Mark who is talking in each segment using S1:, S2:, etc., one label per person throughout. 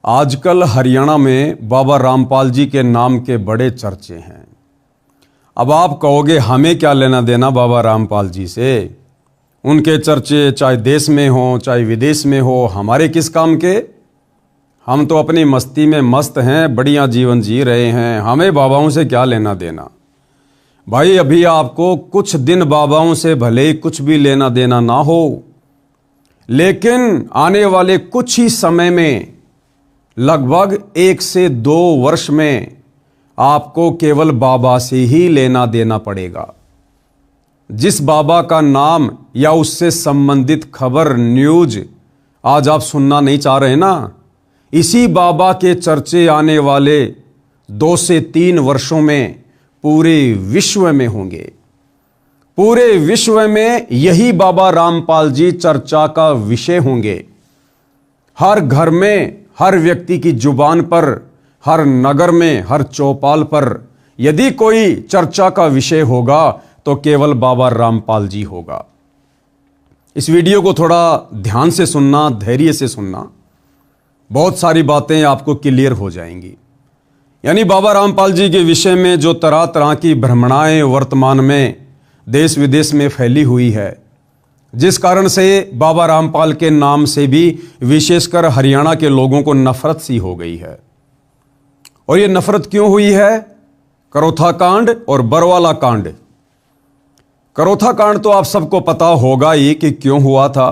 S1: आजकल हरियाणा में बाबा रामपाल जी के नाम के बड़े चर्चे हैं। अब आप कहोगे हमें क्या लेना देना बाबा रामपाल जी से, उनके चर्चे चाहे देश में हो चाहे विदेश में हो, हमारे किस काम के। हम तो अपनी मस्ती में मस्त हैं, बढ़िया जीवन जी रहे हैं, हमें बाबाओं से क्या लेना देना। भाई अभी आपको कुछ दिन बाबाओं से भले ही कुछ भी लेना देना ना हो, लेकिन आने वाले कुछ ही समय में लगभग 1 से 2 वर्ष में आपको केवल बाबा से ही लेना देना पड़ेगा। जिस बाबा का नाम या उससे संबंधित खबर न्यूज आज आप सुनना नहीं चाह रहे ना, इसी बाबा के चर्चे आने वाले 2 से 3 वर्षों में पूरे विश्व में होंगे। पूरे विश्व में यही बाबा रामपाल जी चर्चा का विषय होंगे। हर घर में, हर व्यक्ति की जुबान पर, हर नगर में, हर चौपाल पर यदि कोई चर्चा का विषय होगा तो केवल बाबा रामपाल जी होगा। इस वीडियो को थोड़ा ध्यान से सुनना, धैर्य से सुनना, बहुत सारी बातें आपको क्लियर हो जाएंगी। यानी बाबा रामपाल जी के विषय में जो तरह तरह की भ्रमणाएं वर्तमान में देश विदेश में फैली हुई है, जिस कारण से बाबा रामपाल के नाम से भी विशेषकर हरियाणा के लोगों को नफरत सी हो गई है। और ये नफरत क्यों हुई है? करोथा कांड और बरवाला कांड। करोथा कांड तो आप सबको पता होगा ही कि क्यों हुआ था,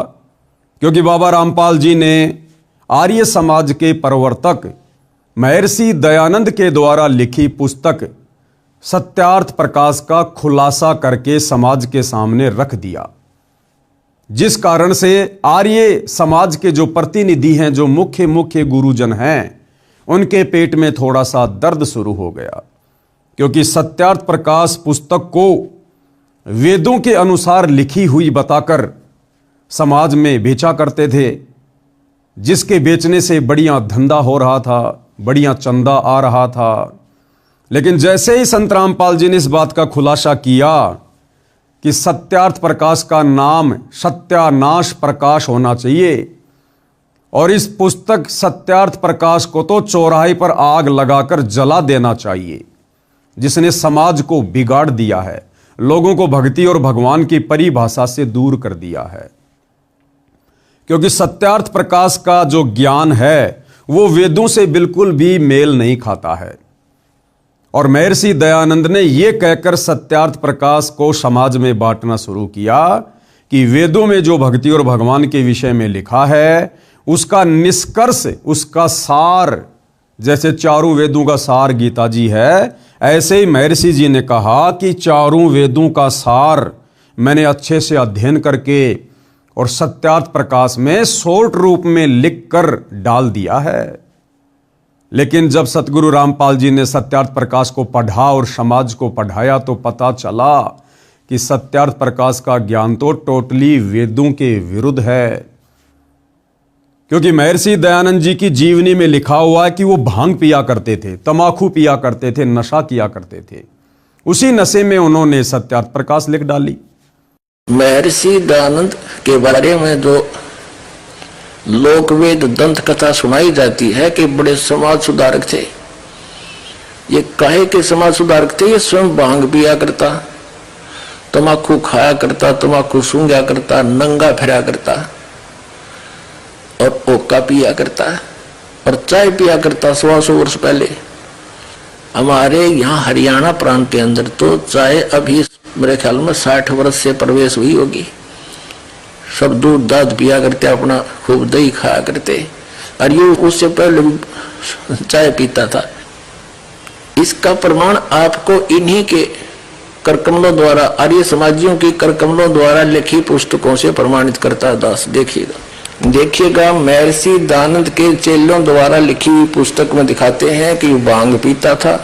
S1: क्योंकि बाबा रामपाल जी ने आर्य समाज के प्रवर्तक महर्षि दयानंद के द्वारा लिखी पुस्तक सत्यार्थ प्रकाश का खुलासा करके समाज के सामने रख दिया, जिस कारण से आर्य समाज के जो प्रतिनिधि हैं, जो मुख्य गुरुजन हैं, उनके पेट में थोड़ा सा दर्द शुरू हो गया। क्योंकि सत्यार्थ प्रकाश पुस्तक को वेदों के अनुसार लिखी हुई बताकर समाज में बेचा करते थे, जिसके बेचने से बढ़िया धंधा हो रहा था, बढ़िया चंदा आ रहा था। लेकिन जैसे ही संत रामपाल जी ने इस बात का खुलासा किया कि सत्यार्थ प्रकाश का नाम सत्यानाश प्रकाश होना चाहिए, और इस पुस्तक सत्यार्थ प्रकाश को तो चौराहे पर आग लगाकर जला देना चाहिए, जिसने समाज को बिगाड़ दिया है, लोगों को भक्ति और भगवान की परिभाषा से दूर कर दिया है। क्योंकि सत्यार्थ प्रकाश का जो ज्ञान है वो वेदों से बिल्कुल भी मेल नहीं खाता है। और महर्षि दयानंद ने यह कहकर सत्यार्थ प्रकाश को समाज में बांटना शुरू किया कि वेदों में जो भक्ति और भगवान के विषय में लिखा है उसका निष्कर्ष, उसका सार, जैसे चारों वेदों का सार गीता जी है, ऐसे ही महर्षि जी ने कहा कि चारों वेदों का सार मैंने अच्छे से अध्ययन करके और सत्यार्थ प्रकाश में शॉर्ट रूप में लिखकर डाल दिया है। लेकिन जब सतगुरु रामपाल जी ने सत्यार्थ प्रकाश को पढ़ा और समाज को पढ़ाया तो पता चला कि सत्यार्थ प्रकाश का ज्ञान तो टोटली वेदों के विरुद्ध है। क्योंकि महर्षि दयानंद जी की जीवनी में लिखा हुआ है कि वो भांग पिया करते थे, तमाकू पिया करते थे, नशा किया करते थे। उसी नशे में उन्होंने सत्यार्थ प्रकाश लिख डाली।
S2: महर्षि दयानंद के बारे में जो लोकवेद दंत कथा सुनाई जाती है कि बड़े समाज सुधारक थे। ये काहे के समाज सुधारक थे? ये स्वयं भांग पिया करता, तमाकू खाया करता, तमाकू सूंघा करता, नंगा फिरा करता और ओका पिया करता और चाय पिया करता। 100 वर्ष पहले हमारे यहाँ हरियाणा प्रांत के अंदर तो चाय अभी मेरे ख्याल में 60 वर्ष से प्रवेश हुई होगी। सब दूध दाद पिया करते, अपना खूब दही खाया करते, और ये उससे पहले चाय पीता था। इसका प्रमाण आपको इन्हीं के करकमलों द्वारा, आर्य समाजियों की करकमलों द्वारा लिखी पुस्तकों से प्रमाणित करता है। दास देखिएगा महर्षि दयानंद के चेलों द्वारा लिखी हुई पुस्तक में दिखाते हैं कि भांग पीता था,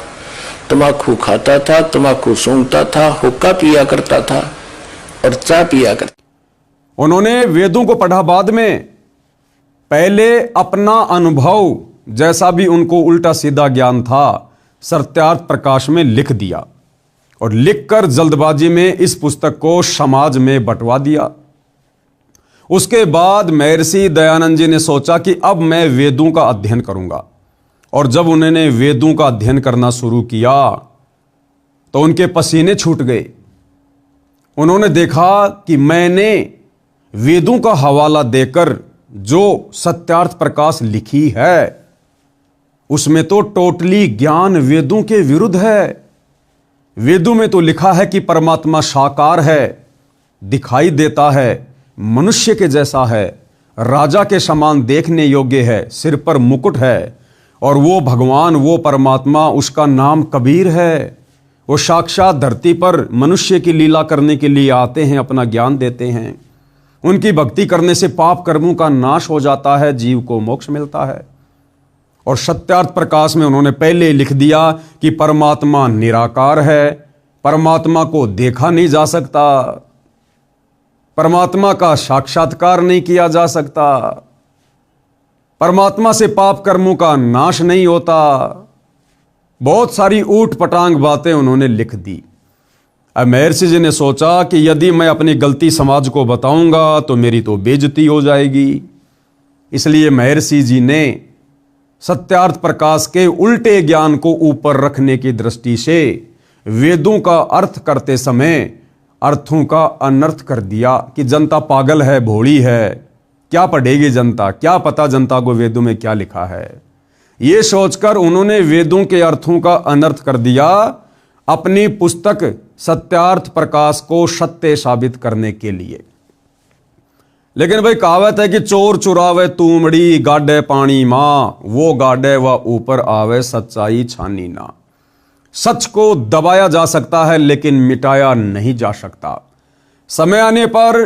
S2: तम्बाकू खाता था, तम्बाकू सूंघता था, हुक्का पिया करता था और चाय पिया करता।
S1: उन्होंने वेदों को पढ़ा बाद में, पहले अपना अनुभव जैसा भी उनको उल्टा सीधा ज्ञान था सत्यार्थ प्रकाश में लिख दिया और लिखकर जल्दबाजी में इस पुस्तक को समाज में बंटवा दिया। उसके बाद महर्षि दयानंद जी ने सोचा कि अब मैं वेदों का अध्ययन करूंगा। और जब उन्होंने वेदों का अध्ययन करना शुरू किया तो उनके पसीने छूट गए। उन्होंने देखा कि मैंने वेदों का हवाला देकर जो सत्यार्थ प्रकाश लिखी है उसमें तो टोटली ज्ञान वेदों के विरुद्ध है। वेदों में तो लिखा है कि परमात्मा साकार है, दिखाई देता है, मनुष्य के जैसा है, राजा के समान देखने योग्य है, सिर पर मुकुट है, और वो भगवान, वो परमात्मा, उसका नाम कबीर है। वो साक्षात धरती पर मनुष्य की लीला करने के लिए आते हैं, अपना ज्ञान देते हैं। उनकी भक्ति करने से पाप कर्मों का नाश हो जाता है, जीव को मोक्ष मिलता है। और सत्यार्थ प्रकाश में उन्होंने पहले लिख दिया कि परमात्मा निराकार है, परमात्मा को देखा नहीं जा सकता, परमात्मा का साक्षात्कार नहीं किया जा सकता, परमात्मा से पाप कर्मों का नाश नहीं होता। बहुत सारी ऊट पटांग बातें उन्होंने लिख दी। अब महर्षि जी ने सोचा कि यदि मैं अपनी गलती समाज को बताऊंगा तो मेरी तो बेइज्जती हो जाएगी। इसलिए महर्षि जी ने सत्यार्थ प्रकाश के उल्टे ज्ञान को ऊपर रखने की दृष्टि से वेदों का अर्थ करते समय अर्थों का अनर्थ कर दिया कि जनता पागल है, भोली है, क्या पढ़ेगी जनता, क्या पता जनता को वेदों में क्या लिखा है। ये सोचकर उन्होंने वेदों के अर्थों का अनर्थ कर दिया अपनी पुस्तक सत्यार्थ प्रकाश को सत्य साबित करने के लिए। लेकिन भाई कहावत है कि चोर चुरावे तूमड़ी, गाडे पानी मां, वो गाडे व ऊपर आवे, सच्चाई छानी ना। सच को दबाया जा सकता है लेकिन मिटाया नहीं जा सकता। समय आने पर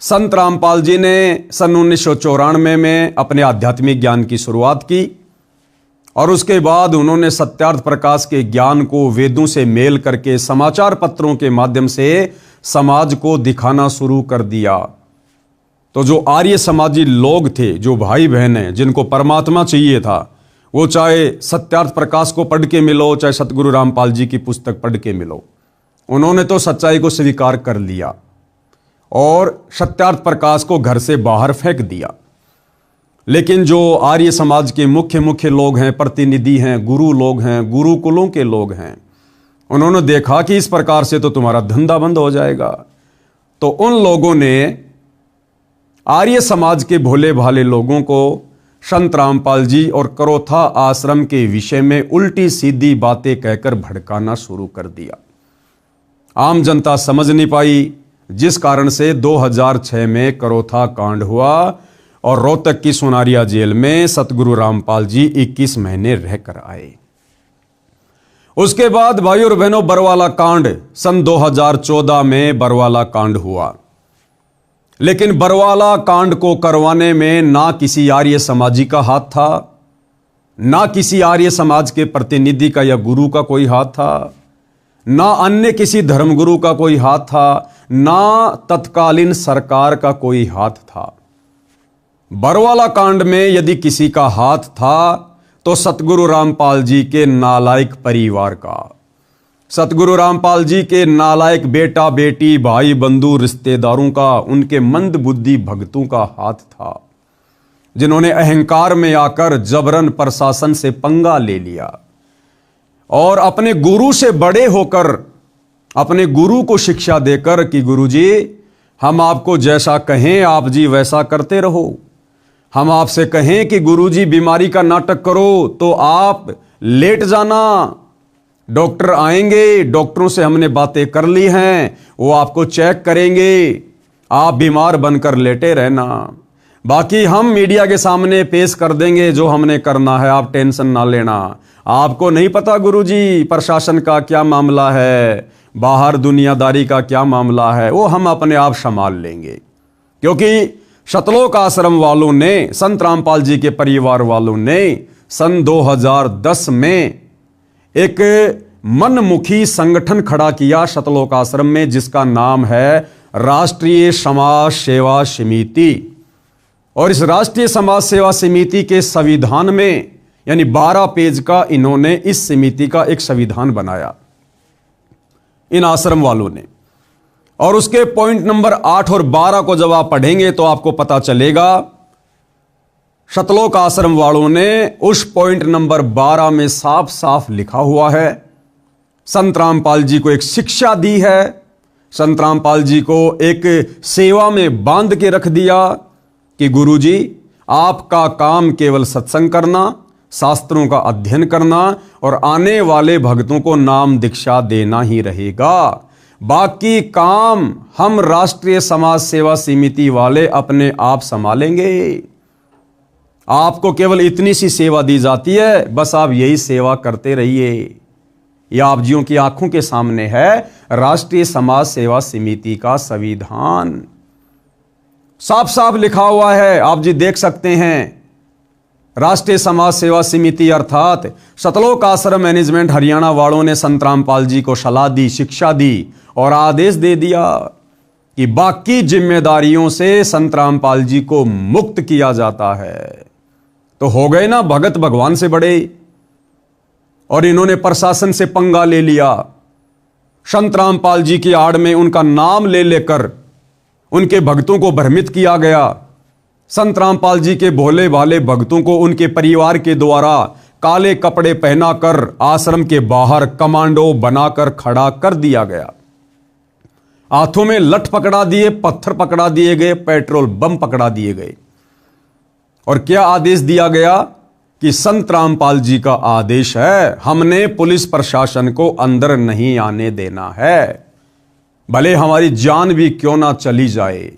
S1: संत रामपाल जी ने सन 1994 में अपने आध्यात्मिक ज्ञान की शुरुआत की और उसके बाद उन्होंने सत्यार्थ प्रकाश के ज्ञान को वेदों से मेल करके समाचार पत्रों के माध्यम से समाज को दिखाना शुरू कर दिया। तो जो आर्य समाजी लोग थे, जो भाई बहन हैं, जिनको परमात्मा चाहिए था, वो चाहे सत्यार्थ प्रकाश को पढ़ के मिलो, चाहे सतगुरु रामपाल जी की पुस्तक पढ़ के मिलो, उन्होंने तो सच्चाई को स्वीकार कर लिया और सत्यार्थ प्रकाश को घर से बाहर फेंक दिया। लेकिन जो आर्य समाज के मुख्य लोग हैं, प्रतिनिधि हैं, गुरु लोग हैं, गुरुकुलों के लोग हैं, उन्होंने देखा कि इस प्रकार से तो तुम्हारा धंधा बंद हो जाएगा। तो उन लोगों ने आर्य समाज के भोले भाले लोगों को संत रामपाल जी और करोथा आश्रम के विषय में उल्टी सीधी बातें कहकर भड़काना शुरू कर दिया। आम जनता समझ नहीं पाई, जिस कारण से 2006 में करोथा कांड हुआ और रोहतक की सोनारिया जेल में सतगुरु रामपाल जी 21 महीने रहकर आए। उसके बाद भाई और बहनों, बरवाला कांड सन 2014 में बरवाला कांड हुआ। लेकिन बरवाला कांड को करवाने में ना किसी आर्य समाजी का हाथ था, ना किसी आर्य समाज के प्रतिनिधि का या गुरु का कोई हाथ था, ना अन्य किसी धर्मगुरु का कोई हाथ था, ना तत्कालीन सरकार का कोई हाथ था। बरवाला कांड में यदि किसी का हाथ था तो सतगुरु रामपाल जी के नालायक परिवार का, सतगुरु रामपाल जी के नालायक बेटा बेटी भाई बंधु रिश्तेदारों का, उनके मंद बुद्धि भक्तों का हाथ था, जिन्होंने अहंकार में आकर जबरन प्रशासन से पंगा ले लिया और अपने गुरु से बड़े होकर अपने गुरु को शिक्षा देकर कि गुरुजी हम आपको जैसा कहें आप जी वैसा करते रहो, हम आपसे कहें कि गुरुजी बीमारी का नाटक करो तो आप लेट जाना, डॉक्टर आएंगे, डॉक्टरों से हमने बातें कर ली हैं, वो आपको चेक करेंगे, आप बीमार बनकर लेटे रहना, बाकी हम मीडिया के सामने पेश कर देंगे जो हमने करना है, आप टेंशन ना लेना। आपको नहीं पता गुरुजी प्रशासन का क्या मामला है, बाहर दुनियादारी का क्या मामला है, वो हम अपने आप संभाल लेंगे। क्योंकि शतलोक आश्रम वालों ने, संत रामपाल जी के परिवार वालों ने सन 2010 में एक मनमुखी संगठन खड़ा किया शतलोक आश्रम में, जिसका नाम है राष्ट्रीय समाज सेवा समिति। और इस राष्ट्रीय समाज सेवा समिति के संविधान में यानी 12 पेज का इन्होंने इस समिति का एक संविधान बनाया इन आश्रम वालों ने। और उसके पॉइंट नंबर 8 और 12 को जब आप पढ़ेंगे तो आपको पता चलेगा शतलोक आश्रम वालों ने उस पॉइंट नंबर 12 में साफ साफ लिखा हुआ है, संत रामपाल जी को एक शिक्षा दी है, संत रामपाल जी को एक सेवा में बांध के रख दिया कि गुरुजी आपका काम केवल सत्संग करना, शास्त्रों का अध्ययन करना और आने वाले भक्तों को नाम दीक्षा देना ही रहेगा। बाकी काम हम राष्ट्रीय समाज सेवा समिति वाले अपने आप संभालेंगे। आपको केवल इतनी सी सेवा दी जाती है, बस आप यही सेवा करते रहिए। यह आप जियों की आंखों के सामने है राष्ट्रीय समाज सेवा समिति का संविधान, साफ साफ लिखा हुआ है, आप जी देख सकते हैं। राष्ट्रीय समाज सेवा समिति अर्थात शतलोक आश्रम मैनेजमेंट हरियाणा वालों ने संत रामपाल जी को सलाह दी, शिक्षा दी और आदेश दे दिया कि बाकी जिम्मेदारियों से संत रामपाल जी को मुक्त किया जाता है। तो हो गए ना भगत भगवान से बड़े, और इन्होंने प्रशासन से पंगा ले लिया। संत रामपाल जी की आड़ में उनका नाम ले लेकर उनके भक्तों को भ्रमित किया गया। संत रामपाल जी के भोले भाले भक्तों को उनके परिवार के द्वारा काले कपड़े पहनाकर आश्रम के बाहर कमांडो बनाकर खड़ा कर दिया गया। हाथों में लठ पकड़ा दिए, पत्थर पकड़ा दिए गए, पेट्रोल बम पकड़ा दिए गए। और क्या आदेश दिया गया कि संत रामपाल जी का आदेश है, हमने पुलिस प्रशासन को अंदर नहीं आने देना है, भले हमारी जान भी क्यों ना चली जाए।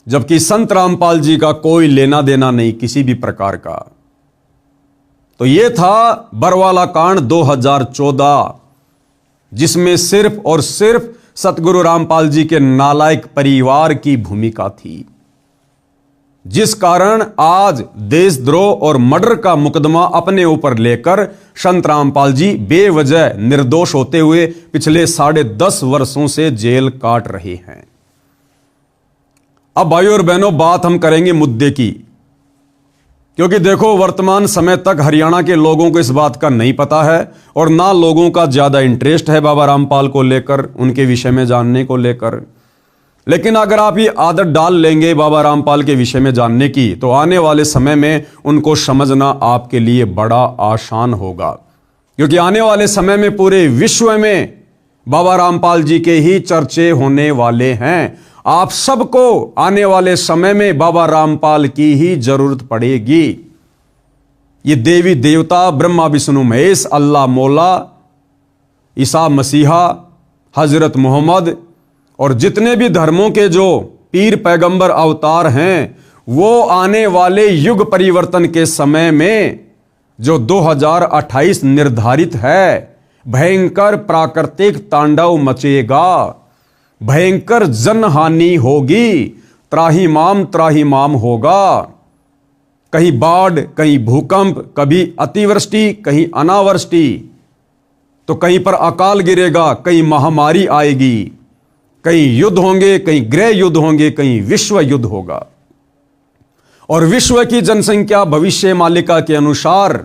S1: जबकि संत रामपाल जी का कोई लेना देना नहीं किसी भी प्रकार का। तो यह था बरवाला कांड 2014, जिसमें सिर्फ और सिर्फ सतगुरु रामपाल जी के नालायक परिवार की भूमिका थी, जिस कारण आज देशद्रोह और मर्डर का मुकदमा अपने ऊपर लेकर संत रामपाल जी बेवजह निर्दोष होते हुए पिछले 10.5 वर्षों से जेल काट रहे हैं। अब भाइयों और बहनों, बात हम करेंगे मुद्दे की, क्योंकि देखो वर्तमान समय तक हरियाणा के लोगों को इस बात का नहीं पता है और ना लोगों का ज्यादा इंटरेस्ट है बाबा रामपाल को लेकर, उनके विषय में जानने को लेकर। लेकिन अगर आप ये आदत डाल लेंगे बाबा रामपाल के विषय में जानने की, तो आने वाले समय में उनको समझना आपके लिए बड़ा आसान होगा, क्योंकि आने वाले समय में पूरे विश्व में बाबा रामपाल जी के ही चर्चे होने वाले हैं। आप सबको आने वाले समय में बाबा रामपाल की ही जरूरत पड़ेगी। ये देवी देवता ब्रह्मा विष्णु महेश, अल्लाह मौला, ईसा मसीहा, हजरत मोहम्मद और जितने भी धर्मों के जो पीर पैगंबर अवतार हैं, वो आने वाले युग परिवर्तन के समय में जो 2028 निर्धारित है, भयंकर प्राकृतिक तांडव मचेगा, भयंकर जनहानि होगी, त्राहिमाम होगा। कहीं बाढ़, कहीं भूकंप, कभी अतिवृष्टि, कहीं अनावृष्टि, तो कहीं पर अकाल गिरेगा, कहीं महामारी आएगी, कहीं युद्ध होंगे, कहीं गृह युद्ध होंगे, कहीं विश्व युद्ध होगा। और विश्व की जनसंख्या भविष्य मालिका के अनुसार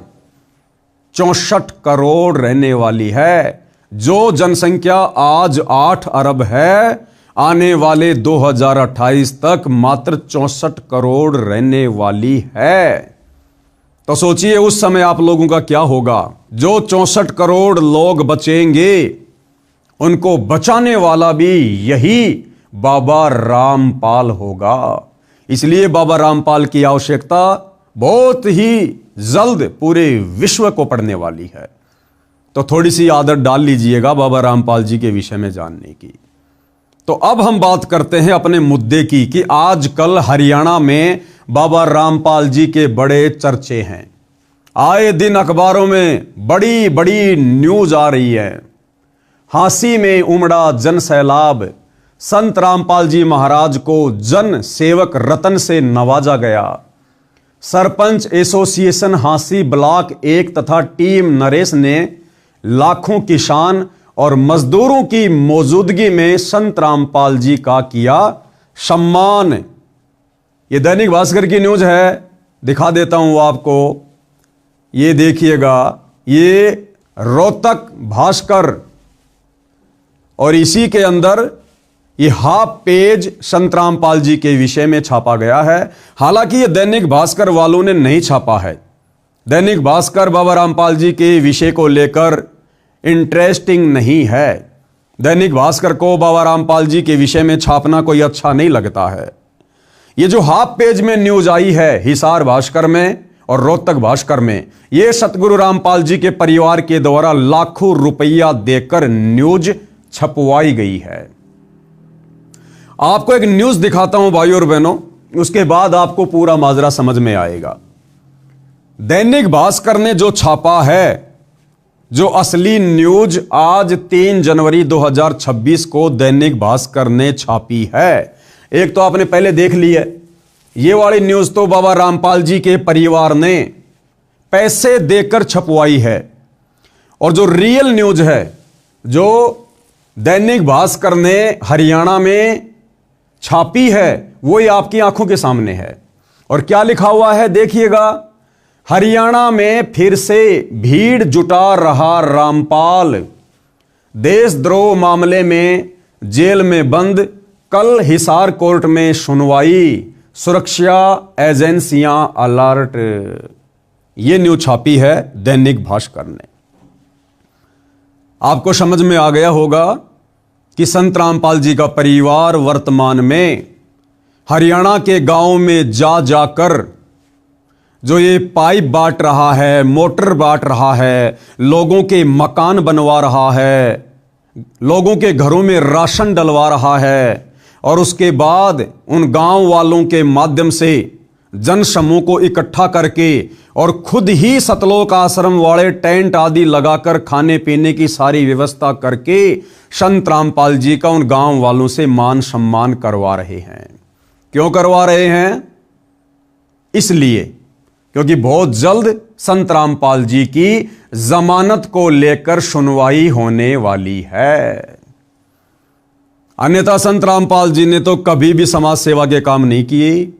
S1: 64 करोड़ रहने वाली है। जो जनसंख्या आज 8 अरब है, आने वाले 2028 तक मात्र 64 करोड़ रहने वाली है। तो सोचिए उस समय आप लोगों का क्या होगा। जो 64 करोड़ लोग बचेंगे, उनको बचाने वाला भी यही बाबा रामपाल होगा। इसलिए बाबा रामपाल की आवश्यकता बहुत ही जल्द पूरे विश्व को पड़ने वाली है। तो थोड़ी सी आदत डाल लीजिएगा बाबा रामपाल जी के विषय में जानने की। तो अब हम बात करते हैं अपने मुद्दे की कि आजकल हरियाणा में बाबा रामपाल जी के बड़े चर्चे हैं। आए दिन अखबारों में बड़ी बड़ी न्यूज आ रही है। हांसी में उमड़ा जन सैलाब, संत रामपाल जी महाराज को जन सेवक रतन से नवाजा गया। सरपंच एसोसिएशन हांसी ब्लॉक 1 तथा टीम नरेश ने लाखों किसान और मजदूरों की मौजूदगी में संत रामपाल जी का किया सम्मान। ये दैनिक भास्कर की न्यूज है, दिखा देता हूं आपको। ये देखिएगा, ये रोहतक भास्कर, और इसी के अंदर ये हाफ पेज संत रामपाल जी के विषय में छापा गया है। हालांकि ये दैनिक भास्कर वालों ने नहीं छापा है। दैनिक भास्कर बाबा रामपाल जी के विषय को लेकर इंटरेस्टिंग नहीं है। दैनिक भास्कर को बाबा रामपाल जी के विषय में छापना कोई अच्छा नहीं लगता है। ये जो हाफ पेज में न्यूज आई है हिसार भास्कर में और रोहतक भास्कर में, ये सतगुरु रामपाल जी के परिवार के द्वारा लाखों रुपया देकर न्यूज छपवाई गई है। आपको एक न्यूज दिखाता हूं भाइयों और बहनों, उसके बाद आपको पूरा माजरा समझ में आएगा। दैनिक भास्कर ने जो छापा है, जो असली न्यूज आज 3 जनवरी 2026 को दैनिक भास्कर ने छापी है, एक तो आपने पहले देख ली है। ये वाली न्यूज तो बाबा रामपाल जी के परिवार ने पैसे देकर छपवाई है। और जो रियल न्यूज है, जो दैनिक भास्कर ने हरियाणा में छापी है, वो ये आपकी आंखों के सामने है। और क्या लिखा हुआ है देखिएगा, हरियाणा में फिर से भीड़ जुटा रहा रामपाल, देशद्रोह मामले में जेल में बंद, कल हिसार कोर्ट में सुनवाई, सुरक्षा एजेंसियां अलर्ट। यह न्यूज छापी है दैनिक भास्कर ने। आपको समझ में आ गया होगा कि संत रामपाल जी का परिवार वर्तमान में हरियाणा के गांव में जा जाकर जो ये पाइप बांट रहा है, मोटर बांट रहा है, लोगों के मकान बनवा रहा है, लोगों के घरों में राशन डलवा रहा है, और उसके बाद उन गांव वालों के माध्यम से जन समूह को इकट्ठा करके और खुद ही सतलोक आश्रम वाले टेंट आदि लगाकर खाने पीने की सारी व्यवस्था करके संत रामपाल जी का उन गांव वालों से मान सम्मान करवा रहे हैं। क्यों करवा रहे हैं? इसलिए क्योंकि बहुत जल्द संत रामपाल जी की जमानत को लेकर सुनवाई होने वाली है। अन्यथा संत रामपाल जी ने तो कभी भी समाज सेवा के काम नहीं किए।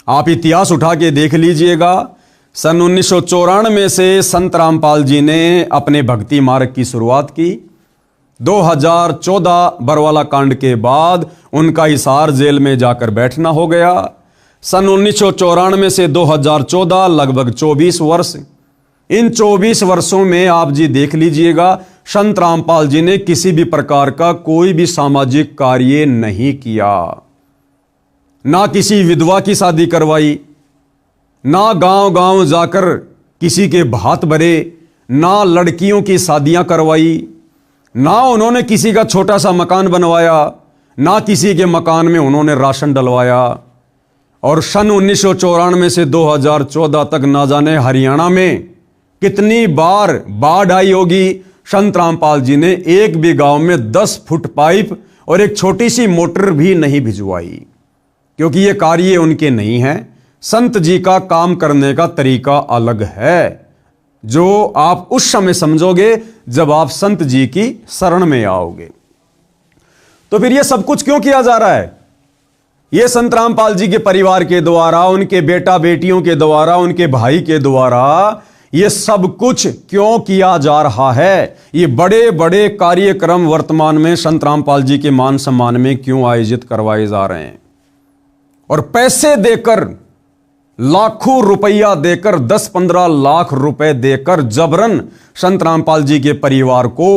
S1: आप इतिहास उठा के देख लीजिएगा, सन 1994 से संत रामपाल जी ने अपने भक्ति मार्ग की शुरुआत की। 2014 बरवाला कांड के बाद उनका हिसार जेल में जाकर बैठना हो गया। सन 1994 से 2014 लगभग 24 वर्ष। इन 24 वर्षों में आप जी देख लीजिएगा, संत रामपाल जी ने किसी भी प्रकार का कोई भी सामाजिक कार्य नहीं किया। ना किसी विधवा की शादी करवाई, ना गांव गांव जाकर किसी के भात भरे, ना लड़कियों की शादियां करवाई, ना उन्होंने किसी का छोटा सा मकान बनवाया, ना किसी के मकान में उन्होंने राशन डलवाया। और सन 1994 से 2014 तक ना जाने हरियाणा में कितनी बार बाढ़ आई होगी, संत रामपाल जी ने एक भी गांव में 10 फुट पाइप और एक छोटी सी मोटर भी नहीं भिजवाई, क्योंकि ये कार्य उनके नहीं है। संत जी का काम करने का तरीका अलग है, जो आप उस समय समझोगे जब आप संत जी की शरण में आओगे। तो फिर ये सब कुछ क्यों किया जा रहा है? ये संत रामपाल जी के परिवार के द्वारा, उनके बेटा बेटियों के द्वारा, उनके भाई के द्वारा ये सब कुछ क्यों किया जा रहा है? ये बड़े बड़े कार्यक्रम वर्तमान में संत रामपाल जी के मान सम्मान में क्यों आयोजित करवाए जा रहे हैं? और पैसे देकर, लाखों रुपया देकर, 10-15 लाख रुपए देकर जबरन संत रामपाल जी के परिवार को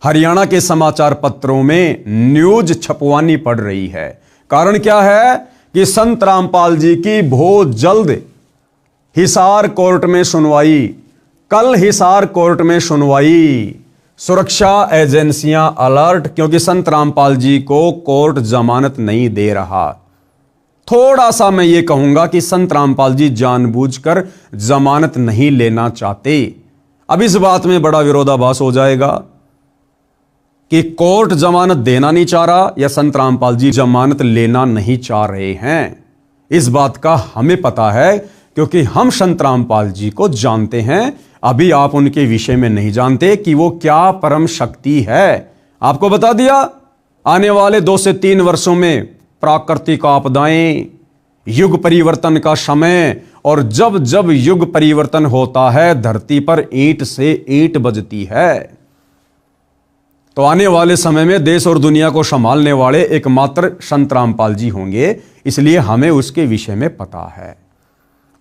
S1: हरियाणा के समाचार पत्रों में न्यूज छपवानी पड़ रही है। कारण क्या है कि संत रामपाल जी की बहुत जल्द हिसार कोर्ट में सुनवाई, कल हिसार कोर्ट में सुनवाई, सुरक्षा एजेंसियां अलर्ट, क्योंकि संत रामपाल जी को कोर्ट जमानत नहीं दे रहा। थोड़ा सा मैं ये कहूंगा कि संत रामपाल जी जानबूझकर जमानत नहीं लेना चाहते। अब इस बात में बड़ा विरोधाभास हो जाएगा कि कोर्ट जमानत देना नहीं चाह रहा या संत रामपाल जी जमानत लेना नहीं चाह रहे हैं। इस बात का हमें पता है, क्योंकि हम संत रामपाल जी को जानते हैं। अभी आप उनके विषय में नहीं जानते कि वो क्या परम शक्ति है। आपको बता दिया, आने वाले 2 से 3 वर्षों में प्राकृतिक आपदाएं, युग परिवर्तन का समय, और जब जब युग परिवर्तन होता है धरती पर ईंट से ईंट बजती है। तो आने वाले समय में देश और दुनिया को संभालने वाले एकमात्र संत रामपाल जी होंगे, इसलिए हमें उसके विषय में पता है।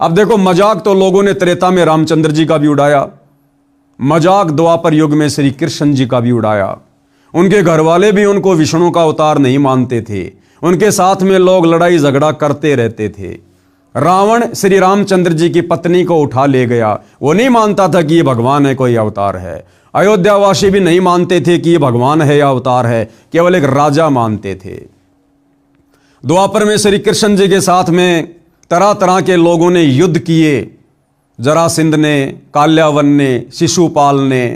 S1: अब देखो, मजाक तो लोगों ने त्रेता में रामचंद्र जी का भी उड़ाया, मजाक द्वापर युग में श्री कृष्ण जी का भी उड़ाया। उनके घर वाले भी उनको विष्णु का अवतार नहीं मानते थे, उनके साथ में लोग लड़ाई झगड़ा करते रहते थे। रावण श्री रामचंद्र जी की पत्नी को उठा ले गया, वो नहीं मानता था कि ये भगवान है, कोई अवतार है। अयोध्यावासी भी नहीं मानते थे कि ये भगवान है या अवतार है, केवल एक राजा मानते थे। द्वापर में श्री कृष्ण जी के साथ में तरह तरह के लोगों ने युद्ध किए। जरासिंध ने, काल्यावन ने, शिशुपाल ने,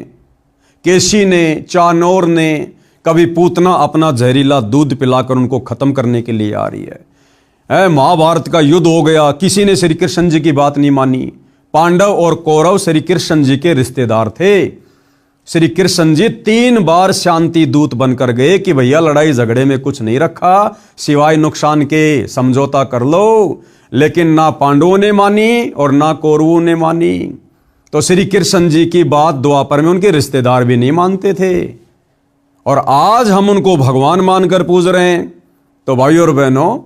S1: केशी ने, चानोर ने, कभी पूतना अपना जहरीला दूध पिलाकर उनको खत्म करने के लिए आ रही है। महाभारत का युद्ध हो गया, किसी ने श्री कृष्ण जी की बात नहीं मानी। पांडव और कौरव श्री कृष्ण जी के रिश्तेदार थे। श्री कृष्ण जी 3 बार शांति दूत बनकर गए कि भैया लड़ाई झगड़े में कुछ नहीं रखा सिवाय नुकसान के, समझौता कर लो। लेकिन ना पांडवों ने मानी और ना कौरवों ने मानी। तो श्री कृष्ण जी की बात द्वापर में उनके रिश्तेदार भी नहीं मानते थे, और आज हम उनको भगवान मानकर पूज रहे हैं। तो भाइयों और बहनों,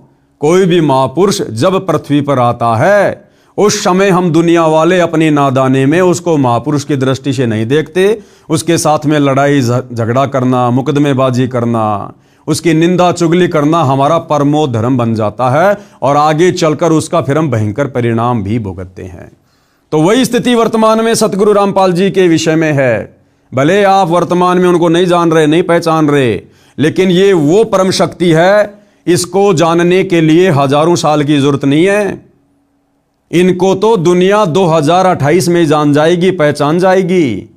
S1: कोई भी महापुरुष जब पृथ्वी पर आता है, उस समय हम दुनिया वाले अपनी नादाने में उसको महापुरुष की दृष्टि से नहीं देखते। उसके साथ में लड़ाई झगड़ा करना, मुकदमेबाजी करना, उसकी निंदा चुगली करना हमारा परमो धर्म बन जाता है, और आगे चलकर उसका फिर हम भयंकर परिणाम भी भुगतते हैं। तो वही स्थिति वर्तमान में सतगुरु रामपाल जी के विषय में है। भले आप वर्तमान में उनको नहीं जान रहे, नहीं पहचान रहे, लेकिन ये वो परम शक्ति है, इसको जानने के लिए हजारों साल की जरूरत नहीं है। इनको तो दुनिया 2028 में जान जाएगी, पहचान जाएगी।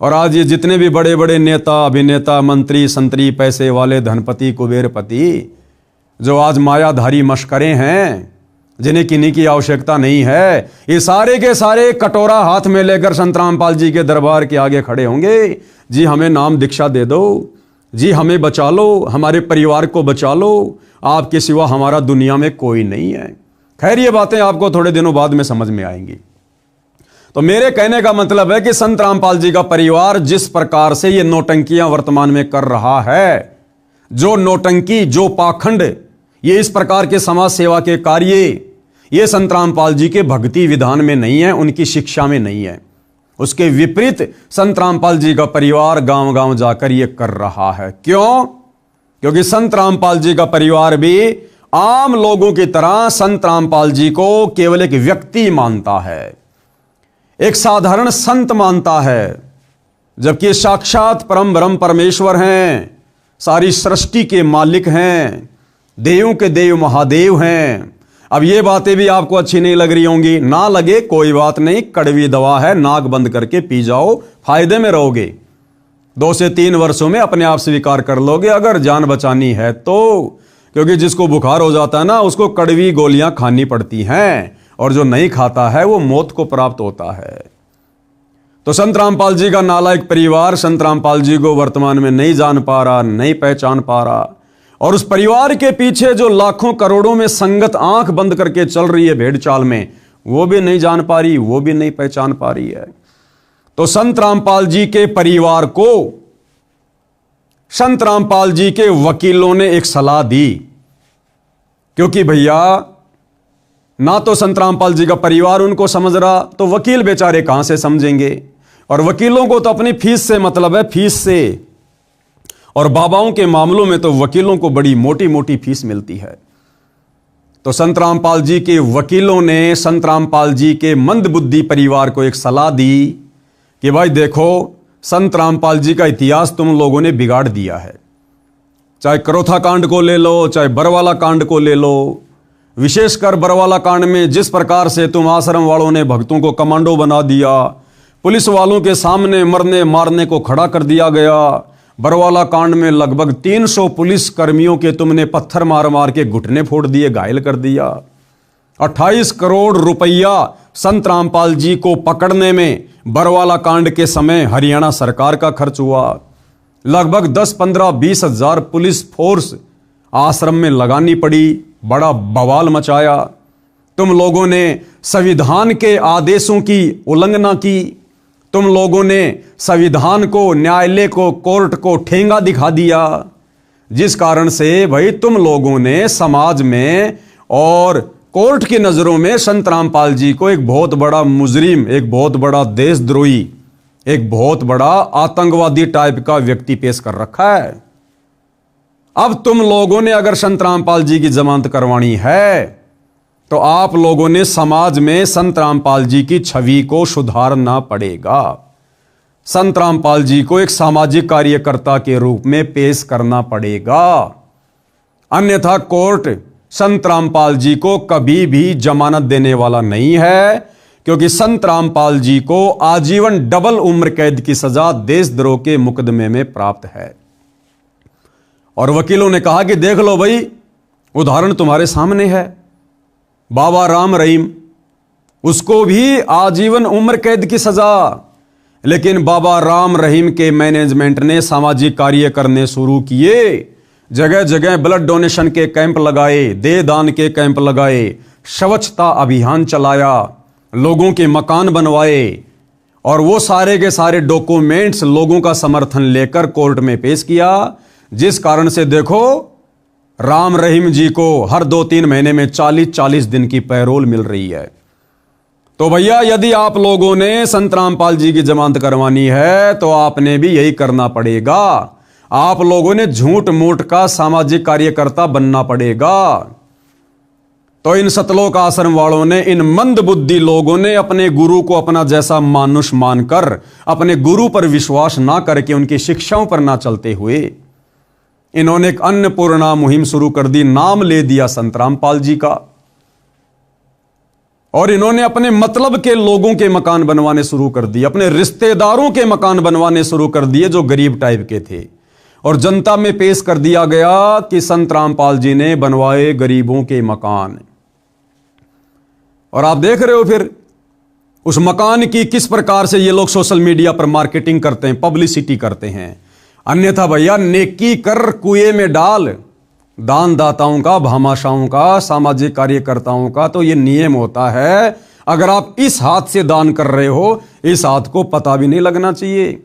S1: और आज ये जितने भी बड़े बड़े नेता, अभिनेता, मंत्री, संतरी, पैसे वाले, धनपति, कुबेरपति, जो आज मायाधारी मशकरे हैं, जिन्हें किन्हीं की आवश्यकता नहीं है, ये सारे के सारे कटोरा हाथ में लेकर संत रामपाल जी के दरबार के आगे खड़े होंगे। जी हमें नाम दीक्षा दे दो, जी हमें बचा लो, हमारे परिवार को बचा लो, आपके सिवा हमारा दुनिया में कोई नहीं है। खैर, ये बातें आपको थोड़े दिनों बाद में समझ में आएंगी। तो मेरे कहने का मतलब है कि संत रामपाल जी का परिवार जिस प्रकार से ये नौटंकियां वर्तमान में कर रहा है, जो नौटंकी, जो पाखंड, ये इस प्रकार के समाज सेवा के कार्य, ये संत रामपाल जी के भक्ति विधान में नहीं है, उनकी शिक्षा में नहीं है। उसके विपरीत संत रामपाल जी का परिवार गांव गांव जाकर ये कर रहा है। क्यों? क्योंकि संत रामपाल जी का परिवार भी आम लोगों की तरह संत रामपाल जी को केवल एक व्यक्ति मानता है, एक साधारण संत मानता है, जबकि साक्षात परम ब्रह्म परमेश्वर हैं, सारी सृष्टि के मालिक हैं, देवों के देव महादेव हैं। अब ये बातें भी आपको अच्छी नहीं लग रही होंगी, ना लगे कोई बात नहीं, कड़वी दवा है, नाक बंद करके पी जाओ, फायदे में रहोगे। 2 से 3 वर्षों में अपने आप स्वीकार कर लोगे, अगर जान बचानी है तो। क्योंकि जिसको बुखार हो जाता है ना, उसको कड़वी गोलियां खानी पड़ती हैं, और जो नहीं खाता है वो मौत को प्राप्त होता है। तो संत रामपाल जी का नालायक परिवार संत रामपाल जी को वर्तमान में नहीं जान पा रहा, नहीं पहचान पा रहा, और उस परिवार के पीछे जो लाखों करोड़ों में संगत आंख बंद करके चल रही है भेड़ चाल में, वो भी नहीं जान पा रही, वो भी नहीं पहचान पा रही है। तो संत रामपाल जी के परिवार को संत रामपाल जी के वकीलों ने एक सलाह दी, क्योंकि भैया ना तो संत रामपाल जी का परिवार उनको समझ रहा, तो वकील बेचारे कहां से समझेंगे। और वकीलों को तो अपनी फीस से मतलब है, फीस से। और बाबाओं के मामलों में तो वकीलों को बड़ी मोटी मोटी फीस मिलती है। तो संत रामपाल जी के वकीलों ने संत रामपाल जी के मंदबुद्धि परिवार को एक सलाह दी कि भाई देखो, संत रामपाल जी का इतिहास तुम लोगों ने बिगाड़ दिया है। चाहे करोथा कांड को ले लो, चाहे बरवाला कांड को ले लो, विशेषकर बरवाला कांड में जिस प्रकार से तुम आश्रम वालों ने भक्तों को कमांडो बना दिया, पुलिस वालों के सामने मरने मारने को खड़ा कर दिया गया। बरवाला कांड में लगभग 300 पुलिस कर्मियों के तुमने पत्थर मार मार के घुटने फोड़ दिए, घायल कर दिया। 28 करोड़ रुपया संत रामपाल जी को पकड़ने में बरवाला कांड के समय हरियाणा सरकार का खर्च हुआ। लगभग 10, 15, 20 हजार पुलिस फोर्स आश्रम में लगानी पड़ी, बड़ा बवाल मचाया। तुम लोगों ने संविधान के आदेशों की उल्लंघना की, तुम लोगों ने संविधान को, न्यायालय को, कोर्ट को ठेंगा दिखा दिया, जिस कारण से भाई तुम लोगों ने समाज में और कोर्ट की नजरों में संत रामपाल जी को एक बहुत बड़ा मुजरिम, एक बहुत बड़ा देशद्रोही, एक बहुत बड़ा आतंकवादी टाइप का व्यक्ति पेश कर रखा है। अब तुम लोगों ने अगर संत रामपाल जी की जमानत करवानी है तो आप लोगों ने समाज में संत रामपाल जी की छवि को सुधारना पड़ेगा। संत रामपाल जी को एक सामाजिक कार्यकर्ता के रूप में पेश करना पड़ेगा, अन्यथा कोर्ट संत रामपाल जी को कभी भी जमानत देने वाला नहीं है, क्योंकि संत रामपाल जी को आजीवन डबल उम्र कैद की सजा देशद्रोह के मुकदमे में प्राप्त है। और वकीलों ने कहा कि देख लो भाई, उदाहरण तुम्हारे सामने है, बाबा राम रहीम, उसको भी आजीवन उम्र कैद की सजा, लेकिन बाबा राम रहीम के मैनेजमेंट ने सामाजिक कार्य करने शुरू किए, जगह जगह ब्लड डोनेशन के कैंप लगाए, देह दान के कैंप लगाए, स्वच्छता अभियान चलाया, लोगों के मकान बनवाए, और वो सारे के सारे डॉक्यूमेंट्स लोगों का समर्थन लेकर कोर्ट में पेश किया, जिस कारण से देखो राम रहीम जी को हर 2-3 महीने में 40-40 दिन की पैरोल मिल रही है। तो भैया, यदि आप लोगों ने संत रामपाल जी की जमानत करवानी है तो आपने भी यही करना पड़ेगा। आप लोगों ने झूठ मूठ का सामाजिक कार्यकर्ता बनना पड़ेगा। तो इन सतलोक आश्रम वालों ने, इन मंद बुद्धि लोगों ने अपने गुरु को अपना जैसा मानुष मानकर, अपने गुरु पर विश्वास ना करके, उनकी शिक्षाओं पर ना चलते हुए इन्होंने एक अन्नपूर्णा मुहिम शुरू कर दी, नाम ले दिया संत रामपाल जी का, और इन्होंने अपने मतलब के लोगों के मकान बनवाने शुरू कर दिए, अपने रिश्तेदारों के मकान बनवाने शुरू कर दिए जो गरीब टाइप के थे, और जनता में पेश कर दिया गया कि संत रामपाल जी ने बनवाए गरीबों के मकान। और आप देख रहे हो फिर उस मकान की किस प्रकार से ये लोग सोशल मीडिया पर मार्केटिंग करते हैं, पब्लिसिटी करते हैं। अन्यथा भैया, नेकी कर कुएं में डाल, दान दाताओं का, भामाशाहों का, सामाजिक कार्यकर्ताओं का तो ये नियम होता है, अगर आप इस हाथ से दान कर रहे हो, इस हाथ को पता भी नहीं लगना चाहिए।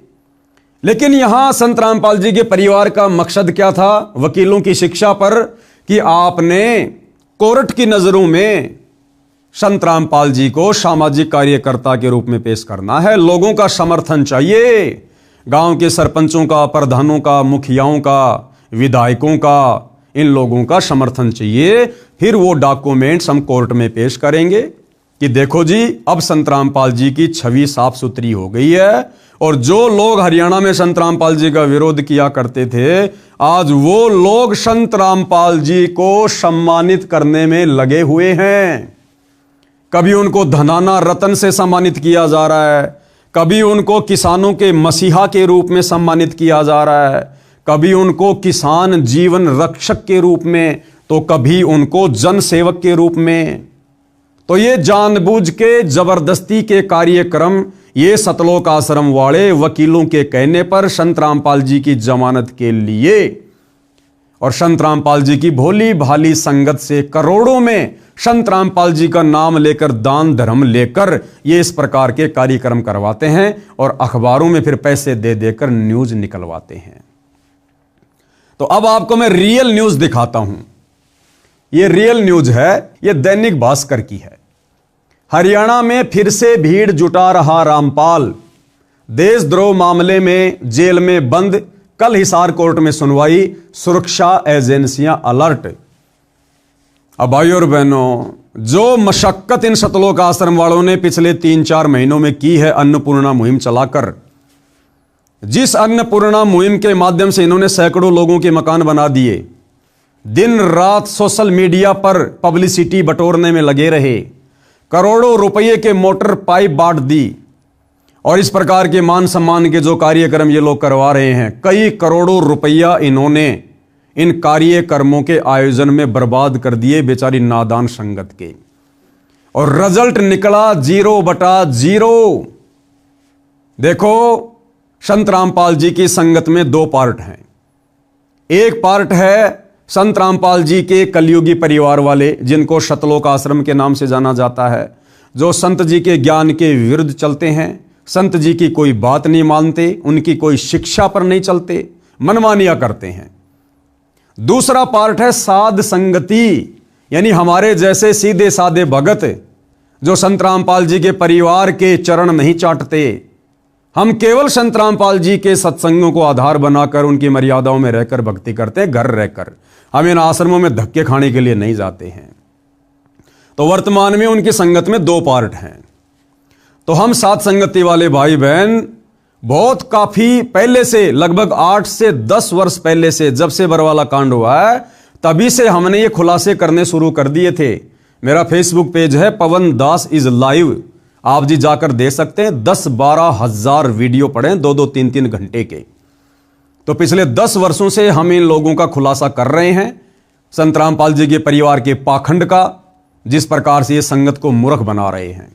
S1: लेकिन यहां संत रामपाल जी के परिवार का मकसद क्या था? वकीलों की शिक्षा पर कि आपने कोर्ट की नजरों में संत रामपाल जी को सामाजिक कार्यकर्ता के रूप में पेश करना है, लोगों का समर्थन चाहिए, गांव के सरपंचों का, प्रधानों का, मुखियाओं का, विधायकों का, इन लोगों का समर्थन चाहिए। फिर वो डॉक्यूमेंट्स हम कोर्ट में पेश करेंगे कि देखो जी, अब संत रामपाल जी की छवि साफ सुथरी हो गई है, और जो लोग हरियाणा में संत रामपाल जी का विरोध किया करते थे, आज वो लोग संत रामपाल जी को सम्मानित करने में लगे हुए हैं। कभी उनको धनाना रतन से सम्मानित किया जा रहा है, कभी उनको किसानों के मसीहा के रूप में सम्मानित किया जा रहा है, कभी उनको किसान जीवन रक्षक के रूप में, तो कभी उनको जन सेवक के रूप में। तो ये जानबूझ के जबरदस्ती के कार्यक्रम ये सतलोक आश्रम वाले वकीलों के कहने पर संत रामपाल जी की जमानत के लिए, और संत रामपाल जी की भोली भाली संगत से करोड़ों में संत रामपाल जी का नाम लेकर, दान धर्म लेकर ये इस प्रकार के कार्यक्रम करवाते हैं, और अखबारों में फिर पैसे दे देकर न्यूज निकलवाते हैं। तो अब आपको मैं रियल न्यूज दिखाता हूं। ये रियल न्यूज है, ये दैनिक भास्कर की है। हरियाणा में फिर से भीड़ जुटा रहा रामपाल, देशद्रोह मामले में जेल में बंद, कल हिसार कोर्ट में सुनवाई, सुरक्षा एजेंसियां अलर्ट। अब भाइयों और बहनों, जो मशक्कत इन सतलोक आश्रम वालों ने पिछले 3-4 महीनों में की है अन्नपूर्णा मुहिम चलाकर, जिस अन्नपूर्णा मुहिम के माध्यम से इन्होंने सैकड़ों लोगों के मकान बना दिए, दिन रात सोशल मीडिया पर पब्लिसिटी बटोरने में लगे रहे, करोड़ों रुपये के मोटर पाइप बांट दी, और इस प्रकार के मान सम्मान के जो कार्यक्रम ये लोग करवा रहे हैं, कई करोड़ों रुपया इन्होंने इन कार्यक्रमों के आयोजन में बर्बाद कर दिए बेचारी नादान संगत के, और रिजल्ट निकला 0/0। देखो, संत रामपाल जी की संगत में 2 पार्ट हैं। एक पार्ट है संत रामपाल जी के कलयुगी परिवार वाले, जिनको सतलोक आश्रम के नाम से जाना जाता है, जो संत जी के ज्ञान के विरुद्ध चलते हैं, संत जी की कोई बात नहीं मानते, उनकी कोई शिक्षा पर नहीं चलते, मनमानियां करते हैं। दूसरा पार्ट है साध संगति, यानी हमारे जैसे सीधे साधे भगत जो संत रामपाल जी के परिवार के चरण नहीं चाटते। हम केवल संत रामपाल जी के सत्संगों को आधार बनाकर उनकी मर्यादाओं में रहकर भक्ति करते हैं, घर रहकर। हम इन आश्रमों में धक्के खाने के लिए नहीं जाते हैं। तो वर्तमान में उनकी संगत में दो पार्ट हैं। तो हम साथ संगति वाले भाई बहन बहुत काफी पहले से, लगभग 8 से 10 वर्ष पहले से, जब से बरवाला कांड हुआ है तभी से हमने ये खुलासे करने शुरू कर दिए थे। मेरा फेसबुक पेज है पवन दास इज लाइव, आप जी जाकर दे सकते हैं। 10-12 हजार वीडियो पड़े, 2-2, 3-3 घंटे के। तो पिछले 10 वर्षों से हम इन लोगों का खुलासा कर रहे हैं, संत रामपाल जी के परिवार के पाखंड का, जिस प्रकार से ये संगत को मूर्ख बना रहे हैं।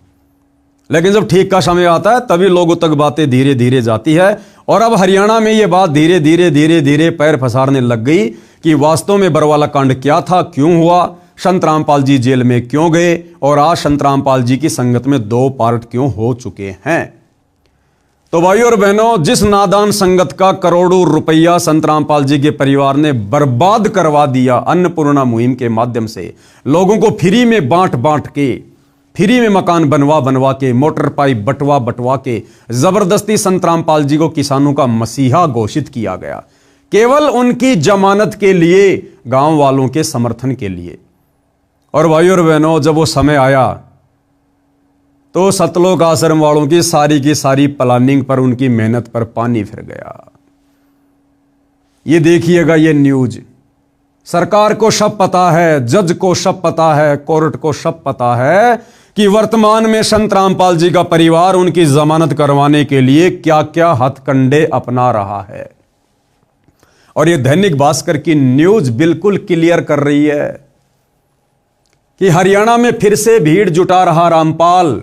S1: लेकिन जब ठीक का समय आता है तभी लोगों तक बातें धीरे धीरे जाती है। और अब हरियाणा में ये बात धीरे धीरे पैर पसारने लग गई कि वास्तव में बरवाला कांड क्या था, क्यों हुआ, संत रामपाल जी जेल में क्यों गए, और आज संत रामपाल जी की संगत में 2 पार्ट क्यों हो चुके हैं। तो भाइयों और बहनों, जिस नादान संगत का करोड़ों रुपया संत रामपाल जी के परिवार ने बर्बाद करवा दिया अन्नपूर्णा मुहिम के माध्यम से, लोगों को फ्री में बांट के, फ्री में मकान बनवा के, मोटर पाइप बटवा के जबरदस्ती संत रामपाल जी को किसानों का मसीहा घोषित किया गया, केवल उनकी जमानत के लिए, गांव वालों के समर्थन के लिए। और भाइयों और बहनों, जब वो समय आया तो सतलोक आश्रम वालों की सारी प्लानिंग पर, उनकी मेहनत पर पानी फिर गया। ये देखिएगा, ये न्यूज सरकार को सब पता है, जज को सब पता है, कोर्ट को सब पता है कि वर्तमान में संत रामपाल जी का परिवार उनकी जमानत करवाने के लिए क्या क्या हथकंडे अपना रहा है। और ये दैनिक भास्कर की न्यूज बिल्कुल क्लियर कर रही है कि हरियाणा में फिर से भीड़ जुटा रहा रामपाल।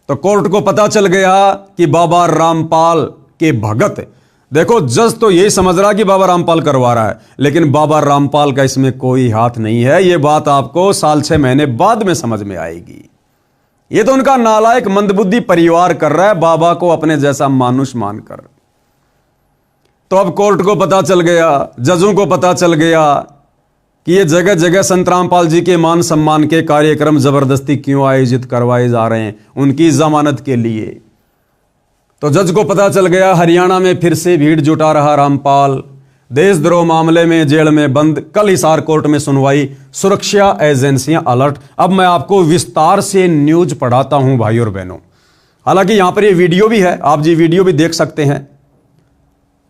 S1: तो कोर्ट को पता चल गया कि बाबा रामपाल के भगत, देखो जज तो यही समझ रहा कि बाबा रामपाल करवा रहा है, लेकिन बाबा रामपाल का इसमें कोई हाथ नहीं है। यह बात आपको 6 महीने बाद में समझ में आएगी। यह तो उनका नालायक मंदबुद्धि परिवार कर रहा है, बाबा को अपने जैसा मानुष मानकर। तो अब कोर्ट को पता चल गया, जजों को पता चल गया कि ये जगह जगह संत रामपाल जी के मान सम्मान के कार्यक्रम जबरदस्ती क्यों आयोजित करवाए जा रहे हैं, उनकी जमानत के लिए। तो जज को पता चल गया हरियाणा में फिर से भीड़ जुटा रहा रामपाल, देशद्रोह मामले में जेल में बंद। कल हिसार कोर्ट में सुनवाई, सुरक्षा एजेंसियां अलर्ट। अब मैं आपको विस्तार से न्यूज पढ़ाता हूं भाइयों और बहनों। हालांकि यहां पर ये वीडियो भी है, आप जी वीडियो भी देख सकते हैं।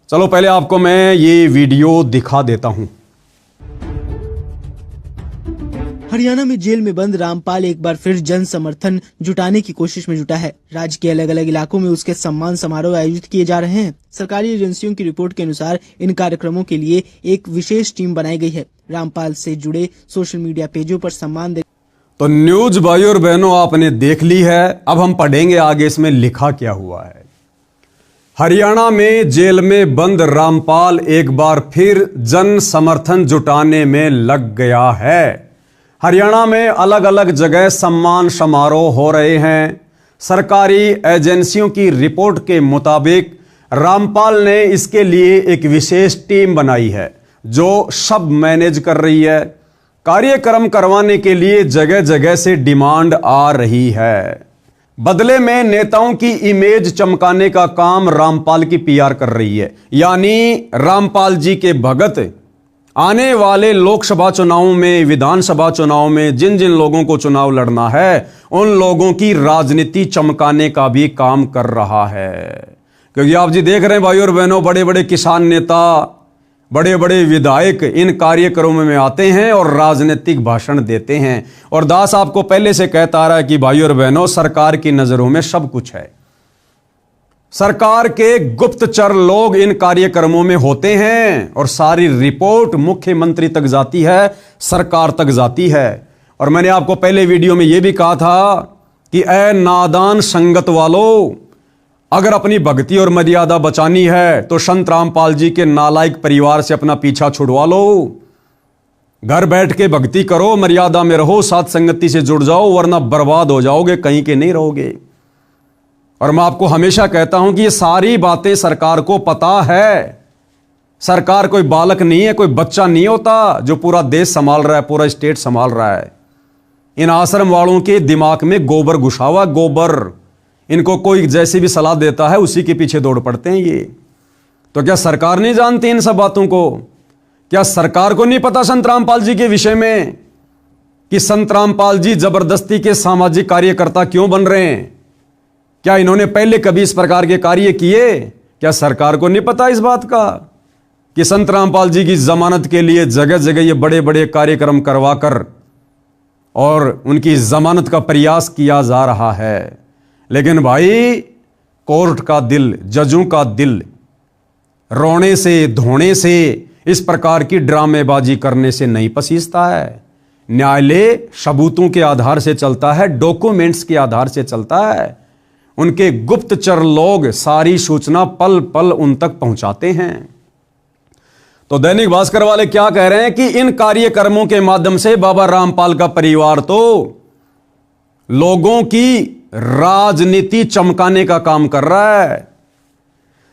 S1: चलो पहले आपको मैं ये वीडियो दिखा देता हूं।
S3: हरियाणा में जेल में बंद रामपाल एक बार फिर जन समर्थन जुटाने की कोशिश में जुटा है। राज्य के अलग अलग इलाकों में उसके सम्मान समारोह आयोजित किए जा रहे हैं। सरकारी एजेंसियों की रिपोर्ट के अनुसार इन कार्यक्रमों के लिए एक विशेष टीम बनाई गई है। रामपाल से जुड़े सोशल मीडिया पेजों पर सम्मान दे।
S1: तो न्यूज भाइयों और बहनों आपने देख ली है। अब हम पढ़ेंगे आगे इसमें लिखा क्या हुआ है। हरियाणा में जेल में बंद रामपाल एक बार फिर जन समर्थन जुटाने में लग गया है। हरियाणा में अलग अलग जगह सम्मान समारोह हो रहे हैं। सरकारी एजेंसियों की रिपोर्ट के मुताबिक रामपाल ने इसके लिए एक विशेष टीम बनाई है जो सब मैनेज कर रही है। कार्यक्रम करवाने के लिए जगह जगह से डिमांड आ रही है। बदले में नेताओं की इमेज चमकाने का काम रामपाल की पीआर कर रही है। यानी रामपाल जी के भगत आने वाले लोकसभा चुनावों में, विधानसभा चुनाव में जिन जिन लोगों को चुनाव लड़ना है उन लोगों की राजनीति चमकाने का भी काम कर रहा है। क्योंकि आप जी देख रहे हैं भाइयों और बहनों, बड़े बड़े किसान नेता, बड़े बड़े विधायक इन कार्यक्रमों में आते हैं और राजनीतिक भाषण देते हैं। और दास आपको पहले से कहता आ रहा है कि भाइयों और बहनों, सरकार की नजरों में सब कुछ है। सरकार के गुप्तचर लोग इन कार्यक्रमों में होते हैं और सारी रिपोर्ट मुख्यमंत्री तक जाती है, सरकार तक जाती है। और मैंने आपको पहले वीडियो में यह भी कहा था कि ऐ नादान संगत वालों, अगर अपनी भक्ति और मर्यादा बचानी है तो संत रामपाल जी के नालायक परिवार से अपना पीछा छुड़वा लो। घर बैठ के भक्ति करो, मर्यादा में रहो, साथ संगति से जुड़ जाओ, वरना बर्बाद हो जाओगे, कहीं के नहीं रहोगे। और मैं आपको हमेशा कहता हूं कि ये सारी बातें सरकार को पता है। सरकार कोई बालक नहीं है, कोई बच्चा नहीं होता जो पूरा देश संभाल रहा है, पूरा स्टेट संभाल रहा है। इन आश्रम वालों के दिमाग में गोबर घुसा हुआ, गोबर। इनको कोई जैसी भी सलाह देता है उसी के पीछे दौड़ पड़ते हैं ये। तो क्या सरकार नहीं जानती इन सब बातों को? क्या सरकार को नहीं पता संत रामपाल जी के विषय में कि संत रामपाल जी जबरदस्ती के सामाजिक कार्यकर्ता क्यों बन रहे हैं? क्या इन्होंने पहले कभी इस प्रकार के कार्य किए? क्या सरकार को नहीं पता इस बात का कि संत रामपाल जी की जमानत के लिए जगह जगह ये बड़े बड़े कार्यक्रम करवाकर और उनकी जमानत का प्रयास किया जा रहा है? लेकिन भाई, कोर्ट का दिल, जजों का दिल रोने से, धोने से, इस प्रकार की ड्रामेबाजी करने से नहीं पसीजता है। न्यायालय सबूतों के आधार से चलता है, डॉक्यूमेंट्स के आधार से चलता है। उनके गुप्तचर लोग सारी सूचना पल पल उन तक पहुंचाते हैं। तो दैनिक भास्कर वाले क्या कह रहे हैं कि इन कार्यक्रमों के माध्यम से बाबा रामपाल का परिवार तो लोगों की राजनीति चमकाने का काम कर रहा है।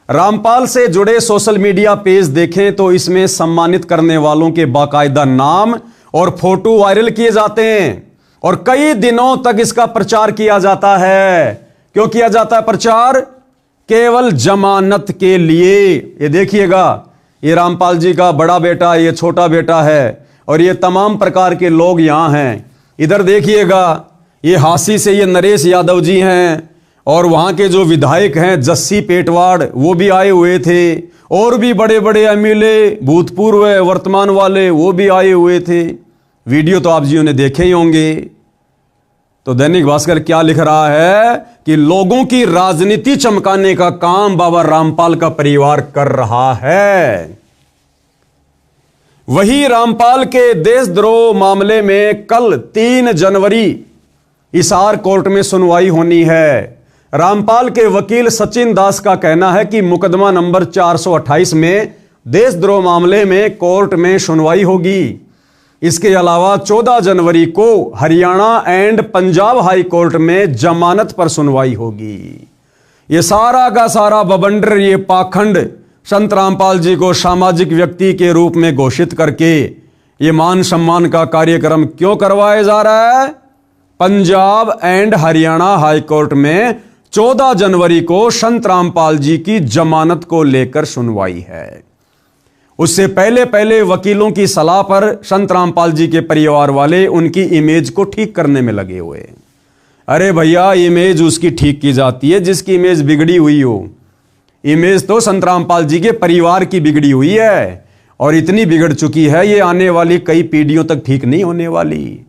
S1: रामपाल से जुड़े सोशल मीडिया पेज देखें तो इसमें सम्मानित करने वालों के बाकायदा नाम और फोटो वायरल किए जाते हैं और कई दिनों तक इसका प्रचार किया जाता है। क्यों किया जाता है प्रचार? केवल जमानत के लिए। ये देखिएगा, ये रामपाल जी का बड़ा बेटा, ये छोटा बेटा है और ये तमाम प्रकार के लोग यहां हैं। इधर देखिएगा, ये हासी से ये नरेश यादव जी हैं और वहां के जो विधायक हैं जस्सी पेटवाड़, वो भी आए हुए थे और भी बड़े बड़े एमएलए, भूतपूर्व वर्तमान वाले, वो भी आए हुए थे। वीडियो तो आप जियों ने देखे ही होंगे। तो दैनिक भास्कर क्या लिख रहा है कि लोगों की राजनीति चमकाने का काम बाबा रामपाल का परिवार कर रहा है। वही रामपाल के देशद्रोह मामले में कल 3 जनवरी हिसार कोर्ट में सुनवाई होनी है। रामपाल के वकील सचिन दास का कहना है कि मुकदमा नंबर 428 में देशद्रोह मामले में कोर्ट में सुनवाई होगी। इसके अलावा 14 जनवरी को Haryana and Punjab high court में जमानत पर सुनवाई होगी। ये सारा का सारा बवंडर, ये पाखंड संत रामपाल जी को सामाजिक व्यक्ति के रूप में घोषित करके ये मान सम्मान का कार्यक्रम क्यों करवाया जा रहा है? Punjab and Haryana high court में 14 जनवरी को संत रामपाल जी की जमानत को लेकर सुनवाई है। उससे पहले पहले वकीलों की सलाह पर संत रामपाल जी के परिवार वाले उनकी इमेज को ठीक करने में लगे हुए। अरे भैया, इमेज उसकी ठीक की जाती है जिसकी इमेज बिगड़ी हुई हो। इमेज तो संत रामपाल जी के परिवार की बिगड़ी हुई है और इतनी बिगड़ चुकी है ये आने वाली कई पीढ़ियों तक ठीक नहीं होने वाली।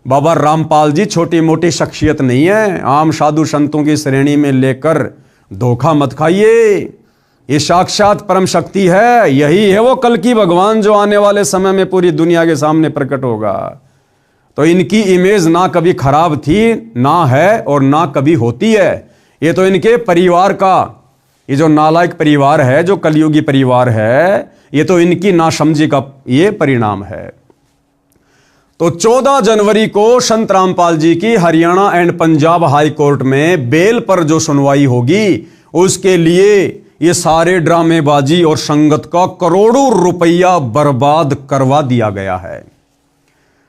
S1: बाबा रामपाल जी छोटी मोटी शख्सियत नहीं है, आम साधु संतों की श्रेणी में लेकर धोखा मत खाइए। ये साक्षात परम शक्ति है, यही है वो कल की भगवान जो आने वाले समय में पूरी दुनिया के सामने प्रकट होगा। तो इनकी इमेज ना कभी खराब थी, ना है और ना कभी होती है। ये तो इनके परिवार का, ये जो नालायक परिवार है, जो कलयुगी परिवार है, ये तो इनकी नासमझी का ये परिणाम है। तो 14 जनवरी को संत रामपाल जी की Haryana and Punjab high court में बेल पर जो सुनवाई होगी, उसके लिए ये सारे ड्रामेबाजी और संगत का करोड़ों रुपया बर्बाद करवा दिया गया है।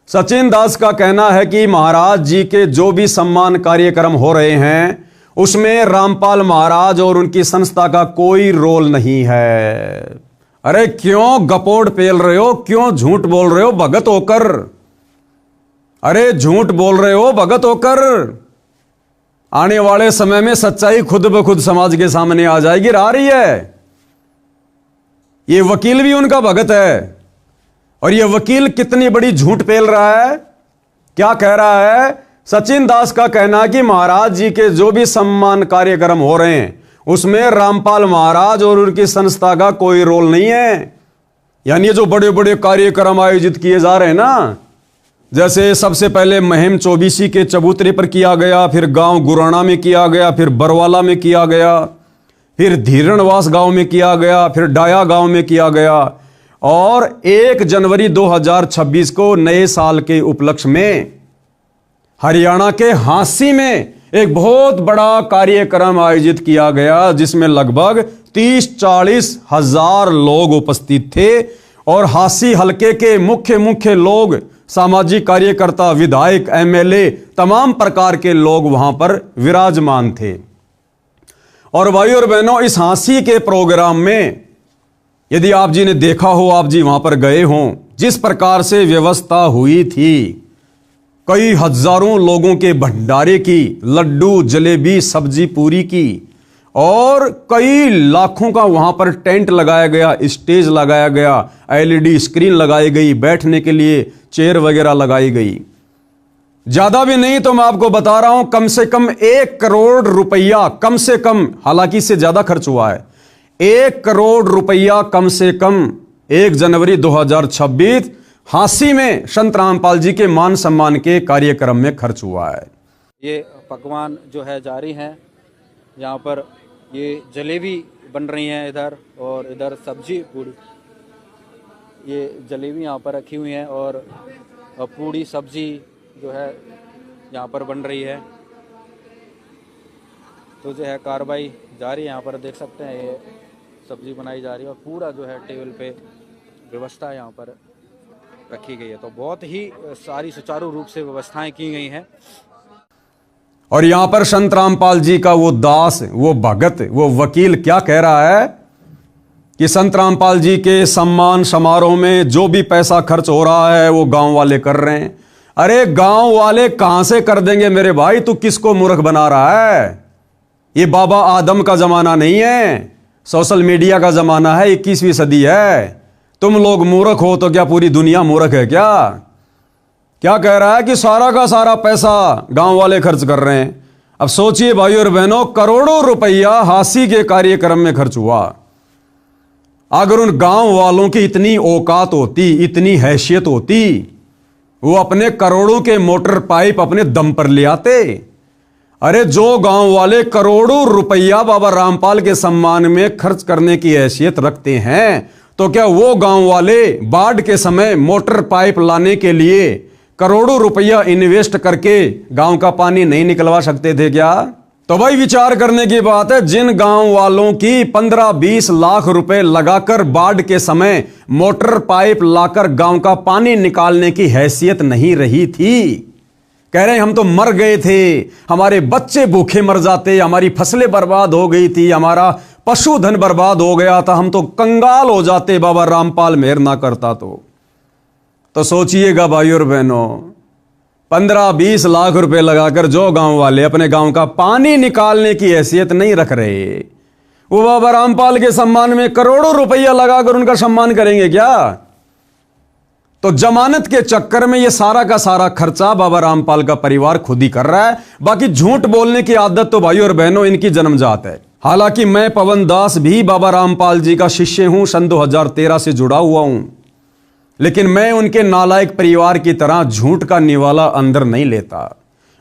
S1: सचिन दास का कहना है कि महाराज जी के जो भी सम्मान कार्यक्रम हो रहे हैं उसमें रामपाल महाराज और उनकी संस्था का कोई रोल नहीं है। अरे क्यों गपोड़ पेल रहे हो, क्यों झूठ बोल रहे हो भगत होकर? अरे झूठ बोल रहे हो भगत होकर। आने वाले समय में सच्चाई खुद ब खुद समाज के सामने आ जाएगी, आ रही है। ये वकील भी उनका भगत है और ये वकील कितनी बड़ी झूठ पेल रहा है। क्या कह रहा है? सचिन दास का कहना कि महाराज जी के जो भी सम्मान कार्यक्रम हो रहे हैं उसमें रामपाल महाराज और उनकी संस्था का कोई रोल नहीं है। यानी जो बड़े बड़े कार्यक्रम आयोजित किए जा रहे हैं ना, जैसे सबसे पहले महिम चौबीसी के चबूतरे पर किया गया, फिर गांव गुराना में किया गया, फिर बरवाला में किया गया, फिर धीरणवास गांव में किया गया, फिर डाया गांव में किया गया और 1 जनवरी 2026 को नए साल के उपलक्ष्य में हरियाणा के हांसी में एक बहुत बड़ा कार्यक्रम आयोजित किया गया जिसमें लगभग 30-40 हजार लोग उपस्थित थे और हासी हलके के मुख्य लोग, सामाजिक कार्यकर्ता, विधायक, एमएलए, तमाम प्रकार के लोग वहां पर विराजमान थे। और भाई और बहनों, इस हासी के प्रोग्राम में यदि आप जी ने देखा हो, आप जी वहां पर गए हों, जिस प्रकार से व्यवस्था हुई थी, कई हजारों लोगों के भंडारे की, लड्डू, जलेबी, सब्जी पूरी की, और कई लाखों का वहां पर टेंट लगाया गया, स्टेज लगाया गया, एलईडी स्क्रीन लगाई गई, बैठने के लिए चेयर वगैरह लगाई गई। ज्यादा भी नहीं तो मैं आपको बता रहा हूं, कम से कम 1 करोड़ रुपया, कम से कम, हालांकि इससे ज्यादा खर्च हुआ है, 1 करोड़ रुपया कम से कम 1 जनवरी 2026 हांसी में संत रामपाल जी के मान सम्मान के कार्यक्रम में खर्च हुआ है।
S4: ये पकवान जो है जारी हैं, यहाँ पर ये जलेबी बन रही हैं इधर, और इधर सब्जी पूड़ी, ये जलेबी यहाँ पर रखी हुई हैं और पूड़ी सब्जी जो है यहाँ पर बन रही है। तो जो है कार्रवाई जारी है, यहाँ पर देख सकते हैं ये सब्जी बनाई जा रही है और पूरा जो है टेबल पे व्यवस्था यहाँ पर रखी गई है। तो बहुत ही सारी सुचारू रूप से व्यवस्थाएं की गई हैं।
S1: और यहां पर संत रामपाल जी का वो दास, वो भगत, वो वकील क्या कह रहा है कि संत रामपाल जी के सम्मान समारोह में जो भी पैसा खर्च हो रहा है वो गांव वाले कर रहे हैं। अरे गांव वाले कहां से कर देंगे मेरे भाई, तू किसको मूर्ख बना रहा है? ये बाबा आदम का जमाना नहीं है, सोशल मीडिया का जमाना है, 21वीं सदी है। तुम लोग मूर्ख हो तो क्या पूरी दुनिया मूर्ख है क्या? क्या कह रहा है कि सारा का सारा पैसा गांव वाले खर्च कर रहे हैं। अब सोचिए भाई और बहनों, करोड़ों रुपया हांसी के कार्यक्रम में खर्च हुआ। अगर उन गांव वालों की इतनी औकात होती, इतनी हैसियत होती, वो अपने करोड़ों के मोटर पाइप अपने दम पर ले आते। अरे जो गांव वाले करोड़ों रुपया बाबा रामपाल के सम्मान में खर्च करने की हैसियत रखते हैं, तो क्या वो गांव वाले बाढ़ के समय मोटर पाइप लाने के लिए करोड़ों रुपया इन्वेस्ट करके गांव का पानी नहीं निकलवा सकते थे क्या? तो भाई विचार करने की बात है, जिन गांव वालों की 15-20 लाख रुपए लगाकर बाढ़ के समय मोटर पाइप लाकर गांव का पानी निकालने की हैसियत नहीं रही थी, कह रहे हैं हम तो मर गए थे, हमारे बच्चे भूखे मर जाते, हमारी फसलें बर्बाद हो गई थी, हमारा पशुधन बर्बाद हो गया था, हम तो कंगाल हो जाते बाबा रामपाल मेहर ना करता तो सोचिएगा भाई और बहनों, 15-20 लाख रुपए लगाकर जो गांव वाले अपने गांव का पानी निकालने की हैसियत नहीं रख रहे, वो बाबा रामपाल के सम्मान में करोड़ों रुपया लगाकर उनका सम्मान करेंगे क्या? तो जमानत के चक्कर में ये सारा का सारा खर्चा बाबा रामपाल का परिवार खुद ही कर रहा है। बाकी झूठ बोलने की आदत तो भाई और बहनों इनकी जन्मजात है। हालांकि मैं पवन दास भी बाबा रामपाल जी का शिष्य हूं, सन 2013 से जुड़ा हुआ हूं, लेकिन मैं उनके नालायक परिवार की तरह झूठ का निवाला अंदर नहीं लेता।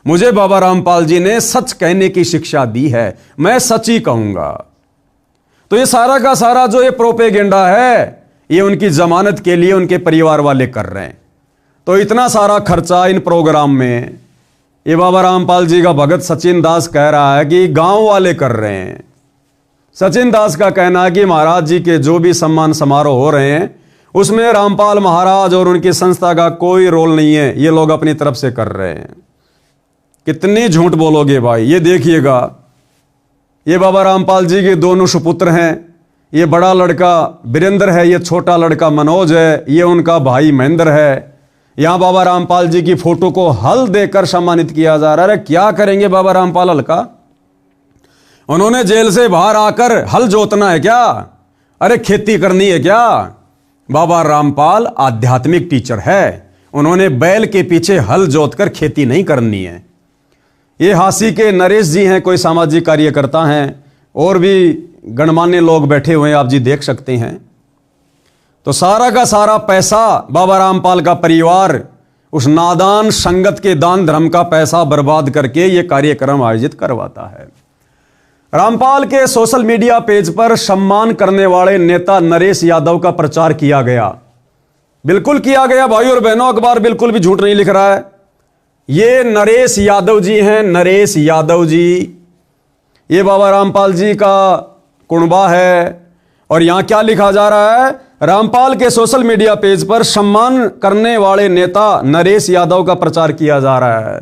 S1: मुझे बाबा रामपाल जी ने सच कहने की शिक्षा दी है, मैं सच ही कहूंगा। तो ये सारा का सारा जो ये प्रोपेगेंडा है, ये उनकी जमानत के लिए उनके परिवार वाले कर रहे हैं। तो इतना सारा खर्चा इन प्रोग्राम में ये बाबा रामपाल जी का भगत सचिन दास कह रहा है कि गांव वाले कर रहे हैं। सचिन दास का कहना है कि महाराज जी के जो भी सम्मान समारोह हो रहे हैं उसमें रामपाल महाराज और उनकी संस्था का कोई रोल नहीं है, ये लोग अपनी तरफ से कर रहे हैं। कितनी झूठ बोलोगे भाई? ये देखिएगा, ये बाबा रामपाल जी के दोनों सुपुत्र हैं, ये बड़ा लड़का वीरेंद्र है, ये छोटा लड़का मनोज है, ये उनका भाई महेंद्र है। यहां बाबा रामपाल जी की फोटो को हल देकर सम्मानित किया जा रहा है। क्या करेंगे बाबा रामपाल हल का? उन्होंने जेल से बाहर आकर हल जोतना है क्या? अरे खेती करनी है क्या? बाबा रामपाल आध्यात्मिक टीचर है, उन्होंने बैल के पीछे हल जोतकर खेती नहीं करनी है। ये हांसी के नरेश जी हैं, कोई सामाजिक कार्यकर्ता हैं, और भी गणमान्य लोग बैठे हुए हैं, आप जी देख सकते हैं। तो सारा का सारा पैसा बाबा रामपाल का परिवार उस नादान संगत के दान धर्म का पैसा बर्बाद करके ये कार्यक्रम आयोजित करवाता है। रामपाल के सोशल मीडिया पेज पर सम्मान करने वाले नेता नरेश यादव का प्रचार किया गया, बिल्कुल किया गया भाई और बहनों। अखबार बिल्कुल भी झूठ नहीं लिख रहा है। ये नरेश यादव जी हैं, नरेश यादव जी। ये बाबा रामपाल जी का कुणबा है। और यहां क्या लिखा जा रहा है? रामपाल के सोशल मीडिया पेज पर सम्मान करने वाले नेता नरेश यादव का प्रचार किया जा रहा है।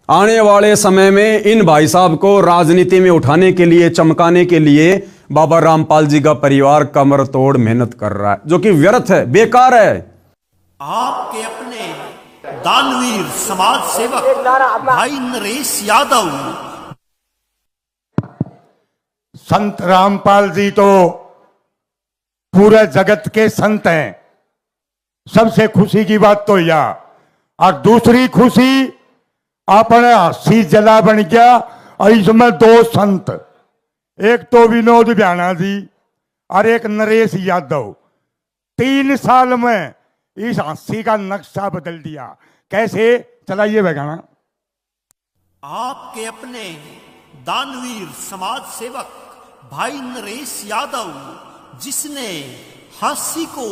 S1: आने वाले समय में इन भाई साहब को राजनीति में उठाने के लिए, चमकाने के लिए बाबा रामपाल जी का परिवार कमर तोड़ मेहनत कर रहा है, जो कि व्यर्थ है, बेकार है।
S5: आपके अपने दानवीर समाज सेवक भाई नरेश यादव।
S6: संत रामपाल जी तो पूरे जगत के संत हैं। सबसे खुशी की बात तो यह, और दूसरी खुशी अपने हस्सी जला बन गया। और इसमें दो संत, एक तो विनोद ब्याना जी और एक नरेश यादव, 3 साल में इस हस्सी का नक्शा बदल दिया। कैसे? चलाइए गाना।
S5: आपके अपने दानवीर समाज सेवक भाई नरेश यादव, जिसने हंसी को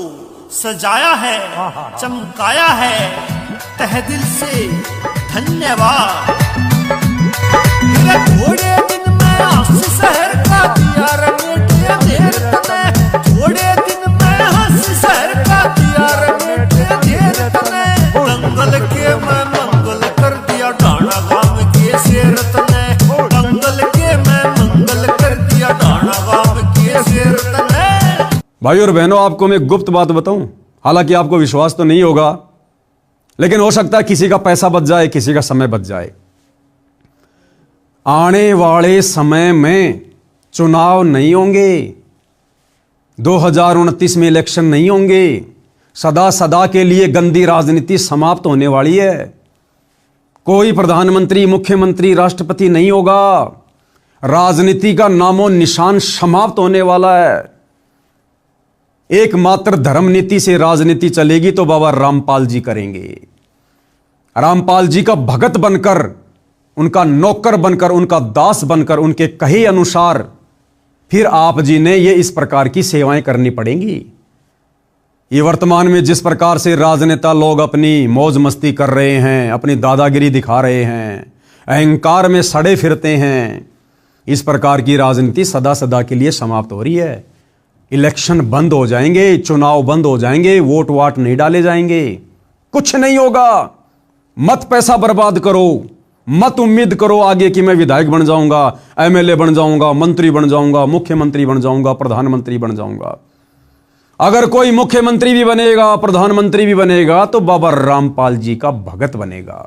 S5: सजाया है, चमकाया है, तहे दिल से धन्यवाद। थोड़े दिन में हंसी शहर का दिया रमेटे देर तने, थोड़े दिन में हंसी शहर का दिया रमेटे देर तने, दंगल के मैं मंगल कर दिया डाना गांव के शेर तने, दंगल के मैं मंगल कर दिया डाना गांव के शेर तने।
S1: भाई और बहनों, आपको मैं गुप्त बात बताऊं, हालांकि आपको विश्वास तो नहीं होगा, लेकिन हो सकता है किसी का पैसा बच जाए, किसी का समय बच जाए। आने वाले समय में चुनाव नहीं होंगे, 2029 में इलेक्शन नहीं होंगे। सदा सदा के लिए गंदी राजनीति समाप्त होने वाली है। कोई प्रधानमंत्री, मुख्यमंत्री, राष्ट्रपति नहीं होगा। राजनीति का नामो निशान समाप्त होने वाला है। एकमात्र धर्म नीति से राजनीति चलेगी तो बाबा रामपाल जी करेंगे। रामपाल जी का भगत बनकर, उनका नौकर बनकर, उनका दास बनकर, उनके कहे अनुसार फिर आप जी ने ये इस प्रकार की सेवाएं करनी पड़ेंगी। ये वर्तमान में जिस प्रकार से राजनेता लोग अपनी मौज मस्ती कर रहे हैं, अपनी दादागिरी दिखा रहे हैं, अहंकार में सड़े फिरते हैं, इस प्रकार की राजनीति सदा सदा के लिए समाप्त हो रही है। इलेक्शन बंद हो जाएंगे, चुनाव बंद हो जाएंगे, वोट वाट नहीं डाले जाएंगे, कुछ नहीं होगा। मत पैसा बर्बाद करो, मत उम्मीद करो आगे कि मैं विधायक बन जाऊंगा, एमएलए बन जाऊंगा, मंत्री बन जाऊंगा, मुख्यमंत्री बन जाऊंगा, प्रधानमंत्री बन जाऊंगा। अगर कोई मुख्यमंत्री भी बनेगा, प्रधानमंत्री भी बनेगा, तो बाबा रामपाल जी का भगत बनेगा।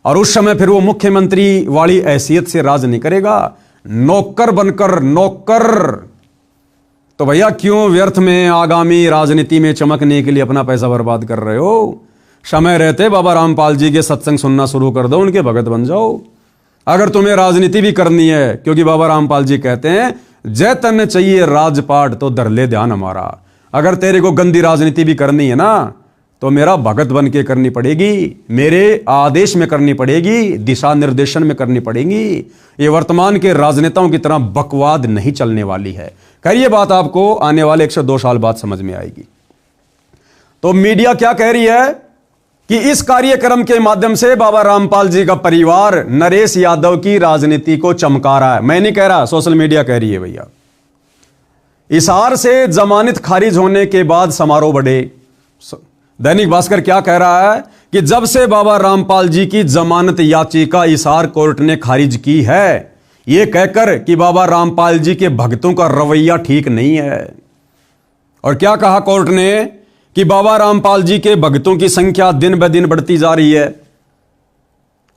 S1: और उस समय फिर वो मुख्यमंत्री वाली हैसियत से राज नहीं करेगा, नौकर बनकर। नौकर तो भैया क्यों व्यर्थ में आगामी राजनीति में चमकने के लिए अपना पैसा बर्बाद कर रहे हो? समय रहते बाबा रामपाल जी के सत्संग सुनना शुरू कर दो, उनके भगत बन जाओ। अगर तुम्हें राजनीति भी करनी है, क्योंकि बाबा रामपाल जी कहते हैं जय तन चाहिए राजपाट तो धर ले ध्यान हमारा। अगर तेरे को गंदी राजनीति भी करनी है ना, तो मेरा भगत बन के करनी पड़ेगी, मेरे आदेश में करनी पड़ेगी, दिशा निर्देशन में करनी पड़ेगी। ये वर्तमान के राजनेताओं की तरह बकवाद नहीं चलने वाली है। कहिए बात आपको आने वाले 102 साल बाद समझ में आएगी। तो मीडिया क्या कह रही है कि इस कार्यक्रम के माध्यम से बाबा रामपाल जी का परिवार नरेश यादव की राजनीति को चमका रहा है। मैं नहीं कह रहा, सोशल मीडिया कह रही है भैया। हिसार से जमानत खारिज होने के बाद समारोह बढ़े। दैनिक भास्कर क्या कह रहा है कि जब से बाबा रामपाल जी की जमानत याचिका हिसार कोर्ट ने खारिज की है, यह कहकर कि बाबा रामपाल जी के भक्तों का रवैया ठीक नहीं है। और क्या कहा कोर्ट ने कि बाबा रामपाल जी के भक्तों की संख्या दिन ब दिन बढ़ती जा रही है।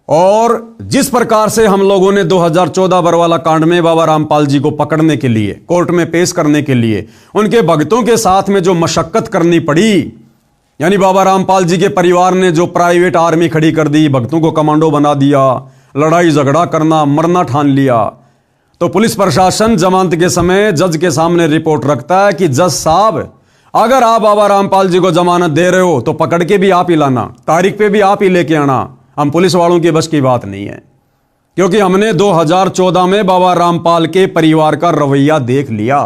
S1: और जिस प्रकार से हम लोगों ने 2014 बरवाला कांड में बाबा रामपाल जी को पकड़ने के लिए, कोर्ट में पेश करने के लिए उनके भक्तों के साथ में जो मशक्कत करनी पड़ी, यानी बाबा रामपाल जी के परिवार ने जो प्राइवेट आर्मी खड़ी कर दी, भक्तों को कमांडो बना दिया, लड़ाई झगड़ा करना, मरना ठान लिया, तो पुलिस प्रशासन जमानत के समय जज के सामने रिपोर्ट रखता है कि जज साहब, अगर आप बाबा रामपाल जी को जमानत दे रहे हो तो पकड़ के भी आप ही लाना, तारीख पे भी आप ही लेके आना। हम पुलिस वालों के बस की बात नहीं है, क्योंकि हमने 2014 में बाबा रामपाल के परिवार का रवैया देख लिया।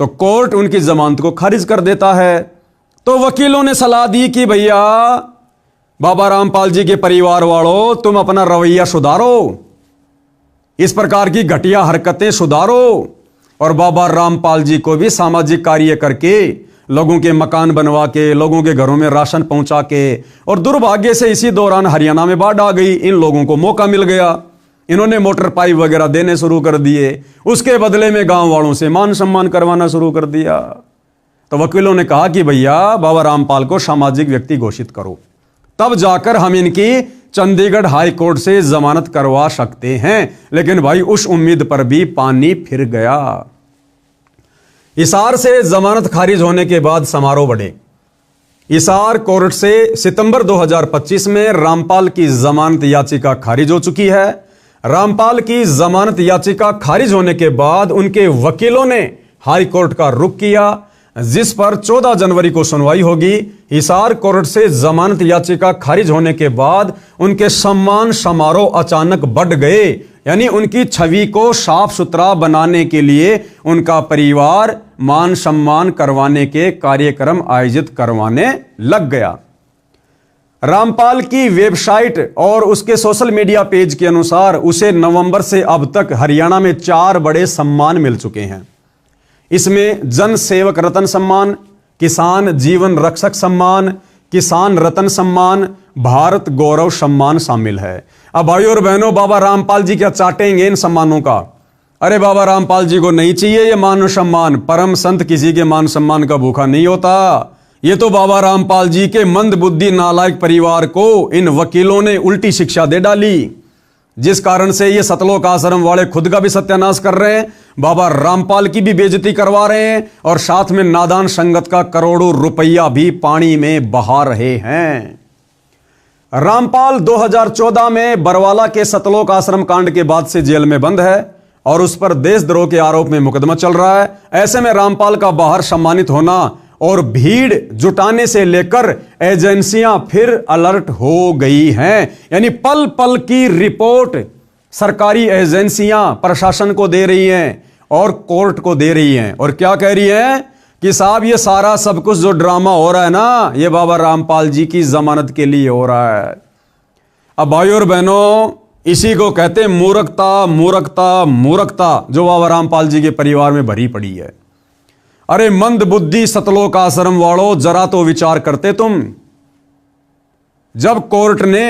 S1: तो कोर्ट उनकी जमानत को खारिज कर देता है। तो वकीलों ने सलाह दी कि भैया बाबा रामपाल जी के परिवार वालों, तुम अपना रवैया सुधारो, इस प्रकार की घटिया हरकतें सुधारो और बाबा रामपाल जी को भी सामाजिक कार्य करके, लोगों के मकान बनवा के, लोगों के घरों में राशन पहुंचा के, और दुर्भाग्य से इसी दौरान हरियाणा में बाढ़ आ गई, इन लोगों को मौका मिल गया, इन्होंने मोटर पाइप वगैरह देने शुरू कर दिए, उसके बदले में गांव वालों से मान सम्मान करवाना शुरू कर दिया। तो वकीलों ने कहा कि भैया बाबा रामपाल को सामाजिक व्यक्ति घोषित करो, तब जाकर हम इनकी चंडीगढ़ हाई कोर्ट से जमानत करवा सकते हैं। लेकिन भाई उस उम्मीद पर भी पानी फिर गया। हिसार से जमानत खारिज होने के बाद समारोह बढ़े। हिसार कोर्ट से सितंबर 2025 में रामपाल की जमानत याचिका खारिज हो चुकी है। रामपाल की जमानत याचिका खारिज होने के बाद उनके वकीलों ने हाई कोर्ट का रुख किया, जिस पर 14 जनवरी को सुनवाई होगी। हिसार कोर्ट से जमानत याचिका खारिज होने के बाद उनके सम्मान समारोह अचानक बढ़ गए, यानी उनकी छवि को साफ सुथरा बनाने के लिए उनका परिवार मान सम्मान करवाने के कार्यक्रम आयोजित करवाने लग गया। रामपाल की वेबसाइट और उसके सोशल मीडिया पेज के अनुसार उसे नवंबर से अब तक हरियाणा में 4 बड़े सम्मान मिल चुके हैं। इसमें जन सेवक रत्न सम्मान, किसान जीवन रक्षक सम्मान, किसान रत्न सम्मान, भारत गौरव सम्मान शामिल है। अब भाइयों और बहनों, बाबा रामपाल जी क्या चाटेंगे इन सम्मानों का? अरे बाबा रामपाल जी को नहीं चाहिए ये मान सम्मान। परम संत किसी के मान सम्मान का भूखा नहीं होता। ये तो बाबा रामपाल जी के मंद बुद्धि नालायक परिवार को इन वकीलों ने उल्टी शिक्षा दे डाली, जिस कारण से ये सतलोक आश्रम वाले खुद का भी सत्यानाश कर रहे हैं, बाबा रामपाल की भी बेइज्जती करवा रहे हैं और साथ में नादान संगत का करोड़ों रुपया भी पानी में बहा रहे हैं। रामपाल 2014 में बरवाला के सतलोक आश्रम कांड के बाद से जेल में बंद है और उस पर देशद्रोह के आरोप में मुकदमा चल रहा है। ऐसे में रामपाल का बाहर सम्मानित होना और भीड़ जुटाने से लेकर एजेंसियां फिर अलर्ट हो गई हैं, यानी पल पल की रिपोर्ट सरकारी एजेंसियां प्रशासन को दे रही हैं और कोर्ट को दे रही हैं। और क्या कह रही हैं कि साहब ये सारा सब कुछ जो ड्रामा हो रहा है ना, ये बाबा रामपाल जी की जमानत के लिए हो रहा है। अब भाइयों और बहनों, इसी को कहते हैं मूर्खता, मूर्खता, मूर्खता, जो बाबा रामपाल जी के परिवार में भरी पड़ी है। अरे मंद बुद्धि सतलोक आश्रम वालों, जरा तो विचार करते तुम। जब कोर्ट ने,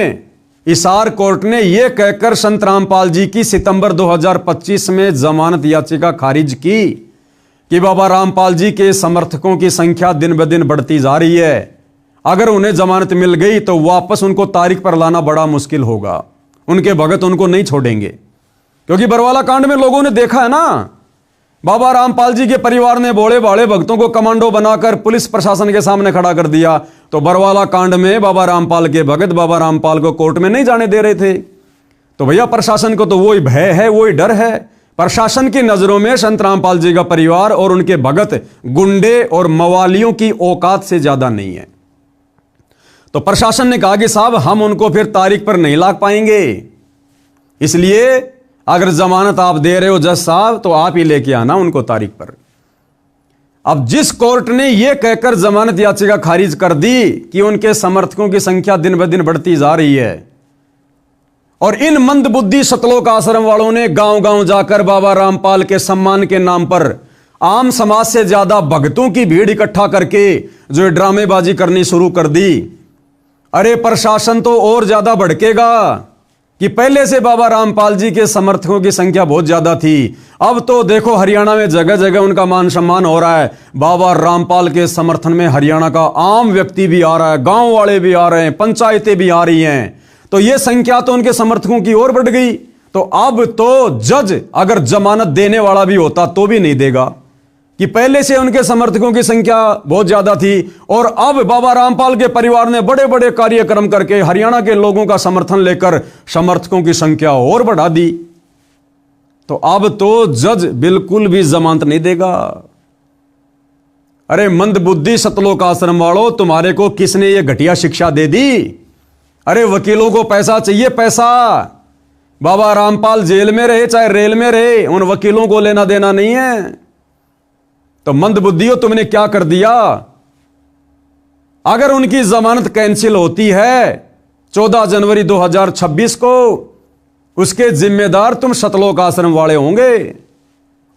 S1: हिसार कोर्ट ने यह कहकर संत रामपाल जी की सितंबर 2025 में जमानत याचिका खारिज की कि बाबा रामपाल जी के समर्थकों की संख्या दिन ब दिन बढ़ती जा रही है, अगर उन्हें जमानत मिल गई तो वापस उनको तारीख पर लाना बड़ा मुश्किल होगा, उनके भगत उनको नहीं छोड़ेंगे। क्योंकि बरवाला कांड में लोगों ने देखा है ना, बाबा रामपाल जी के परिवार ने भोले भाले भक्तों को कमांडो बनाकर पुलिस प्रशासन के सामने खड़ा कर दिया। तो बरवाला कांड में बाबा रामपाल के भगत बाबा रामपाल को कोर्ट में नहीं जाने दे रहे थे। तो भैया प्रशासन को तो वही भय है, वही डर है। प्रशासन की नजरों में संत रामपाल जी का परिवार और उनके भगत गुंडे और मवालियों की औकात से ज्यादा नहीं है। तो प्रशासन ने कहा कि साहब हम उनको फिर तारीख पर नहीं ला पाएंगे, इसलिए अगर जमानत आप दे रहे हो जज साहब तो आप ही लेके आना उनको तारीख पर। अब जिस कोर्ट ने यह कहकर जमानत याचिका खारिज कर दी कि उनके समर्थकों की संख्या दिन ब दिन बढ़ती जा रही है और इन मंदबुद्धि सतलोक आश्रम वालों ने गांव गांव जाकर बाबा रामपाल के सम्मान के नाम पर आम समाज से ज्यादा भक्तों की भीड़ इकट्ठा करके जो ड्रामेबाजी करनी शुरू कर दी, अरे प्रशासन तो और ज्यादा भड़केगा कि पहले से बाबा रामपाल जी के समर्थकों की संख्या बहुत ज्यादा थी, अब तो देखो हरियाणा में जगह जगह उनका मान सम्मान हो रहा है। बाबा रामपाल के समर्थन में हरियाणा का आम व्यक्ति भी आ रहा है, गांव वाले भी आ रहे हैं, पंचायतें भी आ रही हैं, तो यह संख्या तो उनके समर्थकों की ओर बढ़ गई। तो अब तो जज अगर जमानत देने वाला भी होता तो भी नहीं देगा कि पहले से उनके समर्थकों की संख्या बहुत ज्यादा थी और अब बाबा रामपाल के परिवार ने बड़े बड़े कार्यक्रम करके हरियाणा के लोगों का समर्थन लेकर समर्थकों की संख्या और बढ़ा दी। तो अब तो जज बिल्कुल भी जमानत नहीं देगा। अरे मंदबुद्धि सतलोक आश्रम वालों, तुम्हारे को किसने ये घटिया शिक्षा दे दी? अरे वकीलों को पैसा चाहिए, पैसा। बाबा रामपाल जेल में रहे चाहे रेल में रहे, उन वकीलों को लेना देना नहीं है। तो मंदबुद्धियों, तुमने क्या कर दिया? अगर उनकी जमानत कैंसिल होती है 14 जनवरी 2026 को उसके जिम्मेदार तुम सतलोक आश्रम वाले होंगे।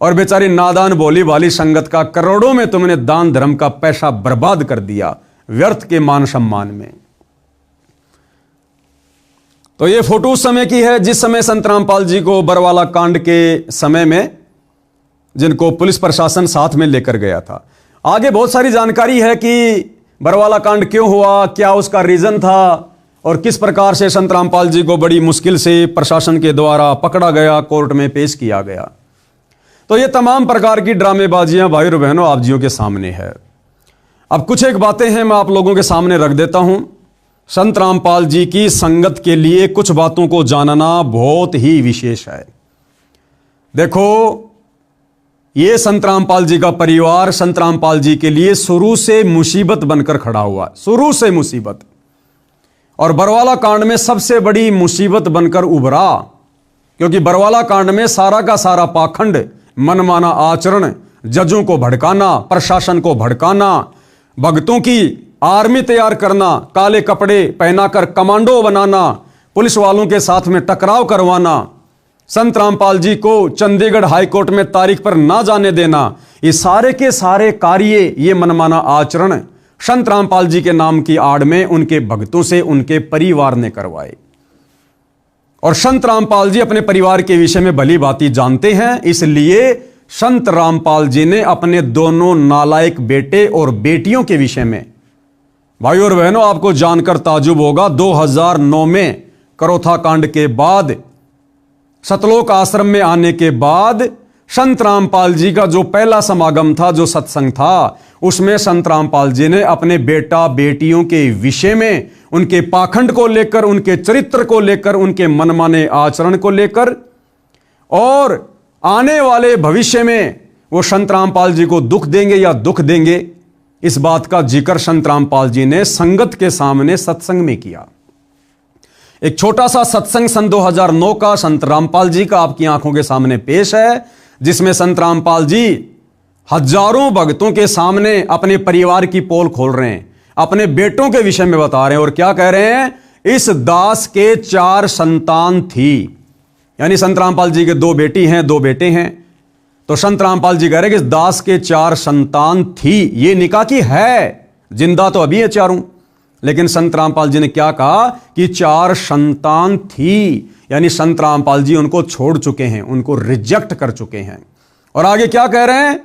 S1: और बेचारी नादान भोली भाली संगत का करोड़ों में तुमने दान धर्म का पैसा बर्बाद कर दिया व्यर्थ के मान सम्मान में। तो ये फोटो उस समय की है जिस समय संत रामपाल जी को बरवाला कांड के समय में जिनको पुलिस प्रशासन साथ में लेकर गया था। आगे बहुत सारी जानकारी है कि बरवाला कांड क्यों हुआ, क्या उसका रीजन था और किस प्रकार से संत रामपाल जी को बड़ी मुश्किल से प्रशासन के द्वारा पकड़ा गया, कोर्ट में पेश किया गया। तो ये तमाम प्रकार की ड्रामेबाजियां भाई और बहनों आप जियों के सामने है। अब कुछ एक बातें हैं मैं आप लोगों के सामने रख देता हूं। संत रामपाल जी की संगत के लिए कुछ बातों को जानना बहुत ही विशेष है। देखो, ये संत रामपाल जी का परिवार संत रामपाल जी के लिए शुरू से मुसीबत बनकर खड़ा हुआ, शुरू से मुसीबत, और बरवाला कांड में सबसे बड़ी मुसीबत बनकर उभरा। क्योंकि बरवाला कांड में सारा का सारा पाखंड, मनमाना आचरण, जजों को भड़काना, प्रशासन को भड़काना, भक्तों की आर्मी तैयार करना, काले कपड़े पहनाकर कमांडो बनाना, पुलिस वालों के साथ में टकराव करवाना, संत रामपाल जी को चंडीगढ़ हाईकोर्ट में तारीख पर ना जाने देना, ये सारे के सारे कार्य, ये मनमाना आचरण संत रामपाल जी के नाम की आड़ में उनके भक्तों से उनके परिवार ने करवाए। और संत रामपाल जी अपने परिवार के विषय में भली भांति जानते हैं, इसलिए संत रामपाल जी ने अपने दोनों नालायक बेटे और बेटियों के विषय में, भाई और बहनों आपको जानकर ताजुब होगा, 2009 में करोथा कांड के बाद, सतलोक आश्रम में आने के बाद संत रामपाल जी का जो पहला समागम था, जो सत्संग था, उसमें संत रामपाल जी ने अपने बेटा बेटियों के विषय में, उनके पाखंड को लेकर, उनके चरित्र को लेकर, उनके मनमाने आचरण को लेकर और आने वाले भविष्य में वो संत रामपाल जी को दुख देंगे या दुख देंगे, इस बात का जिक्र संत रामपाल जी ने संगत के सामने सत्संग में किया। एक छोटा सा सत्संग सन 2009 का संत रामपाल जी का आपकी आंखों के सामने पेश है, जिसमें संत रामपाल जी हजारों भक्तों के सामने अपने परिवार की पोल खोल रहे हैं, अपने बेटों के विषय में बता रहे हैं और क्या कह रहे हैं, इस दास के 4 संतान थी। यानी संत रामपाल जी के 2 बेटी हैं, 2 बेटे हैं। तो संत रामपाल जी कह रहे हैं कि इस दास के 4 संतान थी। ये निकाह की है, जिंदा तो अभी है चारों, लेकिन संत रामपाल जी ने क्या कहा कि 4 संतान थी। यानी संत रामपाल जी उनको छोड़ चुके हैं, उनको रिजेक्ट कर चुके हैं। और आगे क्या कह रहे हैं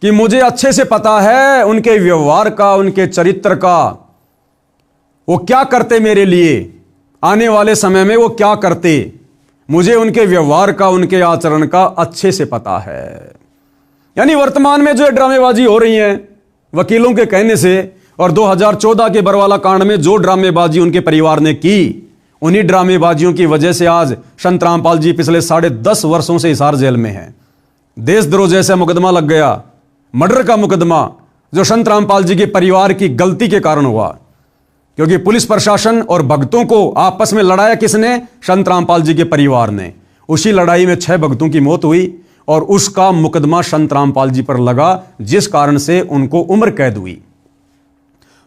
S1: कि मुझे अच्छे से पता है उनके व्यवहार का, उनके चरित्र का, वो क्या करते मेरे लिए, आने वाले समय में वो क्या करते, मुझे उनके व्यवहार का, उनके आचरण का अच्छे से पता है। यानी वर्तमान में जो ड्रामेबाजी हो रही है वकीलों के कहने से, और 2014 के बरवाला कांड में जो ड्रामेबाजी उनके परिवार ने की, उन्हीं ड्रामेबाजियों की वजह से आज संत रामपाल जी पिछले 10.5 वर्षों से हिसार जेल में हैं। देशद्रोह जैसा मुकदमा लग गया, मर्डर का मुकदमा, जो संत रामपाल जी के परिवार की गलती के कारण हुआ। क्योंकि पुलिस प्रशासन और भक्तों को आपस में लड़ाया किसने? संत रामपाल जी के परिवार ने। उसी लड़ाई में 6 भक्तों की मौत हुई और उसका मुकदमा संत रामपाल जी पर लगा, जिस कारण से उनको उम्र कैद हुई।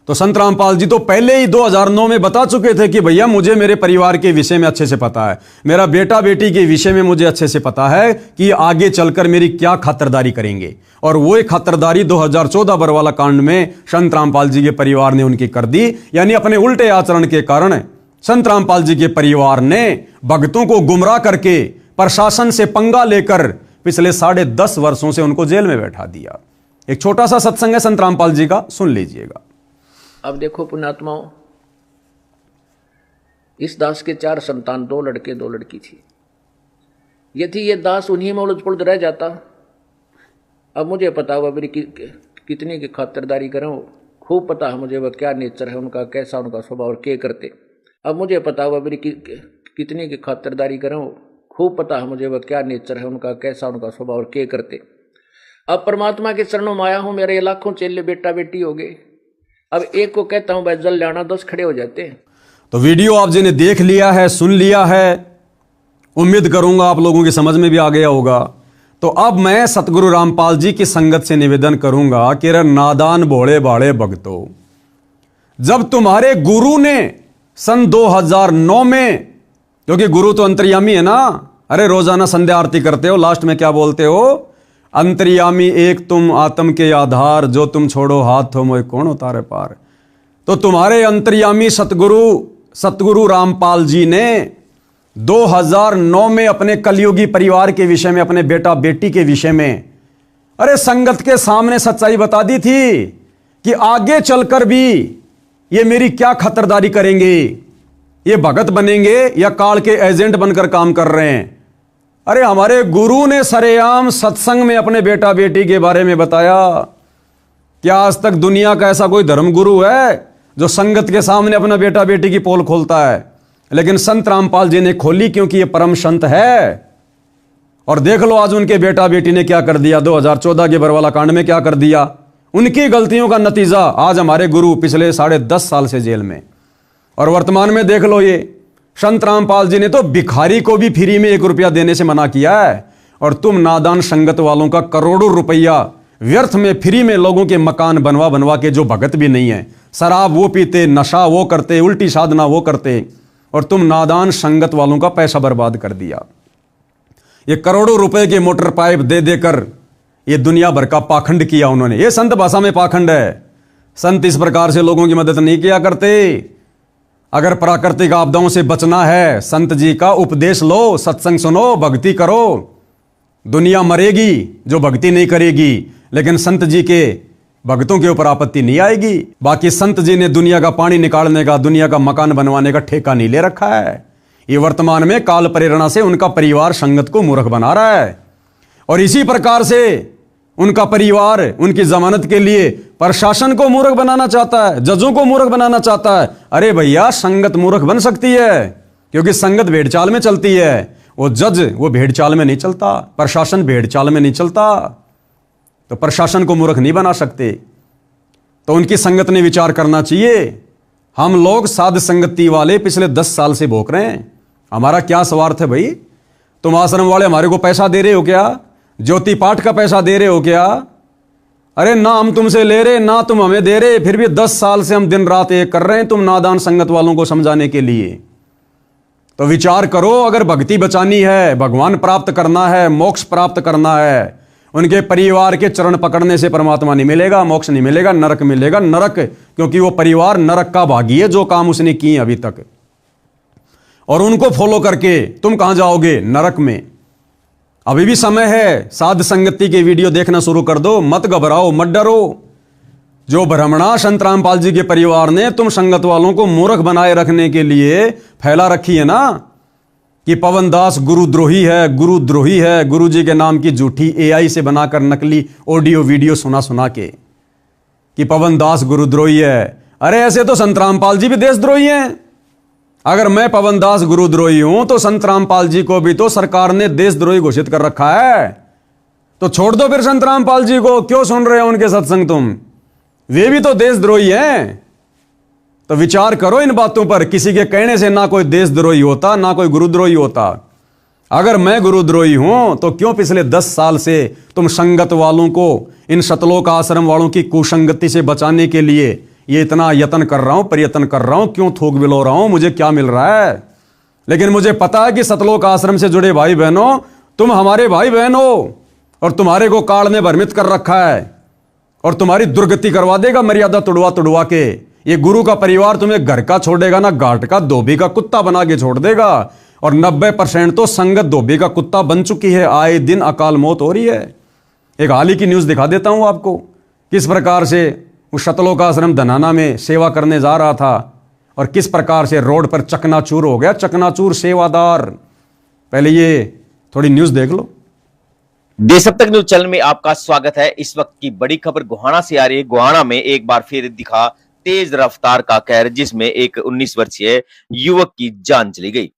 S1: तो संत रामपाल जी तो पहले ही 2009 में बता चुके थे कि भैया मुझे मेरे परिवार के विषय में अच्छे से पता है, मेरा बेटा बेटी के विषय में मुझे अच्छे से पता है कि आगे चलकर मेरी क्या खातिरदारी करेंगे। और वो एक खातिरदारी 2014 बरवाला कांड में संत रामपाल जी के परिवार ने उनकी कर दी। यानी अपने उल्टे आचरण के कारण संत रामपाल जी के परिवार ने भक्तों को गुमराह करके प्रशासन से पंगा लेकर पिछले 10.5 वर्षों से उनको जेल में बैठा दिया। एक छोटा सा सत्संग है संत रामपाल जी का, सुन लीजिएगा।
S2: अब देखो पुण्यात्माओं, इस दास के 4 संतान, 2 लड़के 2 लड़की थी। यदि ये दास उन्हीं में उलझ पुलझ रह जाता, अब मुझे पता हुआ मेरी कितनी की खातिरदारी करूं, खूब पता है मुझे वह क्या नेचर है उनका, कैसा उनका स्वभाव और क्या करते। अब मुझे पता हुआ मेरी कितनी की खातिरदारी करूं, खूब पता है मुझे वह क्या नेचर है उनका, कैसा उनका स्वभाव और क्या करते। अब परमात्मा के चरणों में आया हूं, मेरे लाखों चेले बेटा बेटी हो गए। अब एक को कहता हूं भाई जल लाना, 10 खड़े हो जाते हैं।
S1: तो वीडियो आप जिन्हें देख लिया है, सुन लिया है, उम्मीद करूंगा आप लोगों की समझ में भी आ गया होगा। तो अब मैं सतगुरु रामपाल जी की संगत से निवेदन करूंगा कि रे नादान भोले भाले भक्तों, जब तुम्हारे गुरु ने सन 2009 में, क्योंकि गुरु तो अंतर्यामी है ना। अरे रोजाना संध्या आरती करते हो, लास्ट में क्या बोलते हो? अंतर्यामी एक तुम आत्म के आधार, जो तुम छोड़ो हाथ हो मोए कौन उतारे पार। तो तुम्हारे अंतर्यामी सतगुरु रामपाल जी ने 2009 में अपने कलयुगी परिवार के विषय में, अपने बेटा बेटी के विषय में, अरे संगत के सामने सच्चाई बता दी थी कि आगे चलकर भी ये मेरी क्या खतरदारी करेंगे, ये भगत बनेंगे या काल के एजेंट बनकर काम कर रहे हैं। अरे हमारे गुरु ने सरेआम सत्संग में अपने बेटा बेटी के बारे में बताया। क्या आज तक दुनिया का ऐसा कोई धर्म गुरु है जो संगत के सामने अपना बेटा बेटी की पोल खोलता है? लेकिन संत रामपाल जी ने खोली, क्योंकि ये परम संत है। और देख लो आज उनके बेटा बेटी ने क्या कर दिया। 2014 के बरवाला कांड में क्या कर दिया। उनकी गलतियों का नतीजा आज हमारे गुरु पिछले 10.5 साल से जेल में। और वर्तमान में देख लो, ये संत रामपाल जी ने तो भिखारी को भी फ्री में 1 रुपया देने से मना किया है। और तुम नादान संगत वालों का करोड़ों रुपया व्यर्थ में फ्री में लोगों के मकान बनवा बनवा के, जो भगत भी नहीं है, शराब वो पीते, नशा वो करते, उल्टी साधना वो करते, और तुम नादान संगत वालों का पैसा बर्बाद कर दिया। ये करोड़ों रुपए के मोटर पाइप दे देकर ये दुनिया भर का पाखंड किया उन्होंने। ये संत भाषा में पाखंड है। संत इस प्रकार से लोगों की मदद नहीं किया करते। अगर प्राकृतिक आपदाओं से बचना है, संत जी का उपदेश लो, सत्संग सुनो, भक्ति करो। दुनिया मरेगी जो भक्ति नहीं करेगी, लेकिन संत जी के भक्तों के ऊपर आपत्ति नहीं आएगी। बाकी संत जी ने दुनिया का पानी निकालने का, दुनिया का मकान बनवाने का ठेका नहीं ले रखा है। ये वर्तमान में काल प्रेरणा से उनका परिवार संगत को मूर्ख बना रहा है। और इसी प्रकार से उनका परिवार उनकी जमानत के लिए प्रशासन को मूर्ख बनाना चाहता है, जजों को मूर्ख बनाना चाहता है। अरे भैया, संगत मूर्ख बन सकती है, क्योंकि संगत भेड़ चाल में चलती है। वो जज वो भेड़ चाल में नहीं चलता, प्रशासन भेड़ चाल में नहीं चलता। तो प्रशासन को मूर्ख नहीं बना सकते। तो उनकी संगत ने विचार करना चाहिए। हम लोग साध संगति वाले पिछले 10 साल से भोग रहे हैं। हमारा क्या स्वार्थ है भाई? तुम आश्रम वाले हमारे को पैसा दे रहे हो क्या? ज्योति पाठ का पैसा दे रहे हो क्या? अरे ना हम तुमसे ले रहे, ना तुम हमें दे रहे, फिर भी 10 साल से हम दिन रात एक कर रहे हैं तुम नादान संगत वालों को समझाने के लिए। तो विचार करो, अगर भक्ति बचानी है, भगवान प्राप्त करना है, मोक्ष प्राप्त करना है, उनके परिवार के चरण पकड़ने से परमात्मा नहीं मिलेगा, मोक्ष नहीं मिलेगा, नरक मिलेगा। नरक, क्योंकि वो परिवार नरक का भागी है, जो काम उसने किए अभी तक। और उनको फॉलो करके तुम कहां जाओगे? नरक में। अभी भी समय है, साध संगति के वीडियो देखना शुरू कर दो। मत घबराओ, मत डरो। जो भ्रमणा संत रामपाल जी के परिवार ने तुम संगत वालों को मूर्ख बनाए रखने के लिए फैला रखी है ना, कि पवन दास गुरुद्रोही है, गुरुद्रोही है, गुरु जी के नाम की झूठी एआई से बनाकर नकली ऑडियो वीडियो सुना के कि पवन दास गुरुद्रोही है। अरे ऐसे तो संत रामपाल जी भी देशद्रोही हैं। अगर मैं पवन दास गुरुद्रोही हूं तो संत रामपाल जी को भी तो सरकार ने देशद्रोही घोषित कर रखा है। तो छोड़ दो फिर संत रामपाल जी को, क्यों सुन रहे हो उनके सत्संग तुम? वे भी तो देशद्रोही हैं। तो विचार करो इन बातों पर। किसी के कहने से ना कोई देशद्रोही होता, ना कोई गुरुद्रोही होता। अगर मैं गुरुद्रोही हूं तो क्यों पिछले 10 साल से तुम संगत वालों को, इन सतलोक आश्रम वालों की कुसंगति से बचाने के लिए ये इतना यत्न कर रहा हूं, प्रयत्न कर रहा हूं, क्यों थोक बिलो रहा हूं? मुझे क्या मिल रहा है? लेकिन मुझे पता है कि सतलोक आश्रम से जुड़े भाई बहनों, तुम हमारे भाई बहन हो, और तुम्हारे को काल ने भ्रमित कर रखा है और तुम्हारी दुर्गति करवा देगा मर्यादा तुड़वा के। ये गुरु का परिवार तुम्हें घर का छोड़ेगा ना, घाट का धोबी का कुत्ता बना के छोड़ देगा। और 90% तो संगत धोबी का कुत्ता बन चुकी है। आए दिन अकाल मौत हो रही है। एक हाल ही की न्यूज दिखा देता हूं आपको, किस प्रकार से उस सतलोक आश्रम धनाना में सेवा करने जा रहा था और किस प्रकार से रोड पर चकनाचूर हो गया, चकनाचूर सेवादार। पहले ये थोड़ी न्यूज देख लो।
S7: देश अब तक न्यूज चैनल में आपका स्वागत है। इस वक्त की बड़ी खबर गोहाना से आ रही है। गोहाना में एक बार फिर दिखा तेज रफ्तार का कहर, जिसमें एक 19 वर्षीय युवक की जान चली गई।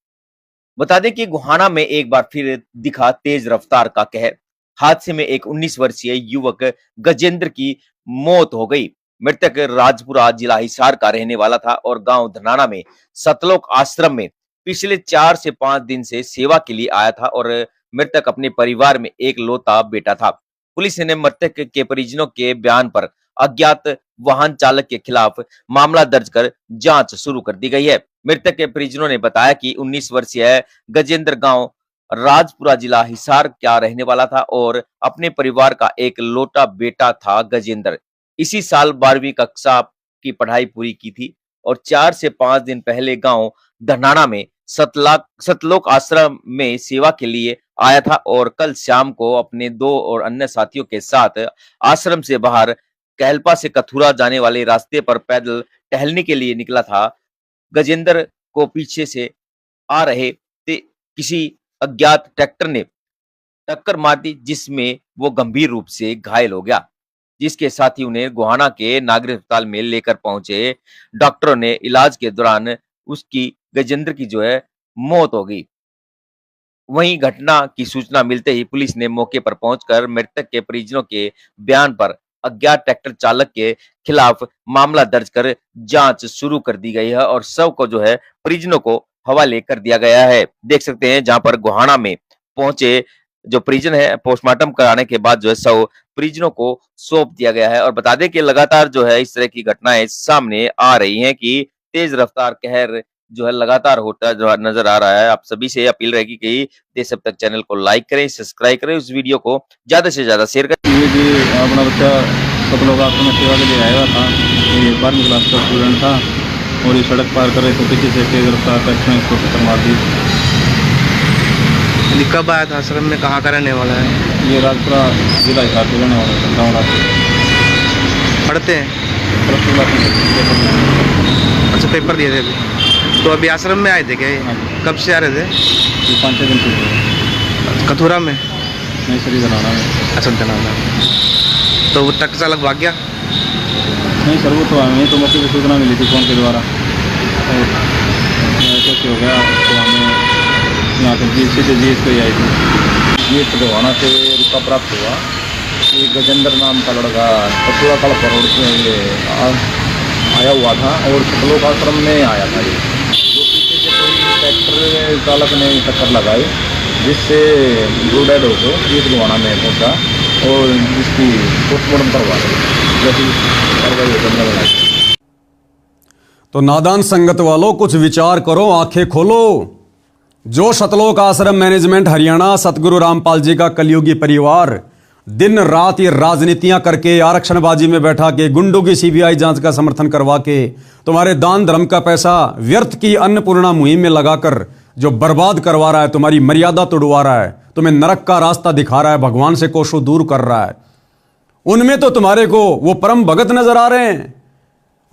S7: बता दें कि गोहाना में एक बार फिर दिखा तेज रफ्तार का कहर। हादसे में एक 19 वर्षीय युवक गजेंद्र की मौत हो गई। मृतक राजपुरा जिला हिसार का रहने वाला था और गांव धनाना में सतलोक आश्रम में पिछले 4 से 5 दिन से सेवा के लिए आया था और मृतक अपने परिवार में एक लौता बेटा था। पुलिस ने मृतक के परिजनों के बयान पर अज्ञात वाहन चालक के खिलाफ मामला दर्ज कर जांच शुरू कर दी गई है। मृतक के परिजनों ने बताया कि 19 वर्षीय गजेंद्र गांव राजपुरा जिला हिसार का रहने वाला था और अपने परिवार का एक लौटा बेटा था। गजेंद्र इसी साल 12वीं कक्षा की पढ़ाई पूरी की थी और 4 से 5 दिन पहले गांव धनाना में सतलोक आश्रम में सेवा के लिए आया था और कल शाम को अपने 2 और अन्य साथियों के साथ आश्रम से बाहर कहलपा से कथुरा जाने वाले रास्ते पर पैदल टहलने के लिए निकला था। गजेंद्र को पीछे से आ रहे किसी अज्ञात ट्रैक्टर ने टक्कर मार दी, जिसमें वो गंभीर रूप से घायल हो गया, जिसके साथ ही उन्हें गोहाना के नागरिक अस्पताल में लेकर पहुंचे। डॉक्टरों ने इलाज के दौरान उसकी गजेंद्र की जो है मौत हो गई। वहीं घटना की सूचना मिलते ही पुलिस ने मौके पर पहुंचकर मृतक के परिजनों के बयान पर अज्ञात ट्रैक्टर चालक के खिलाफ मामला दर्ज कर जांच शुरू कर दी गई है और शव को जो है परिजनों को हवाले कर दिया गया है। देख सकते हैं जहां पर गोहाना में पहुंचे जो परिजन है, पोस्टमार्टम कराने के बाद जो है शव परिजनों को सौंप दिया गया है। और बता दें कि लगातार जो है इस तरह की घटनाएं सामने आ रही हैं कि तेज रफ्तार कहर जो है लगातार होता जो नजर आ रहा है। आप सभी से अपील रहेगी कि देश अब तक चैनल को लाइक करें, सब्सक्राइब करें, उस वीडियो को ज्यादा से ज्यादा शेयर करें।
S8: ये जी अपना बच्चा सतलोक आश्रम में सेवा के लिए आया हुआ था। ये 12वीं क्लास का स्टूडेंट था और ये सड़क पार कर रहे थे, पीछे से तेज रफ्तार ट्रैक्टर ने इसको टक्कर मार दी।
S9: कब आया था आश्रम में, कहाँ का रहने वाला है?
S8: ये राजपुरा जिला हिसार के रहने वाला है, गाँव राजपुरा।
S9: पढ़ते हैं?
S8: प्लस 2 क्लास में।
S9: अच्छा, पेपर दिए थे अभी? तो अभी आश्रम में आए थे क्या? कब से आ रहे थे?
S8: ये 5-6 दिन से।
S9: कथुरा में?
S8: नहीं सर, धनाना में।
S9: अच्छा, धनाना। तो वो ट्रक चालक भाग गया?
S8: नहीं सर, वो तो हमें तो मौके पर सूचना मिली थी फ़ोन के द्वारा और ऐसे हो गया तो हमें यहाँ पर सीधे जीएस को ही आई थी। जीएस गोहाना से रुका प्राप्त हुआ कि गजेंद्र नाम का लड़का कथुरा कड़पा रोड से ये आया हुआ था और सतलोक आश्रम में आया था। ये जो पीछे से कोई ट्रैक्टर चालक ने टक्कर लगाई, जिससे वो डेड हो गए। जीएस गोहाना में पहुँचा और जिसकी पोस्टमार्टम करवा रहे जैसी कार्रवाई हो।
S1: तो नादान संगत वालों, कुछ विचार करो, आंखें खोलो। जो सतलोक आश्रम मैनेजमेंट हरियाणा सतगुरु रामपाल जी का कलयुगी परिवार दिन रात ये राजनीतियां करके, आरक्षणबाजी में बैठा के, गुंडों की सीबीआई जांच का समर्थन करवा के, तुम्हारे दान धर्म का पैसा व्यर्थ की अन्नपूर्णा मुहिम में लगाकर जो बर्बाद करवा रहा है, तुम्हारी मर्यादा तोड़वा रहा है, तुम्हें नरक का रास्ता दिखा रहा है, भगवान से कोसों दूर कर रहा है, उनमें तो तुम्हारे को वो परम भगत नजर आ रहे हैं।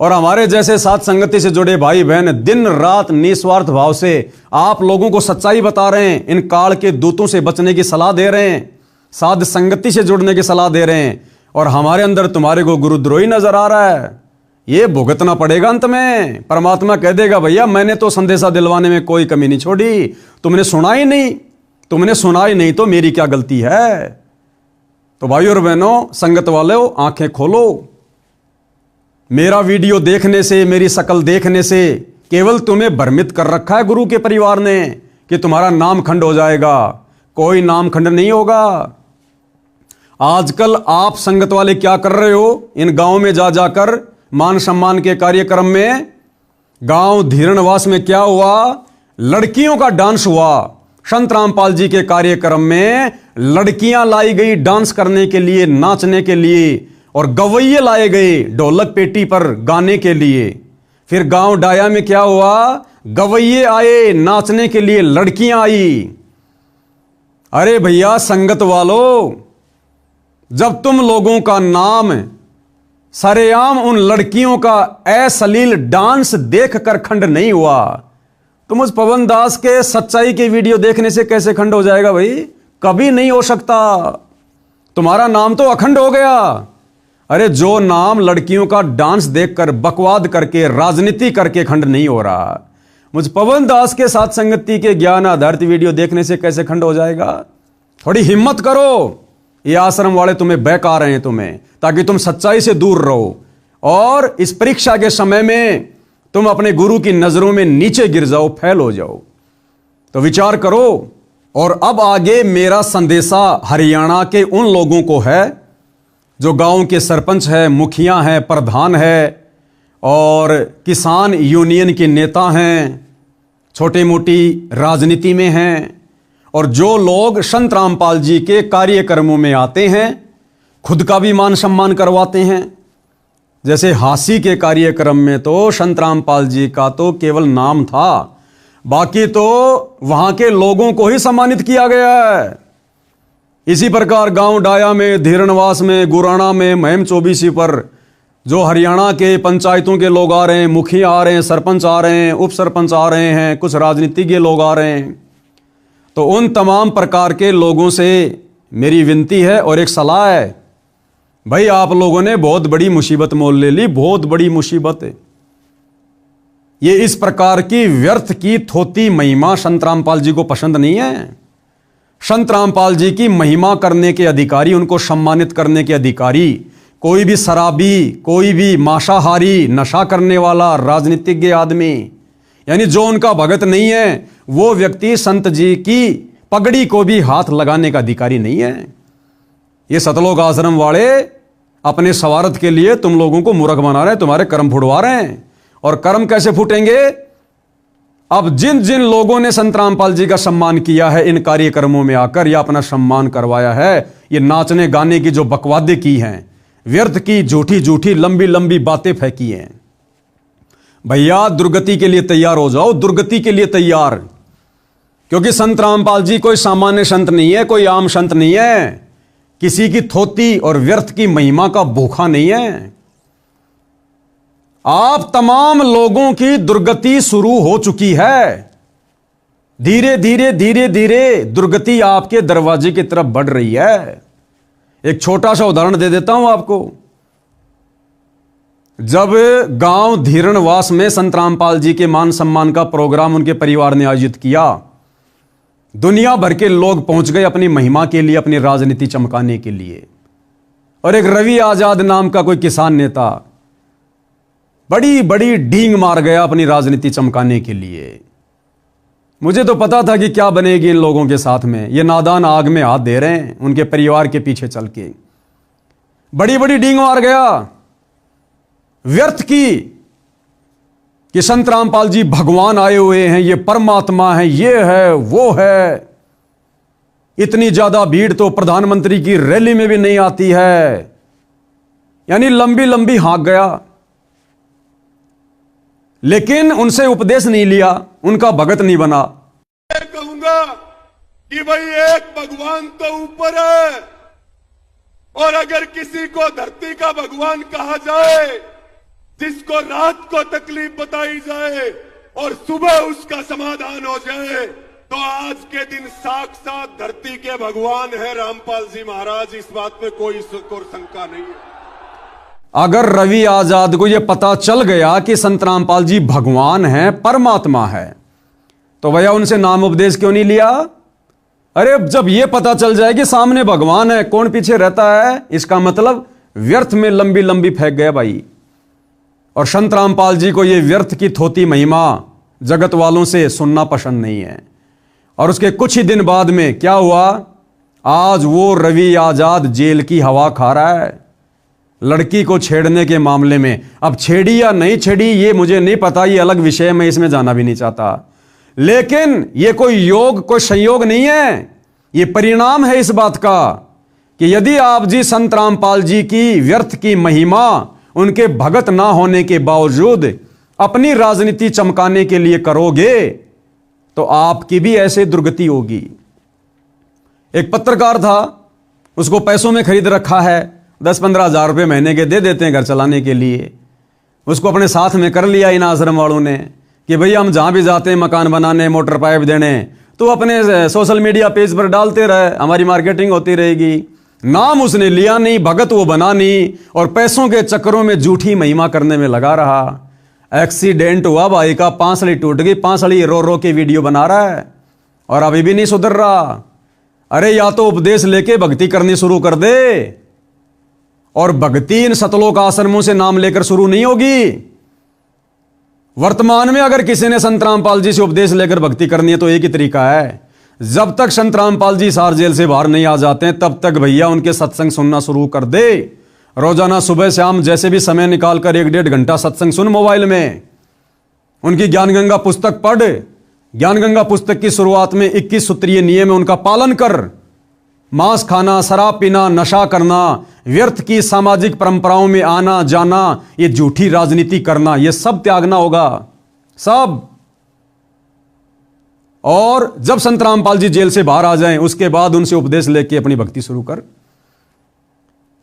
S1: और हमारे जैसे साथ संगति से जुड़े भाई बहन दिन रात निस्वार्थ भाव से आप लोगों को सच्चाई बता रहे हैं, इन काल के दूतों से बचने की सलाह दे रहे हैं, साध संगति से जुड़ने की सलाह दे रहे हैं, और हमारे अंदर तुम्हारे को गुरुद्रोही नजर आ रहा है। ये भुगतना पड़ेगा अंत में। परमात्मा कह देगा भैया मैंने तो संदेशा दिलवाने में कोई कमी नहीं छोड़ी, तुमने सुना ही नहीं, तुमने सुना ही नहीं तो मेरी क्या गलती है। तो भाइयों और बहनों, संगत वालों, आंखें खोलो। मेरा वीडियो देखने से, मेरी शक्ल देखने से केवल तुम्हें भ्रमित कर रखा है गुरु के परिवार ने कि तुम्हारा नाम खंड हो जाएगा। कोई नाम खंड नहीं होगा। आजकल आप संगत वाले क्या कर रहे हो? इन गांव में जा जाकर मान सम्मान के कार्यक्रम में, गांव धीरणवास में क्या हुआ? लड़कियों का डांस हुआ। संत रामपाल जी के कार्यक्रम में लड़कियां लाई गई डांस करने के लिए, नाचने के लिए, और गवैये लाए गए ढोलक पेटी पर गाने के लिए। फिर गांव डाया में क्या हुआ? गवैये आए नाचने के लिए, लड़कियां आई। अरे भैया संगत वालों, जब तुम लोगों का नाम सरेआम उन लड़कियों का अश्लील डांस देखकर खंड नहीं हुआ, तुम उस पवन दास के सच्चाई के वीडियो देखने से कैसे खंड हो जाएगा भाई? कभी नहीं हो सकता। तुम्हारा नाम तो अखंड हो गया। अरे जो नाम लड़कियों का डांस देखकर बकवाद करके राजनीति करके खंड नहीं हो रहा, मुझ पवन दास के साथ संगति के ज्ञान आधारित वीडियो देखने से कैसे खंड हो जाएगा? थोड़ी हिम्मत करो। ये आश्रम वाले तुम्हें बहका रहे हैं तुम्हें, ताकि तुम सच्चाई से दूर रहो और इस परीक्षा के समय में तुम अपने गुरु की नजरों में नीचे गिर जाओ, फेल हो जाओ। तो विचार करो। और अब आगे मेरा संदेशा हरियाणा के उन लोगों को है जो गांव के सरपंच है, मुखिया हैं, प्रधान है और किसान यूनियन के नेता हैं, छोटी मोटी राजनीति में हैं, और जो लोग संत रामपाल जी के कार्यक्रमों में आते हैं खुद का भी मान सम्मान करवाते हैं। जैसे हासी के कार्यक्रम में तो संत रामपाल जी का तो केवल नाम था, बाकी तो वहां के लोगों को ही सम्मानित किया गया है। इसी प्रकार गांव डाया में, धीरणवास में, गुराना में, महम चौबीसी पर जो हरियाणा के पंचायतों के लोग आ रहे हैं, मुखिया आ रहे हैं, सरपंच आ रहे हैं, उप सरपंच आ रहे हैं, कुछ राजनीतिज्ञ लोग आ रहे हैं, तो उन तमाम प्रकार के लोगों से मेरी विनती है और एक सलाह है, भाई आप लोगों ने बहुत बड़ी मुसीबत मोल ले ली, बहुत बड़ी मुसीबत है। ये इस प्रकार की व्यर्थ की थोती महिमा संत रामपाल जी को पसंद नहीं है। संत रामपाल जी की महिमा करने के अधिकारी, उनको सम्मानित करने के अधिकारी कोई भी शराबी, कोई भी मांसाहारी, नशा करने वाला राजनीतिज्ञ आदमी, यानी जो उनका भगत नहीं है, वो व्यक्ति संत जी की पगड़ी को भी हाथ लगाने का अधिकारी नहीं है। ये सतलोक आश्रम वाले अपने स्वार्थ के लिए तुम लोगों को मूर्ख बना रहे हैं, तुम्हारे कर्म फुड़वा रहे हैं। और कर्म कैसे फूटेंगे? अब जिन जिन लोगों ने संत रामपाल जी का सम्मान किया है इन कार्यक्रमों में आकर या अपना सम्मान करवाया है, ये नाचने गाने की जो बकवादे की हैं, व्यर्थ की झूठी झूठी लंबी लंबी बातें फेंकी हैं, भैया दुर्गति के लिए तैयार हो जाओ, दुर्गति के लिए तैयार। क्योंकि संत रामपाल जी कोई सामान्य संत नहीं है, कोई आम संत नहीं है, किसी की थोती और व्यर्थ की महिमा का भूखा नहीं है। आप तमाम लोगों की दुर्गति शुरू हो चुकी है। धीरे धीरे धीरे धीरे दुर्गति आपके दरवाजे की तरफ बढ़ रही है। एक छोटा सा उदाहरण दे देता हूं आपको। जब गांव धीरणवास में संत रामपाल जी के मान सम्मान का प्रोग्राम उनके परिवार ने आयोजित किया, दुनिया भर के लोग पहुंच गए अपनी महिमा के लिए, अपनी राजनीति चमकाने के लिए। और एक रवि आजाद नाम का कोई किसान नेता बड़ी बड़ी डींग मार गया अपनी राजनीति चमकाने के लिए। मुझे तो पता था कि क्या बनेगी इन लोगों के साथ में। ये नादान आग में हाथ दे रहे हैं उनके परिवार के पीछे चल के। बड़ी बड़ी डींग मार गया व्यर्थ की कि संत रामपाल जी भगवान आए हुए हैं, ये परमात्मा है, ये है वो है। इतनी ज्यादा भीड़ तो प्रधानमंत्री की रैली में भी नहीं आती है। यानी लंबी लंबी हाँक गया, लेकिन उनसे उपदेश नहीं लिया, उनका भगत नहीं बना।
S10: मैं कहूंगा कि भाई एक भगवान तो ऊपर है, और अगर किसी को धरती का भगवान कहा जाए, जिसको रात को तकलीफ बताई जाए और सुबह उसका समाधान हो जाए, तो आज के दिन साक्षात धरती के भगवान है रामपाल जी महाराज। इस बात में कोई शंका नहीं है।
S1: अगर रवि आजाद को यह पता चल गया कि संत रामपाल जी भगवान हैं, परमात्मा है, तो भैया उनसे नाम उपदेश क्यों नहीं लिया? अरे जब यह पता चल जाए कि सामने भगवान है, कौन पीछे रहता है, इसका मतलब व्यर्थ में लंबी लंबी फेंक गया भाई। और संत रामपाल जी को यह व्यर्थ की थोती महिमा जगत वालों से सुनना पसंद नहीं है। और उसके कुछ ही दिन बाद में क्या हुआ? आज वो रवि आजाद जेल की हवा खा रहा है लड़की को छेड़ने के मामले में। अब छेड़ी या नहीं छेड़ी ये मुझे नहीं पता, ये अलग विषय, मैं इसमें जाना भी नहीं चाहता। लेकिन ये कोई योग, कोई संयोग नहीं है, ये परिणाम है इस बात का कि यदि आप जी संत रामपाल जी की व्यर्थ की महिमा उनके भगत ना होने के बावजूद अपनी राजनीति चमकाने के लिए करोगे, तो आपकी भी ऐसे दुर्गति होगी। एक पत्रकार था, उसको पैसों में खरीद रखा है, 10-15 हज़ार रुपये महीने के दे देते हैं घर चलाने के लिए। उसको अपने साथ में कर लिया इन आश्रम वालों ने कि भई हम जहां भी जाते हैं मकान बनाने, मोटर पाइप देने, तो अपने सोशल मीडिया पेज पर डालते रहे, हमारी मार्केटिंग होती रहेगी। नाम उसने लिया नहीं, भगत वो बना नहीं, और पैसों के चक्करों में झूठी महिमा करने में लगा रहा। एक्सीडेंट हुआ भाई का, पांसली टूट गई, पांसली रो रो के वीडियो बना रहा है और अभी भी नहीं सुधर रहा। अरे या तो उपदेश लेके भक्ति करनी शुरू कर दे, और भक्ति इन सतलोक आश्रमों से नाम लेकर शुरू नहीं होगी। वर्तमान में अगर किसी ने संत रामपाल जी से उपदेश लेकर भक्ति करनी है तो एक ही तरीका है, जब तक संत रामपाल जी हिसार जेल से बाहर नहीं आ जाते हैं तब तक भैया उनके सत्संग सुनना शुरू कर दे। रोजाना सुबह शाम जैसे भी समय निकालकर 1-1.5 घंटा सत्संग सुन मोबाइल में। उनकी ज्ञान गंगा पुस्तक पढ़। ज्ञान गंगा पुस्तक की शुरुआत में 21 सूत्रीय नियम है, उनका पालन कर। मांस खाना, शराब पीना, नशा करना, व्यर्थ की सामाजिक परंपराओं में आना जाना, ये झूठी राजनीति करना, ये सब त्यागना होगा, सब। और जब संत रामपाल जी जेल से बाहर आ जाएं, उसके बाद उनसे उपदेश लेके अपनी भक्ति शुरू कर।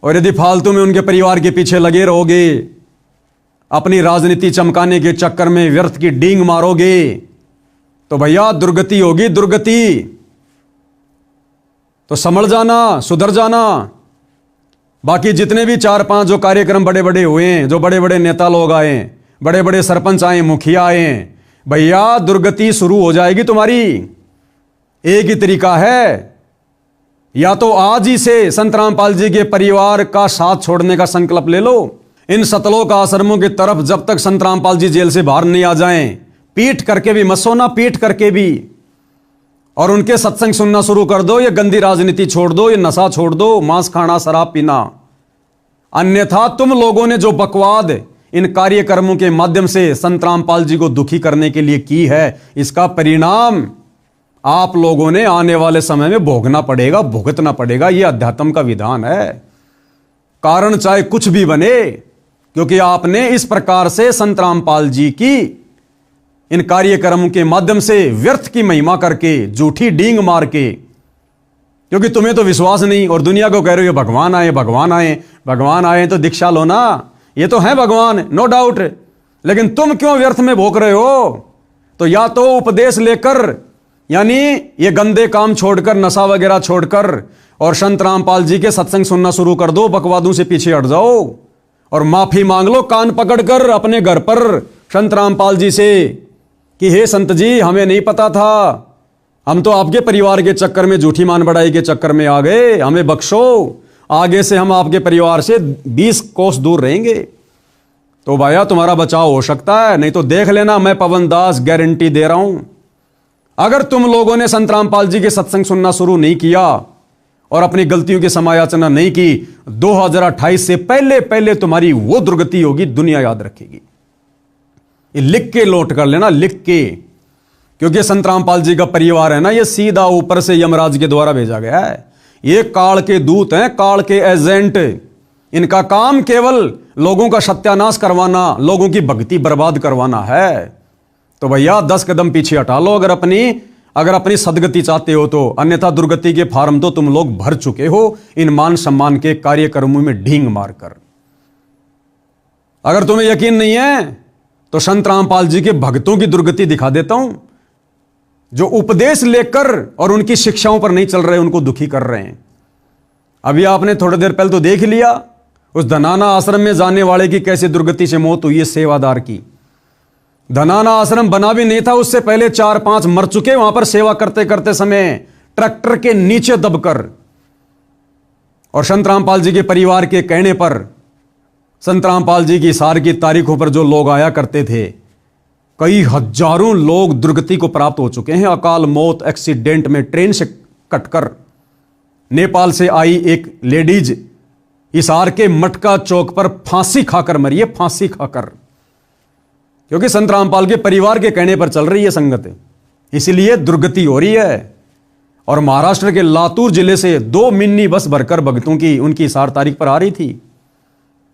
S1: और यदि फालतू में उनके परिवार के पीछे लगे रहोगे, अपनी राजनीति चमकाने के चक्कर में व्यर्थ की डींग मारोगे, तो भैया दुर्गति होगी, दुर्गति। तो समझ जाना, सुधर जाना। बाकी जितने भी 4-5 जो कार्यक्रम बड़े बड़े हुए हैं, जो बड़े बड़े नेता लोग आए, बड़े बड़े सरपंच आए, मुखिया आए, भैया दुर्गति शुरू हो जाएगी तुम्हारी। एक ही तरीका है, या तो आज ही से संत रामपाल जी के परिवार का साथ छोड़ने का संकल्प ले लो। इन सतलोक आश्रमों की तरफ जब तक संत रामपाल जी जेल से बाहर नहीं आ जाएं, पीट करके भी मत सोना, पीट करके भी। और उनके सत्संग सुनना शुरू कर दो। ये गंदी राजनीति छोड़ दो, ये नशा छोड़ दो, मांस खाना, शराब पीना। अन्यथा तुम लोगों ने जो बकवाद इन कार्यक्रमों के माध्यम से संत रामपाल जी को दुखी करने के लिए की है, इसका परिणाम आप लोगों ने आने वाले समय में भोगना पड़ेगा, भुगतना पड़ेगा। यह अध्यात्म का विधान है। कारण चाहे कुछ भी बने, क्योंकि आपने इस प्रकार से संत रामपाल जी की इन कार्यक्रमों के माध्यम से व्यर्थ की महिमा करके, झूठी डींग मार के, क्योंकि तुम्हें तो विश्वास नहीं और दुनिया को कह रहे हो भगवान आए, भगवान आए, भगवान आए तो दीक्षा लो ना। ये तो है भगवान, नो डाउट, लेकिन तुम क्यों व्यर्थ में भोग रहे हो? तो या तो उपदेश लेकर, यानी ये गंदे काम छोड़कर, नशा वगैरह छोड़कर, और संत रामपाल जी के सत्संग सुनना शुरू कर दो, बकवादों से पीछे हट जाओ और माफी मांग लो कान पकड़कर अपने घर पर संत रामपाल जी से कि हे संत जी, हमें नहीं पता था, हम तो आपके परिवार के चक्कर में, झूठी मान बढ़ाई के चक्कर में आ गए, हमें बख्शो, आगे से हम आपके परिवार से 20 कोस दूर रहेंगे। तो भैया तुम्हारा बचाव हो सकता है, नहीं तो देख लेना, मैं पवन दास गारंटी दे रहा हूं। अगर तुम लोगों ने संत रामपाल जी के सत्संग सुनना शुरू नहीं किया और अपनी गलतियों की समायाचना नहीं की, 2028 से पहले पहले तुम्हारी वो दुर्गति होगी, दुनिया याद रखेगी। ये लिख के नोट कर लेना, लिख के, क्योंकि संत रामपाल जी का परिवार है ना, ये सीधा ऊपर से यमराज के द्वारा भेजा गया है। ये काल के दूत हैं, काल के एजेंट। इनका काम केवल लोगों का सत्यानाश करवाना, लोगों की भक्ति बर्बाद करवाना है। तो भैया 10 कदम पीछे हटा लो अगर अपनी सदगति चाहते हो तो, अन्यथा दुर्गति के फार्म तो तुम लोग भर चुके हो इन मान सम्मान के कार्यक्रमों में ढींग मारकर। अगर तुम्हें यकीन नहीं है तो संत रामपाल जी के भक्तों की दुर्गति दिखा देता हूं, जो उपदेश लेकर और उनकी शिक्षाओं पर नहीं चल रहे, उनको दुखी कर रहे हैं। अभी आपने थोड़ी देर पहले तो देख लिया उस धनाना आश्रम में जाने वाले की कैसे दुर्गति से मौत हुई है, सेवादार की। धनाना आश्रम बना भी नहीं था, उससे पहले 4-5 मर चुके वहां पर सेवा करते करते समय, ट्रैक्टर के नीचे दबकर। और संत रामपाल जी के परिवार के कहने पर, संत रामपाल जी की सार की तारीखों पर जो लोग आया करते थे, कई हजारों लोग दुर्गति को प्राप्त हो चुके हैं। अकाल मौत, एक्सीडेंट में ट्रेन से कटकर। नेपाल से आई एक लेडीज हिसार के मटका चौक पर फांसी खाकर मरी है, फांसी खाकर, क्योंकि संत रामपाल के परिवार के कहने पर चल रही है संगत, इसीलिए दुर्गति हो रही है। और महाराष्ट्र के लातूर जिले से 2 मिनी बस भरकर भक्तों की उनकी हिसार तारीख पर आ रही थी।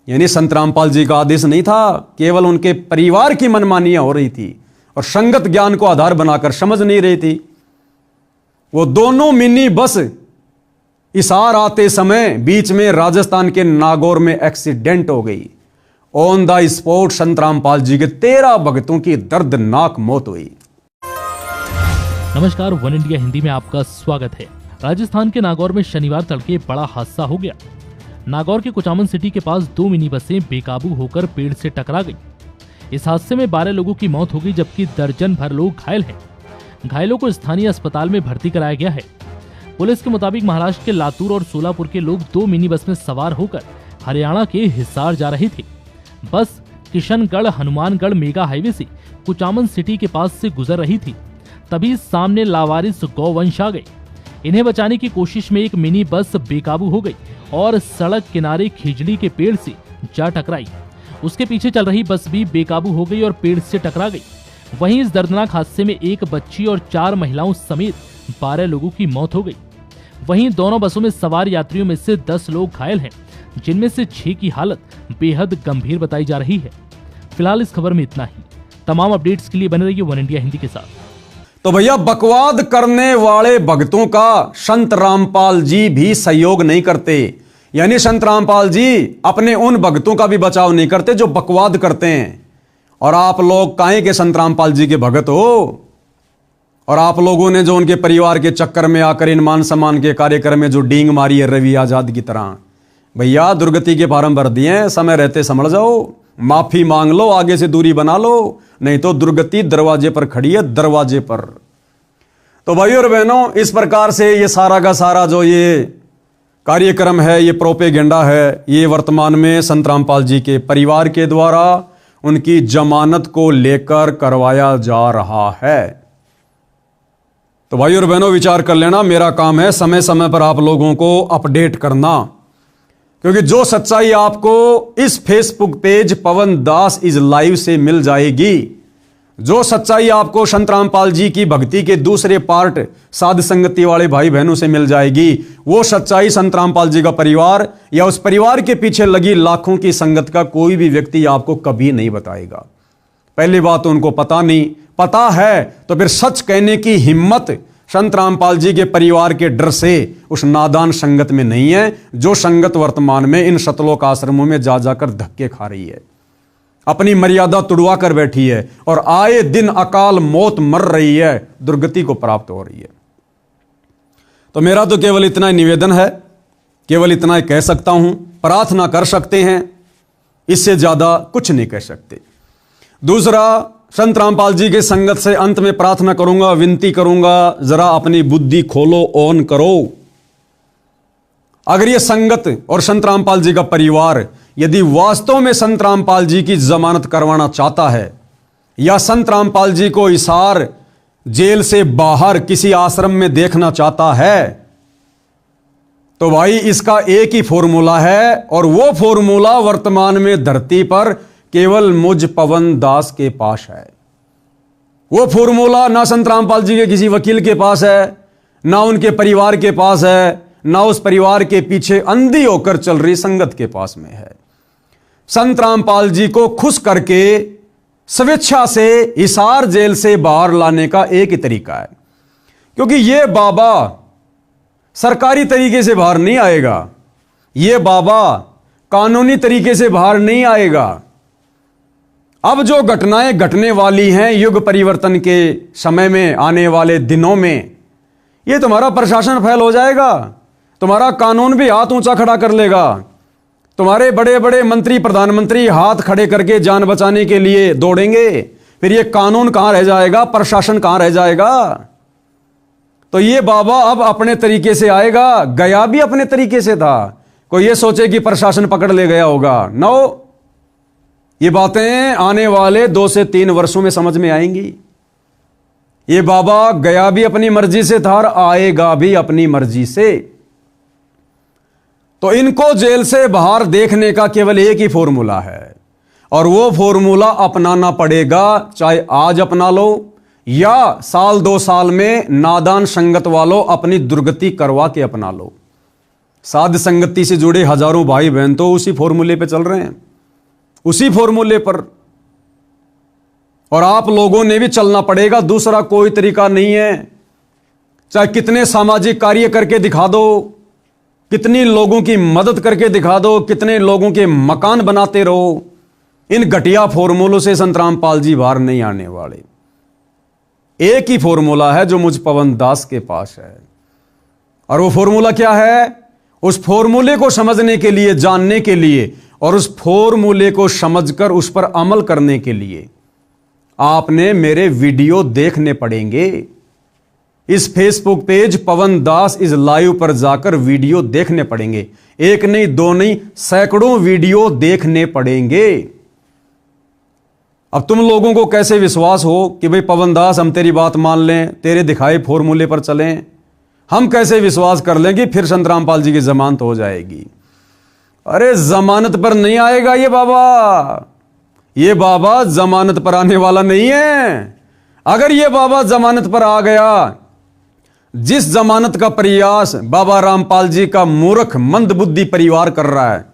S1: यानी संत रामपाल जी का आदेश नहीं था, केवल उनके परिवार की मनमानियां हो रही थी और संगत ज्ञान को आधार बनाकर समझ नहीं रही थी। वो दोनों मिनी बस हिसार आते समय बीच में राजस्थान के नागौर में एक्सीडेंट हो गई। ऑन द स्पॉट संत रामपाल जी के 13 भक्तों की दर्दनाक मौत हुई।
S11: नमस्कार, वन इंडिया हिंदी में आपका स्वागत है। राजस्थान के नागौर में शनिवार तड़के बड़ा हादसा हो गया। नागौर के कुचामन सिटी के पास 2 मिनी बसें बेकाबू होकर पेड़ से टकरा गई। इस हादसे में 12 लोगों की मौत हो गई, जबकि दर्जन भर लोग घायल हैं। घायलों को स्थानीय अस्पताल में भर्ती कराया गया है। पुलिस के मुताबिक महाराष्ट्र के लातूर और सोलापुर के लोग 2 मिनी बस में सवार होकर हरियाणा के हिसार जा रहे थे। बस किशनगढ़ हनुमानगढ़ मेगा हाईवे से कुचामन सिटी के पास से गुजर रही थी, तभी सामने लावारिस गौवंश आ गए। इन्हें बचाने की कोशिश में एक मिनी बस बेकाबू हो गई और सड़क किनारे खिजड़ी के पेड़ से जा टकराई। उसके पीछे चल रही बस भी बेकाबू हो गई और पेड़ से टकरा गई। वहीं इस दर्दनाक हादसे में एक बच्ची और 4 महिलाओं समेत 12 लोगों की मौत हो गई। वहीं दोनों बसों में सवार यात्रियों में से 10 लोग घायल हैं, जिनमें से 6 की हालत बेहद गंभीर बताई जा रही है। फिलहाल इस खबर में इतना ही। तमाम अपडेट्स के लिए बने रहिए वन इंडिया हिंदी के साथ।
S1: तो भैया, बकवाद करने वाले भक्तों का संत रामपाल जी भी सहयोग नहीं करते। यानी संत रामपाल जी अपने उन भक्तों का भी बचाव नहीं करते जो बकवाद करते हैं। और आप लोग काहे के संत रामपाल जी के भगत हो? और आप लोगों ने जो उनके परिवार के चक्कर में आकर इन मान सम्मान के कार्यक्रम में जो डींग मारी है रवि आजाद की तरह, भैया दुर्गति के फार्म भर दिए, समय रहते समझ जाओ, माफी मांग लो, आगे से दूरी बना लो, नहीं तो दुर्गति दरवाजे पर खड़ी है, दरवाजे पर। तो भाइयों और बहनों, इस प्रकार से ये सारा का सारा जो ये कार्यक्रम है, ये प्रोपेगेंडा है, ये वर्तमान में संत रामपाल जी के परिवार के द्वारा उनकी जमानत को लेकर करवाया जा रहा है। तो भाइयों और बहनों, विचार कर लेना। मेरा काम है समय समय पर आप लोगों को अपडेट करना, क्योंकि जो सच्चाई आपको इस Facebook page Pawan Das is live से मिल जाएगी, जो सच्चाई आपको संत रामपाल जी की भक्ति के दूसरे पार्ट साध संगति वाले भाई बहनों से मिल जाएगी, वो सच्चाई संत रामपाल जी का परिवार या उस परिवार के पीछे लगी लाखों की संगत का कोई भी व्यक्ति आपको कभी नहीं बताएगा। पहली बात तो उनको पता नहीं, पता है तो फिर सच कहने की हिम्मत संत रामपाल जी के परिवार के डर से उस नादान संगत में नहीं है, जो संगत वर्तमान में इन सतलोक आश्रमों में जा जाकर धक्के खा रही है, अपनी मर्यादा तुड़वा कर बैठी है और आए दिन अकाल मौत मर रही है, दुर्गति को प्राप्त हो रही है। तो मेरा तो केवल इतना ही निवेदन है, केवल इतना ही कह सकता हूं, प्रार्थना कर सकते हैं, इससे ज्यादा कुछ नहीं कह सकते। दूसरा, संत रामपाल जी के संगत से अंत में प्रार्थना करूंगा, विनती करूंगा, जरा अपनी बुद्धि खोलो, ऑन करो। अगर ये संगत और संत रामपाल जी का परिवार यदि वास्तव में संत रामपाल जी की जमानत करवाना चाहता है या संत रामपाल जी को हिसार जेल से बाहर किसी आश्रम में देखना चाहता है, तो भाई इसका एक ही फॉर्मूला है, और वो फॉर्मूला वर्तमान में धरती पर केवल मुझ पवन दास के पास है। वो फॉर्मूला ना संत रामपाल जी के किसी वकील के पास है, ना उनके परिवार के पास है, ना उस परिवार के पीछे अंधी होकर चल रही संगत के पास में है। संत रामपाल जी को खुश करके स्वेच्छा से हिसार जेल से बाहर लाने का एक ही तरीका है, क्योंकि ये बाबा सरकारी तरीके से बाहर नहीं आएगा, ये बाबा कानूनी तरीके से बाहर नहीं आएगा। अब जो घटनाएं घटने वाली हैं युग परिवर्तन के समय में, आने वाले दिनों में, ये तुम्हारा प्रशासन फेल हो जाएगा, तुम्हारा कानून भी हाथ ऊंचा खड़ा कर लेगा, तुम्हारे बड़े बड़े मंत्री प्रधानमंत्री हाथ खड़े करके जान बचाने के लिए दौड़ेंगे, फिर ये कानून कहां रह जाएगा, प्रशासन कहां रह जाएगा। तो ये बाबा अब अपने तरीके से आएगा, गया भी अपने तरीके से था। कोई ये सोचे कि प्रशासन पकड़ ले गया होगा, नो, ये बातें आने वाले 2 से 3 वर्षों में समझ में आएंगी। ये बाबा गया भी अपनी मर्जी से था और आएगा भी अपनी मर्जी से। तो इनको जेल से बाहर देखने का केवल एक ही फॉर्मूला है, और वो फॉर्मूला अपनाना पड़ेगा, चाहे आज अपना लो या साल 2 साल में नादान संगत वालों अपनी दुर्गति करवा के अपना लो। साध संगति से जुड़े हजारों भाई बहन तो उसी फॉर्मूले पे चल रहे हैं, उसी फॉर्मूले पर, और आप लोगों ने भी चलना पड़ेगा, दूसरा कोई तरीका नहीं है। चाहे कितने सामाजिक कार्य करके दिखा दो, कितनी लोगों की मदद करके दिखा दो, कितने लोगों के मकान बनाते रहो, इन घटिया फॉर्मूलों से संत रामपाल जी बाहर नहीं आने वाले। एक ही फॉर्मूला है जो मुझ पवन दास के पास है, और वो फॉर्मूला क्या है? उस फॉर्मूले को समझने के लिए, जानने के लिए और उस फॉर्मूले को समझकर उस पर अमल करने के लिए आपने मेरे वीडियो देखने पड़ेंगे। इस Facebook page Pawan Das is live पर जाकर वीडियो देखने पड़ेंगे, एक नहीं, 2 नहीं, सैकड़ों वीडियो देखने पड़ेंगे। अब तुम लोगों को कैसे विश्वास हो कि भाई पवन दास हम तेरी बात मान लें, तेरे दिखाए फॉर्मूले पर चलें? हम कैसे विश्वास कर लेंगे फिर संत रामपाल जी की जमानत हो जाएगी? अरे जमानत पर नहीं आएगा ये बाबा, ये बाबा जमानत पर आने वाला नहीं है। अगर ये बाबा जमानत पर आ गया, जिस जमानत का प्रयास बाबा रामपाल जी का मूर्ख मंदबुद्धि परिवार कर रहा है,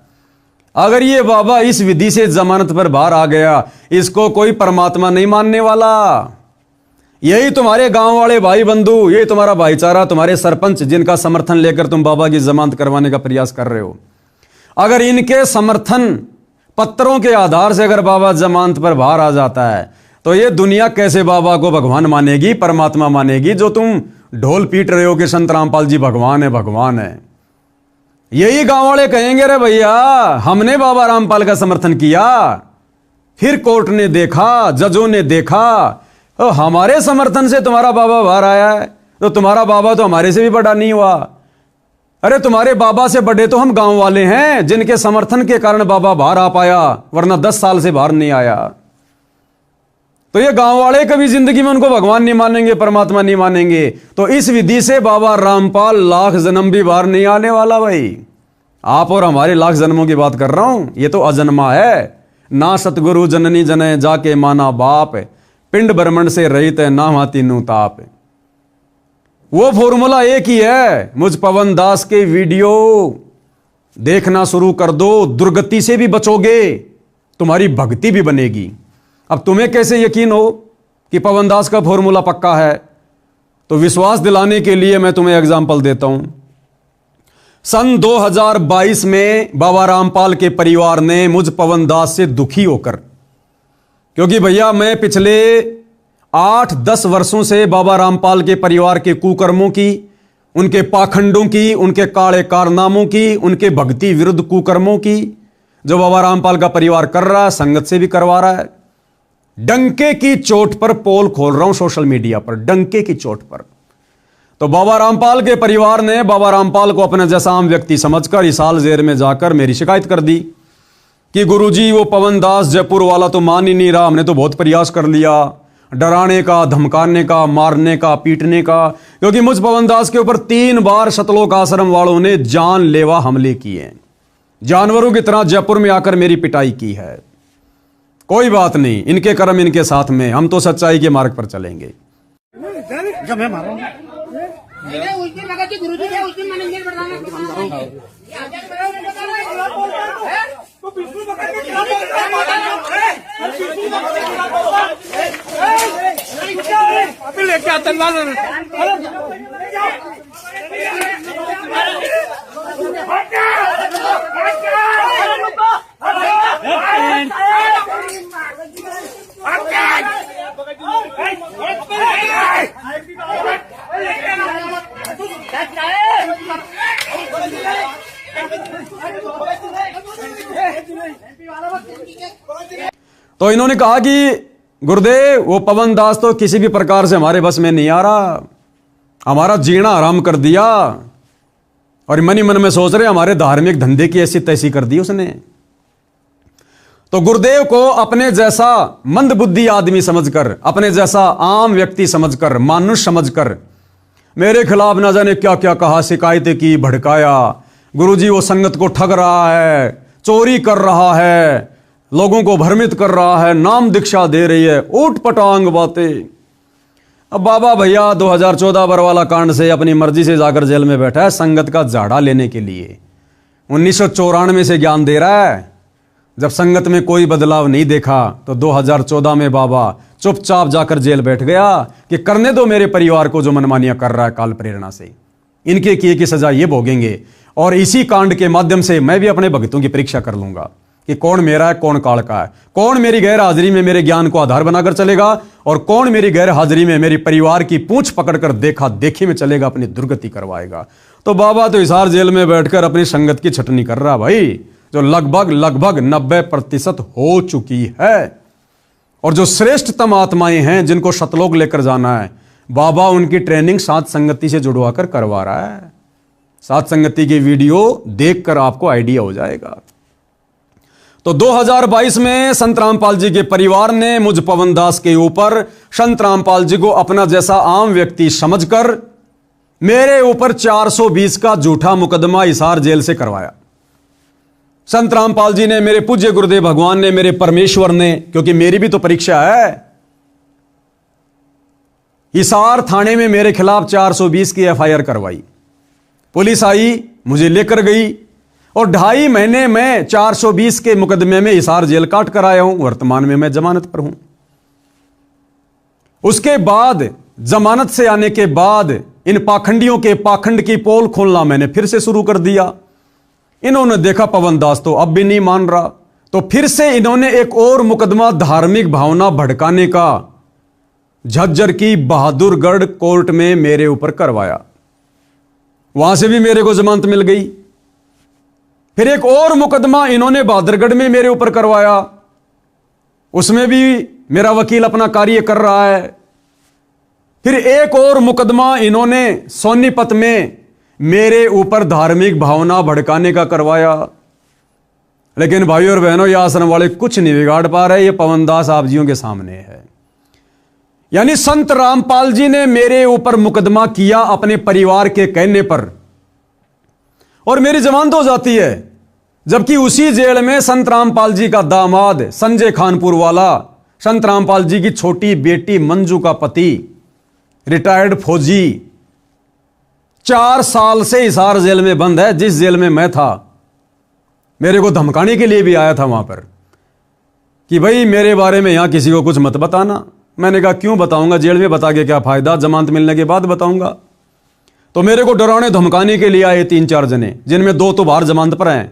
S1: अगर ये बाबा इस विधि से जमानत पर बाहर आ गया, इसको कोई परमात्मा नहीं मानने वाला। यही तुम्हारे गांव वाले भाई बंधु, यही तुम्हारा भाईचारा, तुम्हारे सरपंच जिनका समर्थन लेकर तुम बाबा की जमानत करवाने का प्रयास कर रहे हो, अगर इनके समर्थन पत्रों के आधार से अगर बाबा जमानत पर बाहर आ जाता है, तो ये दुनिया कैसे बाबा को भगवान मानेगी, परमात्मा मानेगी, जो तुम ढोल पीट रहे हो कि संत रामपाल जी भगवान है, भगवान है। यही गांव वाले कहेंगे, रे भैया हमने बाबा रामपाल का समर्थन किया, फिर कोर्ट ने देखा, जजों ने देखा, तो हमारे समर्थन से तुम्हारा बाबा बाहर आया है, तो तुम्हारा बाबा तो हमारे से भी बड़ा नहीं हुआ। अरे तुम्हारे बाबा से बड़े तो हम गांव वाले हैं, जिनके समर्थन के कारण बाबा बाहर आ पाया, वरना 10 साल से बाहर नहीं आया। तो ये गांव वाले कभी जिंदगी में उनको भगवान नहीं मानेंगे, परमात्मा नहीं मानेंगे। तो इस विधि से बाबा रामपाल लाख जन्म भी बाहर नहीं आने वाला। भाई आप और हमारे लाख जन्मों की बात कर रहा हूं, ये तो अजन्मा है। ना सतगुरु जननी जने जाके माना बाप, पिंड ब्रह्मंड से रहित है ना हाथी नु ताप। वो फॉर्मूला एक ही है। मुझ पवन दास के वीडियो देखना शुरू कर दो, दुर्गति से भी बचोगे, तुम्हारी भक्ति भी बनेगी। अब तुम्हें कैसे यकीन हो कि पवन दास का फॉर्मूला पक्का है? तो विश्वास दिलाने के लिए मैं तुम्हें एग्जाम्पल देता हूं। सन 2022 में बाबा रामपाल के परिवार ने मुझ पवन दास से दुखी होकर, क्योंकि भैया मैं पिछले 8-10 वर्षों से बाबा रामपाल के परिवार के कुकर्मों की, उनके पाखंडों की, उनके काले कारनामों की, उनके भक्ति विरुद्ध कुकर्मों की जो बाबा रामपाल का परिवार कर रहा है, संगत से भी करवा रहा है, डंके की चोट पर पोल खोल रहा हूं सोशल मीडिया पर, डंके की चोट पर। तो बाबा रामपाल के परिवार ने बाबा रामपाल को अपने जैसा आम व्यक्ति समझकर हिसार जेल में जाकर मेरी शिकायत कर दी कि गुरुजी वो पवन दास जयपुर वाला तो मान ही नहीं रहा, हमने तो बहुत प्रयास कर लिया, डराने का, धमकाने का, मारने का, पीटने का, क्योंकि मुझ पवन दास के ऊपर 3 बार शतलोक आश्रम वालों ने जानलेवा हमले किए, जानवरों की तरह जयपुर में आकर मेरी पिटाई की है। कोई बात नहीं, इनके कर्म इनके साथ में, हम तो सच्चाई के मार्ग पर चलेंगे। तो इन्होंने कहा कि गुरुदेव वो पवन दास तो किसी भी प्रकार से हमारे बस में नहीं आ रहा, हमारा जीना आराम कर दिया, और मन ही मन में सोच रहे हमारे धार्मिक धंधे की ऐसी तैसी कर दी उसने। तो गुरुदेव को अपने जैसा मंदबुद्धि आदमी समझकर, अपने जैसा आम व्यक्ति समझकर, मानुष समझकर मेरे खिलाफ न जाने क्या क्या कहा, शिकायतें की, भड़काया। गुरुजी वो संगत को ठग रहा है, चोरी कर रहा है, लोगों को भ्रमित कर रहा है, नाम दीक्षा दे रही है, ऊट पटांग बातें। अब बाबा भैया 2014 बरवाला कांड से अपनी मर्जी से जाकर जेल में बैठा है संगत का झाड़ा लेने के लिए। 1994 से ज्ञान दे रहा है। जब संगत में कोई बदलाव नहीं देखा तो 2014 में बाबा चुपचाप जाकर जेल बैठ गया कि करने दो मेरे परिवार को जो मनमानियां कर रहा है काल प्रेरणा से, इनके किए की सजा ये भोगेंगे। और इसी कांड के माध्यम से मैं भी अपने भक्तों की परीक्षा कर लूंगा कि कौन मेरा है, कौन काल का है, कौन मेरी गैर हाजिरी में मेरे ज्ञान को आधार बनाकर चलेगा और कौन मेरी गैर हाजिरी में मेरी परिवार की पूंछ पकड़कर देखा देखी में चलेगा, अपनी दुर्गति करवाएगा। तो बाबा तो हिसार जेल में बैठकर अपनी संगत की छटनी कर रहा भाई, जो लगभग 90% हो चुकी है। और जो श्रेष्ठतम आत्माएं हैं जिनको शतलोक लेकर जाना है, बाबा उनकी ट्रेनिंग सात संगति से जुड़वा कर करवा रहा है। सात संगति की वीडियो देखकर आपको आइडिया हो जाएगा। तो 2022 में संत रामपाल जी के परिवार ने मुझ पवन दास के ऊपर संत रामपाल जी को अपना जैसा आम व्यक्ति समझकर मेरे ऊपर 420 का झूठा मुकदमा हिसार जेल से करवाया। संत रामपाल जी ने, मेरे पूज्य गुरुदेव भगवान ने, मेरे परमेश्वर ने, क्योंकि मेरी भी तो परीक्षा है। हिसार थाने में मेरे खिलाफ 420 की एफआईआर करवाई। पुलिस आई, मुझे लेकर गई और 2.5 महीने में 420 के मुकदमे में हिसार जेल काट कर आया हूं। वर्तमान में मैं जमानत पर हूं। उसके बाद जमानत से आने के बाद इन पाखंडियों के पाखंड की पोल खोलना मैंने फिर से शुरू कर दिया। इन्होंने देखा पवन दास तो अब भी नहीं मान रहा, तो फिर से इन्होंने एक और मुकदमा धार्मिक भावना भड़काने का झज्जर की बहादुरगढ़ कोर्ट में मेरे ऊपर करवाया। वहां से भी मेरे को जमानत मिल गई। फिर एक और मुकदमा इन्होंने बहादुरगढ़ में मेरे ऊपर करवाया, उसमें भी मेरा वकील अपना कार्य कर रहा है। फिर एक और मुकदमा इन्होंने सोनीपत में मेरे ऊपर धार्मिक भावना भड़काने का करवाया। लेकिन भाई और बहनों, ये आश्रम वाले कुछ नहीं बिगाड़ पा रहे। ये पवन दास आप जियों के सामने है। यानी संत रामपाल जी ने मेरे ऊपर मुकदमा किया अपने परिवार के कहने पर, और मेरी जमानत हो जाती है। जबकि उसी जेल में संत रामपाल जी का दामाद संजय खानपुर वाला, संत रामपाल जी की छोटी बेटी मंजू का पति रिटायर्ड फौजी 4 साल से हिसार जेल में बंद है। जिस जेल में मैं था, मेरे को धमकाने के लिए भी आया था वहां पर कि भाई मेरे बारे में यहां किसी को कुछ मत बताना। मैंने कहा क्यों बताऊंगा, जेल में बता के क्या फायदा, जमानत मिलने के बाद बताऊंगा। तो मेरे को डराने धमकाने के लिए आए 3-4 जने, जिनमें 2 तो बाहर जमानत पर हैं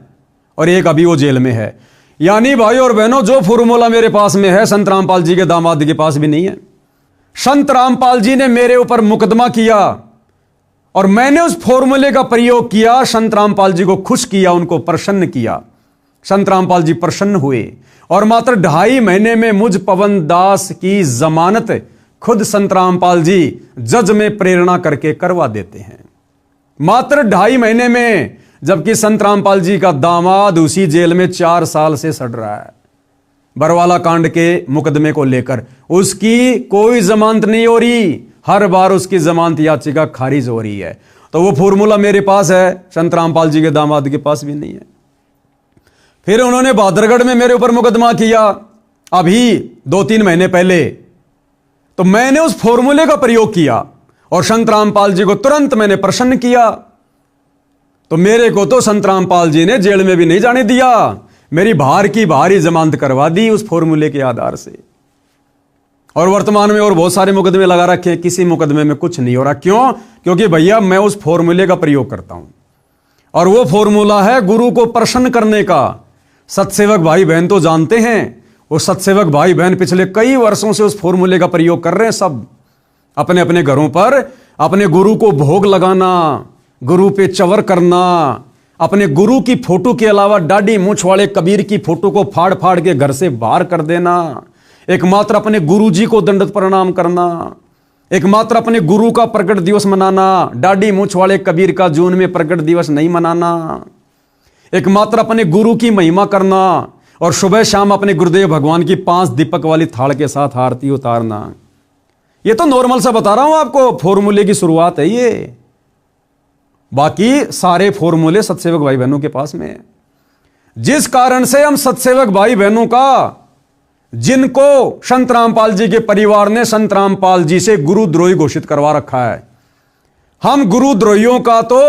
S1: और एक अभी वो जेल में है। यानी भाई और बहनों, जो फॉर्मूला मेरे पास में है संत रामपाल जी के दामाद के पास भी नहीं है। संत रामपाल जी ने मेरे ऊपर मुकदमा किया और मैंने उस फॉर्मूले का प्रयोग किया। संत रामपाल जी को खुश किया, उनको प्रसन्न किया। संत रामपाल जी प्रसन्न हुए और मात्र 2.5 महीने में मुझ पवन दास की जमानत खुद संत रामपाल जी जज में प्रेरणा करके करवा देते हैं। मात्र 2.5 महीने में, जबकि संत रामपाल जी का दामाद उसी जेल में 4 साल से सड़ रहा है बरवाला कांड के मुकदमे को लेकर। उसकी कोई जमानत नहीं हो रही, हर बार उसकी जमानत याचिका खारिज हो रही है। तो वो फॉर्मूला मेरे पास है, संत रामपाल जी के दामाद के पास भी नहीं है। फिर उन्होंने बहादुरगढ़ में मेरे ऊपर मुकदमा किया अभी 2-3 महीने पहले। तो मैंने उस फॉर्मूले का प्रयोग किया और संत रामपाल जी को तुरंत मैंने प्रसन्न किया। तो मेरे को तो संत रामपाल जी ने जेल में भी नहीं जाने दिया, मेरी बाहर की बाहर ही जमानत करवा दी उस फॉर्मूले के आधार से। और वर्तमान में और बहुत सारे मुकदमे लगा रखे हैं, किसी मुकदमे में कुछ नहीं हो रहा। क्यों? क्योंकि भैया मैं उस फॉर्मूले का प्रयोग करता हूं और वो फॉर्मूला है गुरु को प्रसन्न करने का। सत्सेवक भाई बहन तो जानते हैं, वो सत्सेवक भाई बहन पिछले कई वर्षों से उस फॉर्मूले का प्रयोग कर रहे हैं। सब अपने अपने घरों पर अपने गुरु को भोग लगाना, गुरु पे चवर करना, अपने गुरु की फोटो के अलावा दाढ़ी मूंछ वाले कबीर की फोटो को फाड़ फाड़ के घर से बाहर कर देना, एकमात्र अपने गुरु जी को दंडवत प्रणाम करना, एकमात्र अपने गुरु का प्रकट दिवस मनाना, दाढ़ी मूंछ वाले कबीर का जून में प्रकट दिवस नहीं मनाना, एकमात्र अपने गुरु की महिमा करना और सुबह शाम अपने गुरुदेव भगवान की 5 दीपक वाली थाल के साथ आरती उतारना। ये तो नॉर्मल सा बता रहा हूं आपको, फॉर्मूले की शुरुआत है ये। बाकी सारे फॉर्मूले सत्सेवक भाई बहनों के पास में है। जिस कारण से हम सत्सेवक भाई बहनों का, जिनको संत रामपाल जी के परिवार ने संत रामपाल जी से गुरुद्रोही घोषित करवा रखा है, हम गुरुद्रोहियों का तो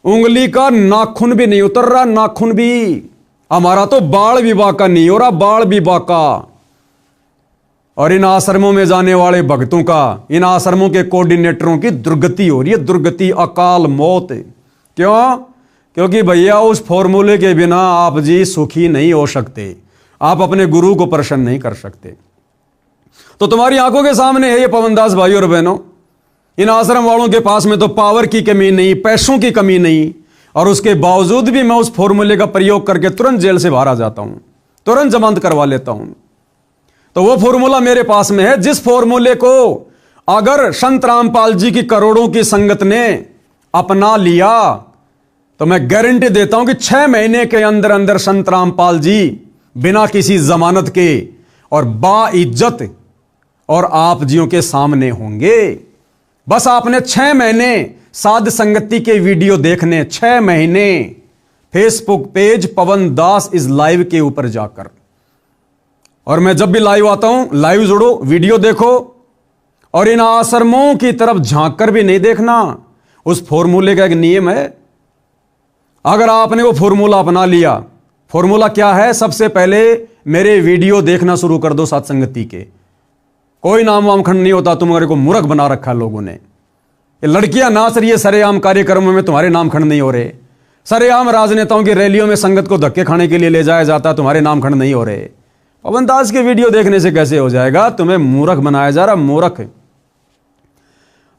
S1: उंगली का नाखून भी नहीं उतर रहा, नाखून भी। हमारा तो बाल विवाह का नहीं हो रहा, बाल विवाह का। और इन आश्रमों में जाने वाले भक्तों का, इन आश्रमों के कोऑर्डिनेटरों की दुर्गति हो रही है, दुर्गति, अकाल मौत। क्यों? क्योंकि भैया उस फॉर्मूले के बिना आप जी सुखी नहीं हो सकते, आप अपने गुरु को प्रसन्न नहीं कर सकते। तो तुम्हारी आंखों के सामने है ये पवन दास भाई और बहनों। इन आश्रम वालों के पास में तो पावर की कमी नहीं, पैसों की कमी नहीं, और उसके बावजूद भी मैं उस फॉर्मूले का प्रयोग करके तुरंत जेल से बाहर आ जाता हूं, तुरंत जमानत करवा लेता हूं। तो वो फॉर्मूला मेरे पास में है, जिस फॉर्मूले को अगर संत रामपाल जी की करोड़ों की संगत ने अपना लिया तो मैं गारंटी देता हूं कि 6 महीने के अंदर अंदर संत रामपाल जी बिना किसी जमानत के और बाइज्जत और आप जियों के सामने होंगे। बस आपने 6 महीने साध संगति के वीडियो देखने, 6 महीने Facebook page Pawan Das is live के ऊपर जाकर। और मैं जब भी लाइव आता हूं, लाइव जुड़ो, वीडियो देखो, और इन आश्रमों की तरफ झांक कर भी नहीं देखना। उस फॉर्मूले का एक नियम है, अगर आपने वो फॉर्मूला अपना लिया, फॉर्मूला क्या है? सबसे पहले मेरे वीडियो देखना शुरू कर दो सत्संगति के। कोई नाम वाम खंड नहीं होता, तुम्हारे को मूर्ख बना रखा लोगों ने। ये लड़कियां नाच रही है सरेआम कार्यक्रमों में, तुम्हारे नाम खंड नहीं हो रहे। सरेआम राजनेताओं की रैलियों में संगत को धक्के खाने के लिए ले जाया जाता, तुम्हारे नाम खंड नहीं हो रहे। पवन दास के वीडियो देखने से कैसे हो जाएगा? तुम्हें मूर्ख बनाया जा रहा, मूर्ख।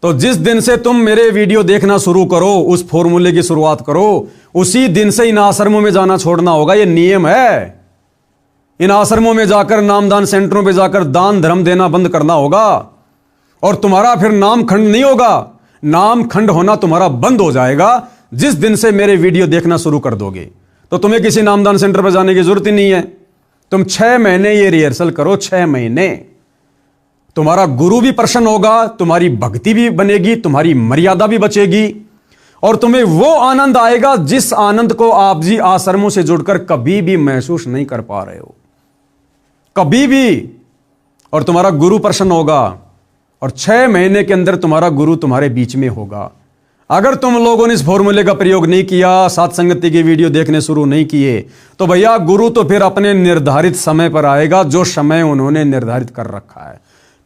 S1: तो जिस दिन से तुम मेरे वीडियो देखना शुरू करो, उस फॉर्मूले की शुरुआत करो, उसी दिन से इन आश्रमों में जाना छोड़ना होगा। ये नियम है। इन आश्रमों में जाकर, नामदान सेंटरों में जाकर दान धर्म देना बंद करना होगा, और तुम्हारा फिर नाम खंड नहीं होगा। नाम खंड होना तुम्हारा बंद हो जाएगा जिस दिन से मेरे वीडियो देखना शुरू कर दोगे। तो तुम्हें किसी नामदान सेंटर पर जाने की जरूरत ही नहीं है। तुम 6 महीने ये रिहर्सल करो, 6 महीने। तुम्हारा गुरु भी प्रसन्न होगा, तुम्हारी भक्ति भी बनेगी, तुम्हारी मर्यादा भी बचेगी, और तुम्हें वो आनंद आएगा जिस आनंद को आप जी आश्रमों से जुड़कर कभी भी महसूस नहीं कर पा रहे हो, कभी भी। और तुम्हारा गुरु प्रसन्न होगा, और 6 महीने के अंदर तुम्हारा गुरु तुम्हारे बीच में होगा। अगर तुम लोगों ने इस फॉर्मूले का प्रयोग नहीं किया, साथ संगति की वीडियो देखने शुरू नहीं किए, तो भैया गुरु तो फिर अपने निर्धारित समय पर आएगा, जो समय उन्होंने निर्धारित कर रखा है।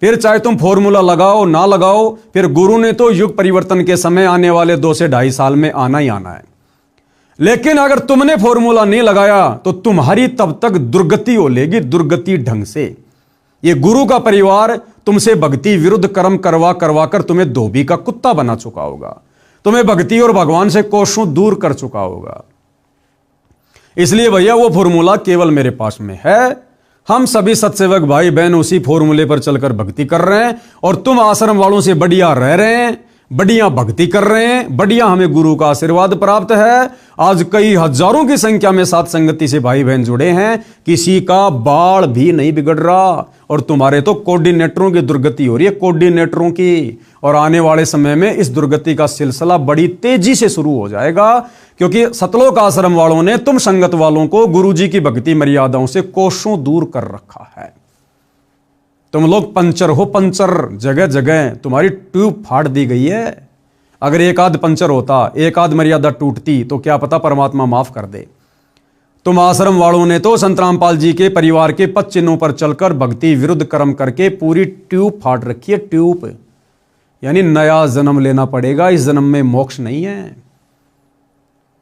S1: फिर चाहे तुम फॉर्मूला लगाओ ना लगाओ, फिर गुरु ने तो युग परिवर्तन के समय आने वाले 2 से 2.5 साल में आना ही आना है। लेकिन अगर तुमने फॉर्मूला नहीं लगाया तो तुम्हारी तब तक दुर्गति हो लेगी, दुर्गति ढंग से। ये गुरु का परिवार तुमसे भक्ति विरुद्ध कर्म करवा करवा कर तुम्हें धोबी का कुत्ता बना चुका होगा, तुम्हें भक्ति और भगवान से कोसों दूर कर चुका होगा। इसलिए भैया वो फॉर्मूला केवल मेरे पास में है। हम सभी सत्सेवक भाई बहन उसी फॉर्मूले पर चलकर भक्ति कर रहे हैं, और तुम आश्रम वालों से बढ़िया रह रहे हैं, बढ़िया भक्ति कर रहे हैं, बढ़िया हमें गुरु का आशीर्वाद प्राप्त है। आज कई हजारों की संख्या में साथ संगति से भाई बहन जुड़े हैं, किसी का बाल भी नहीं बिगड़ रहा। और तुम्हारे तो कोऑर्डिनेटरों की दुर्गति हो रही है, कोऑर्डिनेटरों की। और आने वाले समय में इस दुर्गति का सिलसिला बड़ी तेजी से शुरू हो जाएगा, क्योंकि सतलोक आश्रम वालों ने तुम संगत वालों को गुरुजी की भक्ति मर्यादाओं से कोसों दूर कर रखा है। तुम लोग पंचर हो, पंचर। जगह जगह तुम्हारी ट्यूब फाड़ दी गई है। अगर एक आध पंचर होता, एक आध मर्यादा टूटती, तो क्या पता परमात्मा माफ कर दे। तुम आश्रम वालों ने तो संत रामपाल जी के परिवार के 5 चिन्हों पर चलकर भक्ति विरुद्ध कर्म करके पूरी ट्यूब फाड़ रखी है, ट्यूब। यानी नया जन्म लेना पड़ेगा, इस जन्म में मोक्ष नहीं है।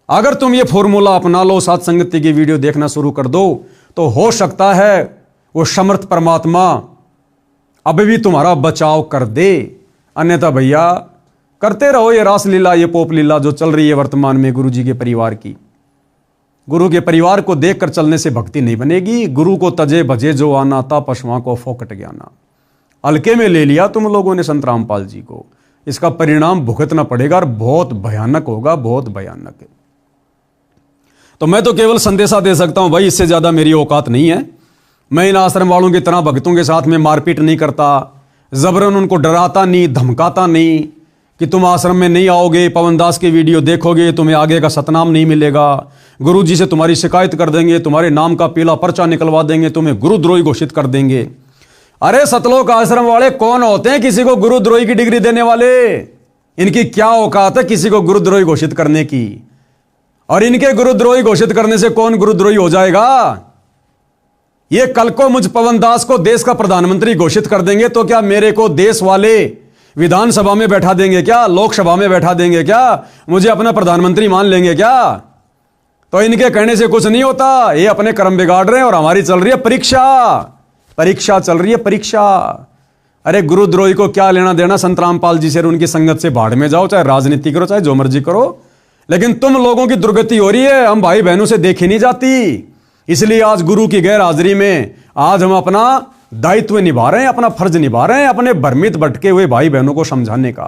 S1: अगर तुम ये फॉर्मूला अपना लो, साथ संगति की वीडियो देखना शुरू कर दो, तो हो सकता है वो समर्थ परमात्मा अब भी तुम्हारा बचाव कर दे। अन्यथा भैया करते रहो ये रासलीला, ये पोप लीला जो चल रही है वर्तमान में गुरु जी के परिवार की। गुरु के परिवार को देखकर चलने से भक्ति नहीं बनेगी। गुरु को तजे भजे जो आना था, पशुओं को फोकट ज्ञाना। हल्के में ले लिया तुम लोगों ने संत रामपाल जी को, इसका परिणाम भुगतना पड़ेगा, और बहुत भयानक होगा, बहुत भयानक। तो मैं तो केवल संदेशा दे सकता हूं भाई, इससे ज्यादा मेरी औकात नहीं है। मैं इन आश्रम वालों की तरह भक्तों के साथ में मारपीट नहीं करता, जबरन उनको डराता नहीं, धमकाता नहीं कि तुम आश्रम में नहीं आओगे, पवन दास के वीडियो देखोगे, तुम्हें आगे का सतनाम नहीं मिलेगा, गुरुजी से तुम्हारी शिकायत कर देंगे, तुम्हारे नाम का पीला पर्चा निकलवा देंगे, तुम्हें गुरुद्रोही घोषित कर देंगे। अरे सतलोक आश्रम वाले कौन होते हैं किसी को गुरुद्रोही की डिग्री देने वाले? इनकी क्या औकात है किसी को गुरुद्रोही घोषित करने की? और इनके गुरुद्रोही घोषित करने से कौन गुरुद्रोही हो जाएगा? ये कल को मुझ पवन दास को देश का प्रधानमंत्री घोषित कर देंगे, तो क्या मेरे को देश वाले विधानसभा में बैठा देंगे क्या? लोकसभा में बैठा देंगे क्या? मुझे अपना प्रधानमंत्री मान लेंगे क्या? तो इनके कहने से कुछ नहीं होता। ये अपने कर्म बिगाड़ रहे हैं, और हमारी चल रही है परीक्षा। परीक्षा चल रही है, परीक्षा। अरे गुरुद्रोही को क्या लेना देना संत रामपाल जी से? उनकी संगत से भाड़ में जाओ, चाहे राजनीति करो, चाहे जो मर्जी करो, लेकिन तुम लोगों की दुर्गति हो रही है, हम भाई बहनों से देखी नहीं जाती। इसलिए आज गुरु की गैर हाजिरी में आज हम अपना दायित्व निभा रहे हैं, अपना फर्ज निभा रहे हैं, अपने भ्रमित भटके हुए भाई बहनों को समझाने का।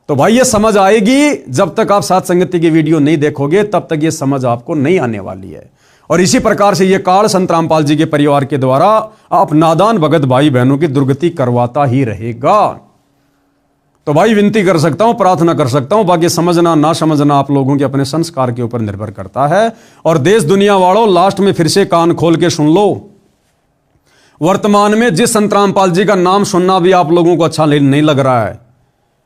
S1: तो भाई ये समझ आएगी, जब तक आप साथ संगति की वीडियो नहीं देखोगे तब तक ये समझ आपको नहीं आने वाली है। और इसी प्रकार से ये काल संत रामपाल जी के परिवार के द्वारा आप नादान भगत भाई बहनों की दुर्गति करवाता ही रहेगा। तो भाई विनती कर सकता हूं, प्रार्थना कर सकता हूं, बाकी समझना ना समझना आप लोगों के अपने संस्कार के ऊपर निर्भर करता है। और देश दुनिया वालों, लास्ट में फिर से कान खोल के सुन लो। वर्तमान में जिस संत रामपाल जी का नाम सुनना भी आप लोगों को अच्छा नहीं लग रहा है,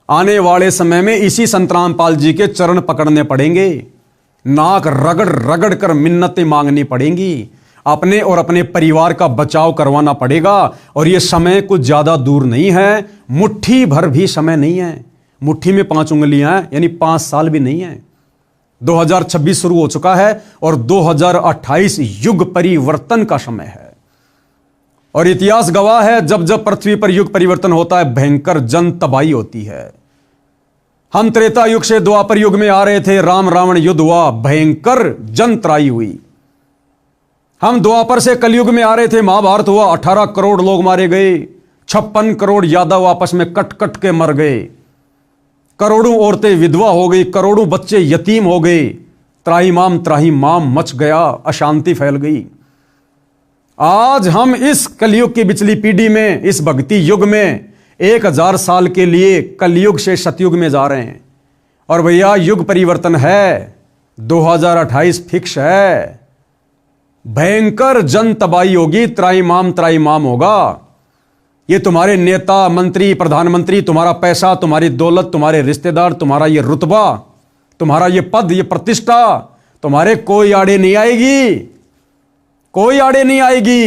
S1: आने वाले समय में इसी संत रामपाल जी के चरण पकड़ने पड़ेंगे, नाक रगड़ रगड़ कर मिन्नतें मांगनी पड़ेंगी, अपने और अपने परिवार का बचाव करवाना पड़ेगा। और यह समय कुछ ज्यादा दूर नहीं है, मुट्ठी भर भी समय नहीं है। मुट्ठी में 5 उंगलियां हैं, यानी 5 साल भी नहीं है। 2026 शुरू हो चुका है और 2028 युग परिवर्तन का समय है। और इतिहास गवाह है, जब जब पृथ्वी पर युग परिवर्तन होता है भयंकर जन तबाही होती है। हम त्रेता युग से द्वापर युग में आ रहे थे, राम रावण युद्ध हुआ, भयंकर जन त्राही हुई। हम द्वापर से कलयुग में आ रहे थे, महाभारत हुआ, 18 करोड़ लोग मारे गए, 56 करोड़ यादव आपस में कट कट के मर गए, करोड़ों औरतें विधवा हो गई, करोड़ों बच्चे यतीम हो गए, त्राहिमाम मच गया, अशांति फैल गई। आज हम इस कलयुग की पिछली पीढ़ी में, इस भक्ति युग में 1000 साल के लिए कलयुग से सतयुग में जा रहे हैं। और भैया युग परिवर्तन है, 2028 फिक्स है, भयंकर जन तबाही होगी, त्राहिमाम होगा। ये तुम्हारे नेता, मंत्री, प्रधानमंत्री, तुम्हारा पैसा, तुम्हारी दौलत, तुम्हारे रिश्तेदार, तुम्हारा ये रुतबा, तुम्हारा ये पद, ये प्रतिष्ठा तुम्हारे कोई आड़े नहीं आएगी, कोई आड़े नहीं आएगी।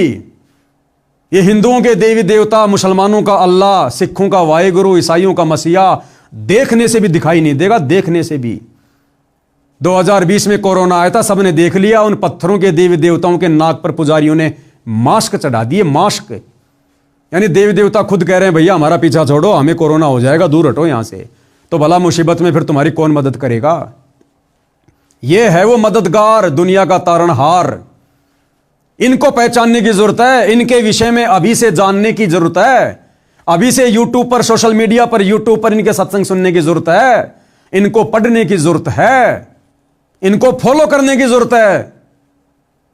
S1: ये हिंदुओं के देवी देवता, मुसलमानों का अल्लाह, सिखों का वाहेगुरु, ईसाइयों का मसीहा देखने से भी दिखाई नहीं देगा, देखने से भी। 2020 में कोरोना आया था, सबने देख लिया, उन पत्थरों के देवी देवताओं के नाक पर पुजारियों ने मास्क चढ़ा दिए, मास्क। यानी देवी देवता खुद कह रहे हैं भैया हमारा पीछा छोड़ो, हमें कोरोना हो जाएगा, दूर हटो यहां से। तो भला मुसीबत में फिर तुम्हारी कौन मदद करेगा? यह है वो मददगार, दुनिया का तारणहार। इनको पहचानने की जरूरत है, इनके विषय में अभी से जानने की जरूरत है, अभी से यूट्यूब पर, सोशल मीडिया पर, यूट्यूब पर इनके सत्संग सुनने की जरूरत है, इनको पढ़ने की जरूरत है, इनको फॉलो करने की जरूरत है।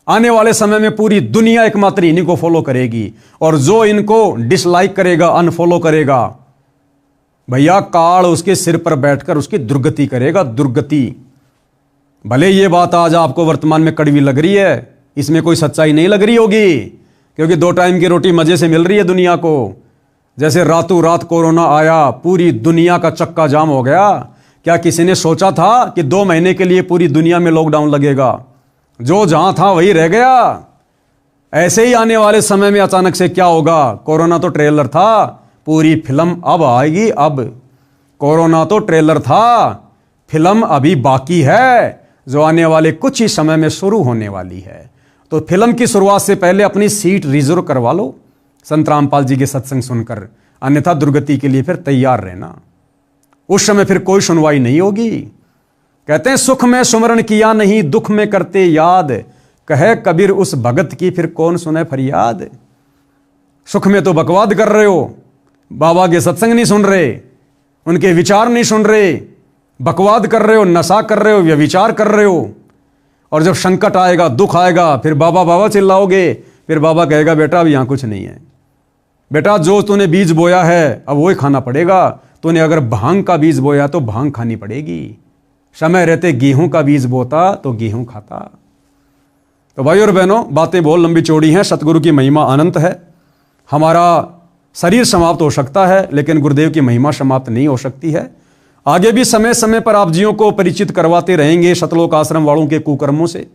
S1: आने वाले समय में पूरी दुनिया एकमात्र इन्हीं को फॉलो करेगी, और जो इनको डिसलाइक करेगा, अनफॉलो करेगा, भैया काल उसके सिर पर बैठकर उसकी दुर्गति करेगा, दुर्गति। भले ये बात आज आपको वर्तमान में कड़वी लग रही है, इसमें कोई सच्चाई नहीं लग रही होगी, क्योंकि 2 टाइम की रोटी मजे से मिल रही है दुनिया को। जैसे रातों रात कोरोना आया, पूरी दुनिया का चक्का जाम हो गया। क्या किसी ने सोचा था कि 2 महीने के लिए पूरी दुनिया में लॉकडाउन लगेगा? जो जहां था वही रह गया। ऐसे ही आने वाले समय में अचानक से क्या होगा? कोरोना तो ट्रेलर था, पूरी फिल्म अब आएगी। अब कोरोना तो ट्रेलर था, फिल्म अभी बाकी है, जो आने वाले कुछ ही समय में शुरू होने वाली है। तो फिल्म की शुरुआत से पहले अपनी सीट रिजर्व करवा लो संत रामपाल जी के सत्संग सुनकर, अन्यथा दुर्गति के लिए फिर तैयार रहना। उस समय फिर कोई सुनवाई नहीं होगी। कहते हैं सुख में सुमरण किया नहीं, दुख में करते याद, कहे कबीर उस भगत की फिर कौन सुने फरियाद। सुख में तो बकवाद कर रहे हो, बाबा के सत्संग नहीं सुन रहे, उनके विचार नहीं सुन रहे, बकवाद कर रहे हो, नशा कर रहे हो, व्यभिचार कर रहे हो। और जब संकट आएगा, दुख आएगा, फिर बाबा बाबा चिल्लाओगे, फिर बाबा कहेगा बेटा अब यहां कुछ नहीं है, बेटा जो तूने बीज बोया है अब वही खाना पड़ेगा। तूने अगर भांग का बीज बोया तो भांग खानी पड़ेगी, समय रहते गेहूं का बीज बोता तो गेहूं खाता। तो भाई और बहनों, बातें बहुत लंबी चौड़ी हैं, सतगुरु की महिमा अनंत है। हमारा शरीर समाप्त हो सकता है, लेकिन गुरुदेव की महिमा समाप्त नहीं हो सकती है। आगे भी समय समय पर आप जियों को परिचित करवाते रहेंगे सतलोक आश्रम वालों के कुकर्मों से।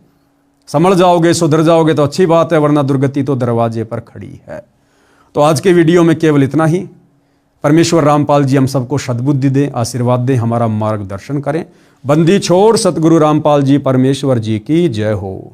S1: समझ जाओगे, सुधर जाओगे तो अच्छी बात है, वरना दुर्गति तो दरवाजे पर खड़ी है। तो आज के वीडियो में केवल इतना ही। परमेश्वर रामपाल जी हम सबको सद्बुद्धि दें, आशीर्वाद दें, हमारा मार्गदर्शन करें। बंदी छोड़ सतगुरु रामपाल जी परमेश्वर जी की जय हो।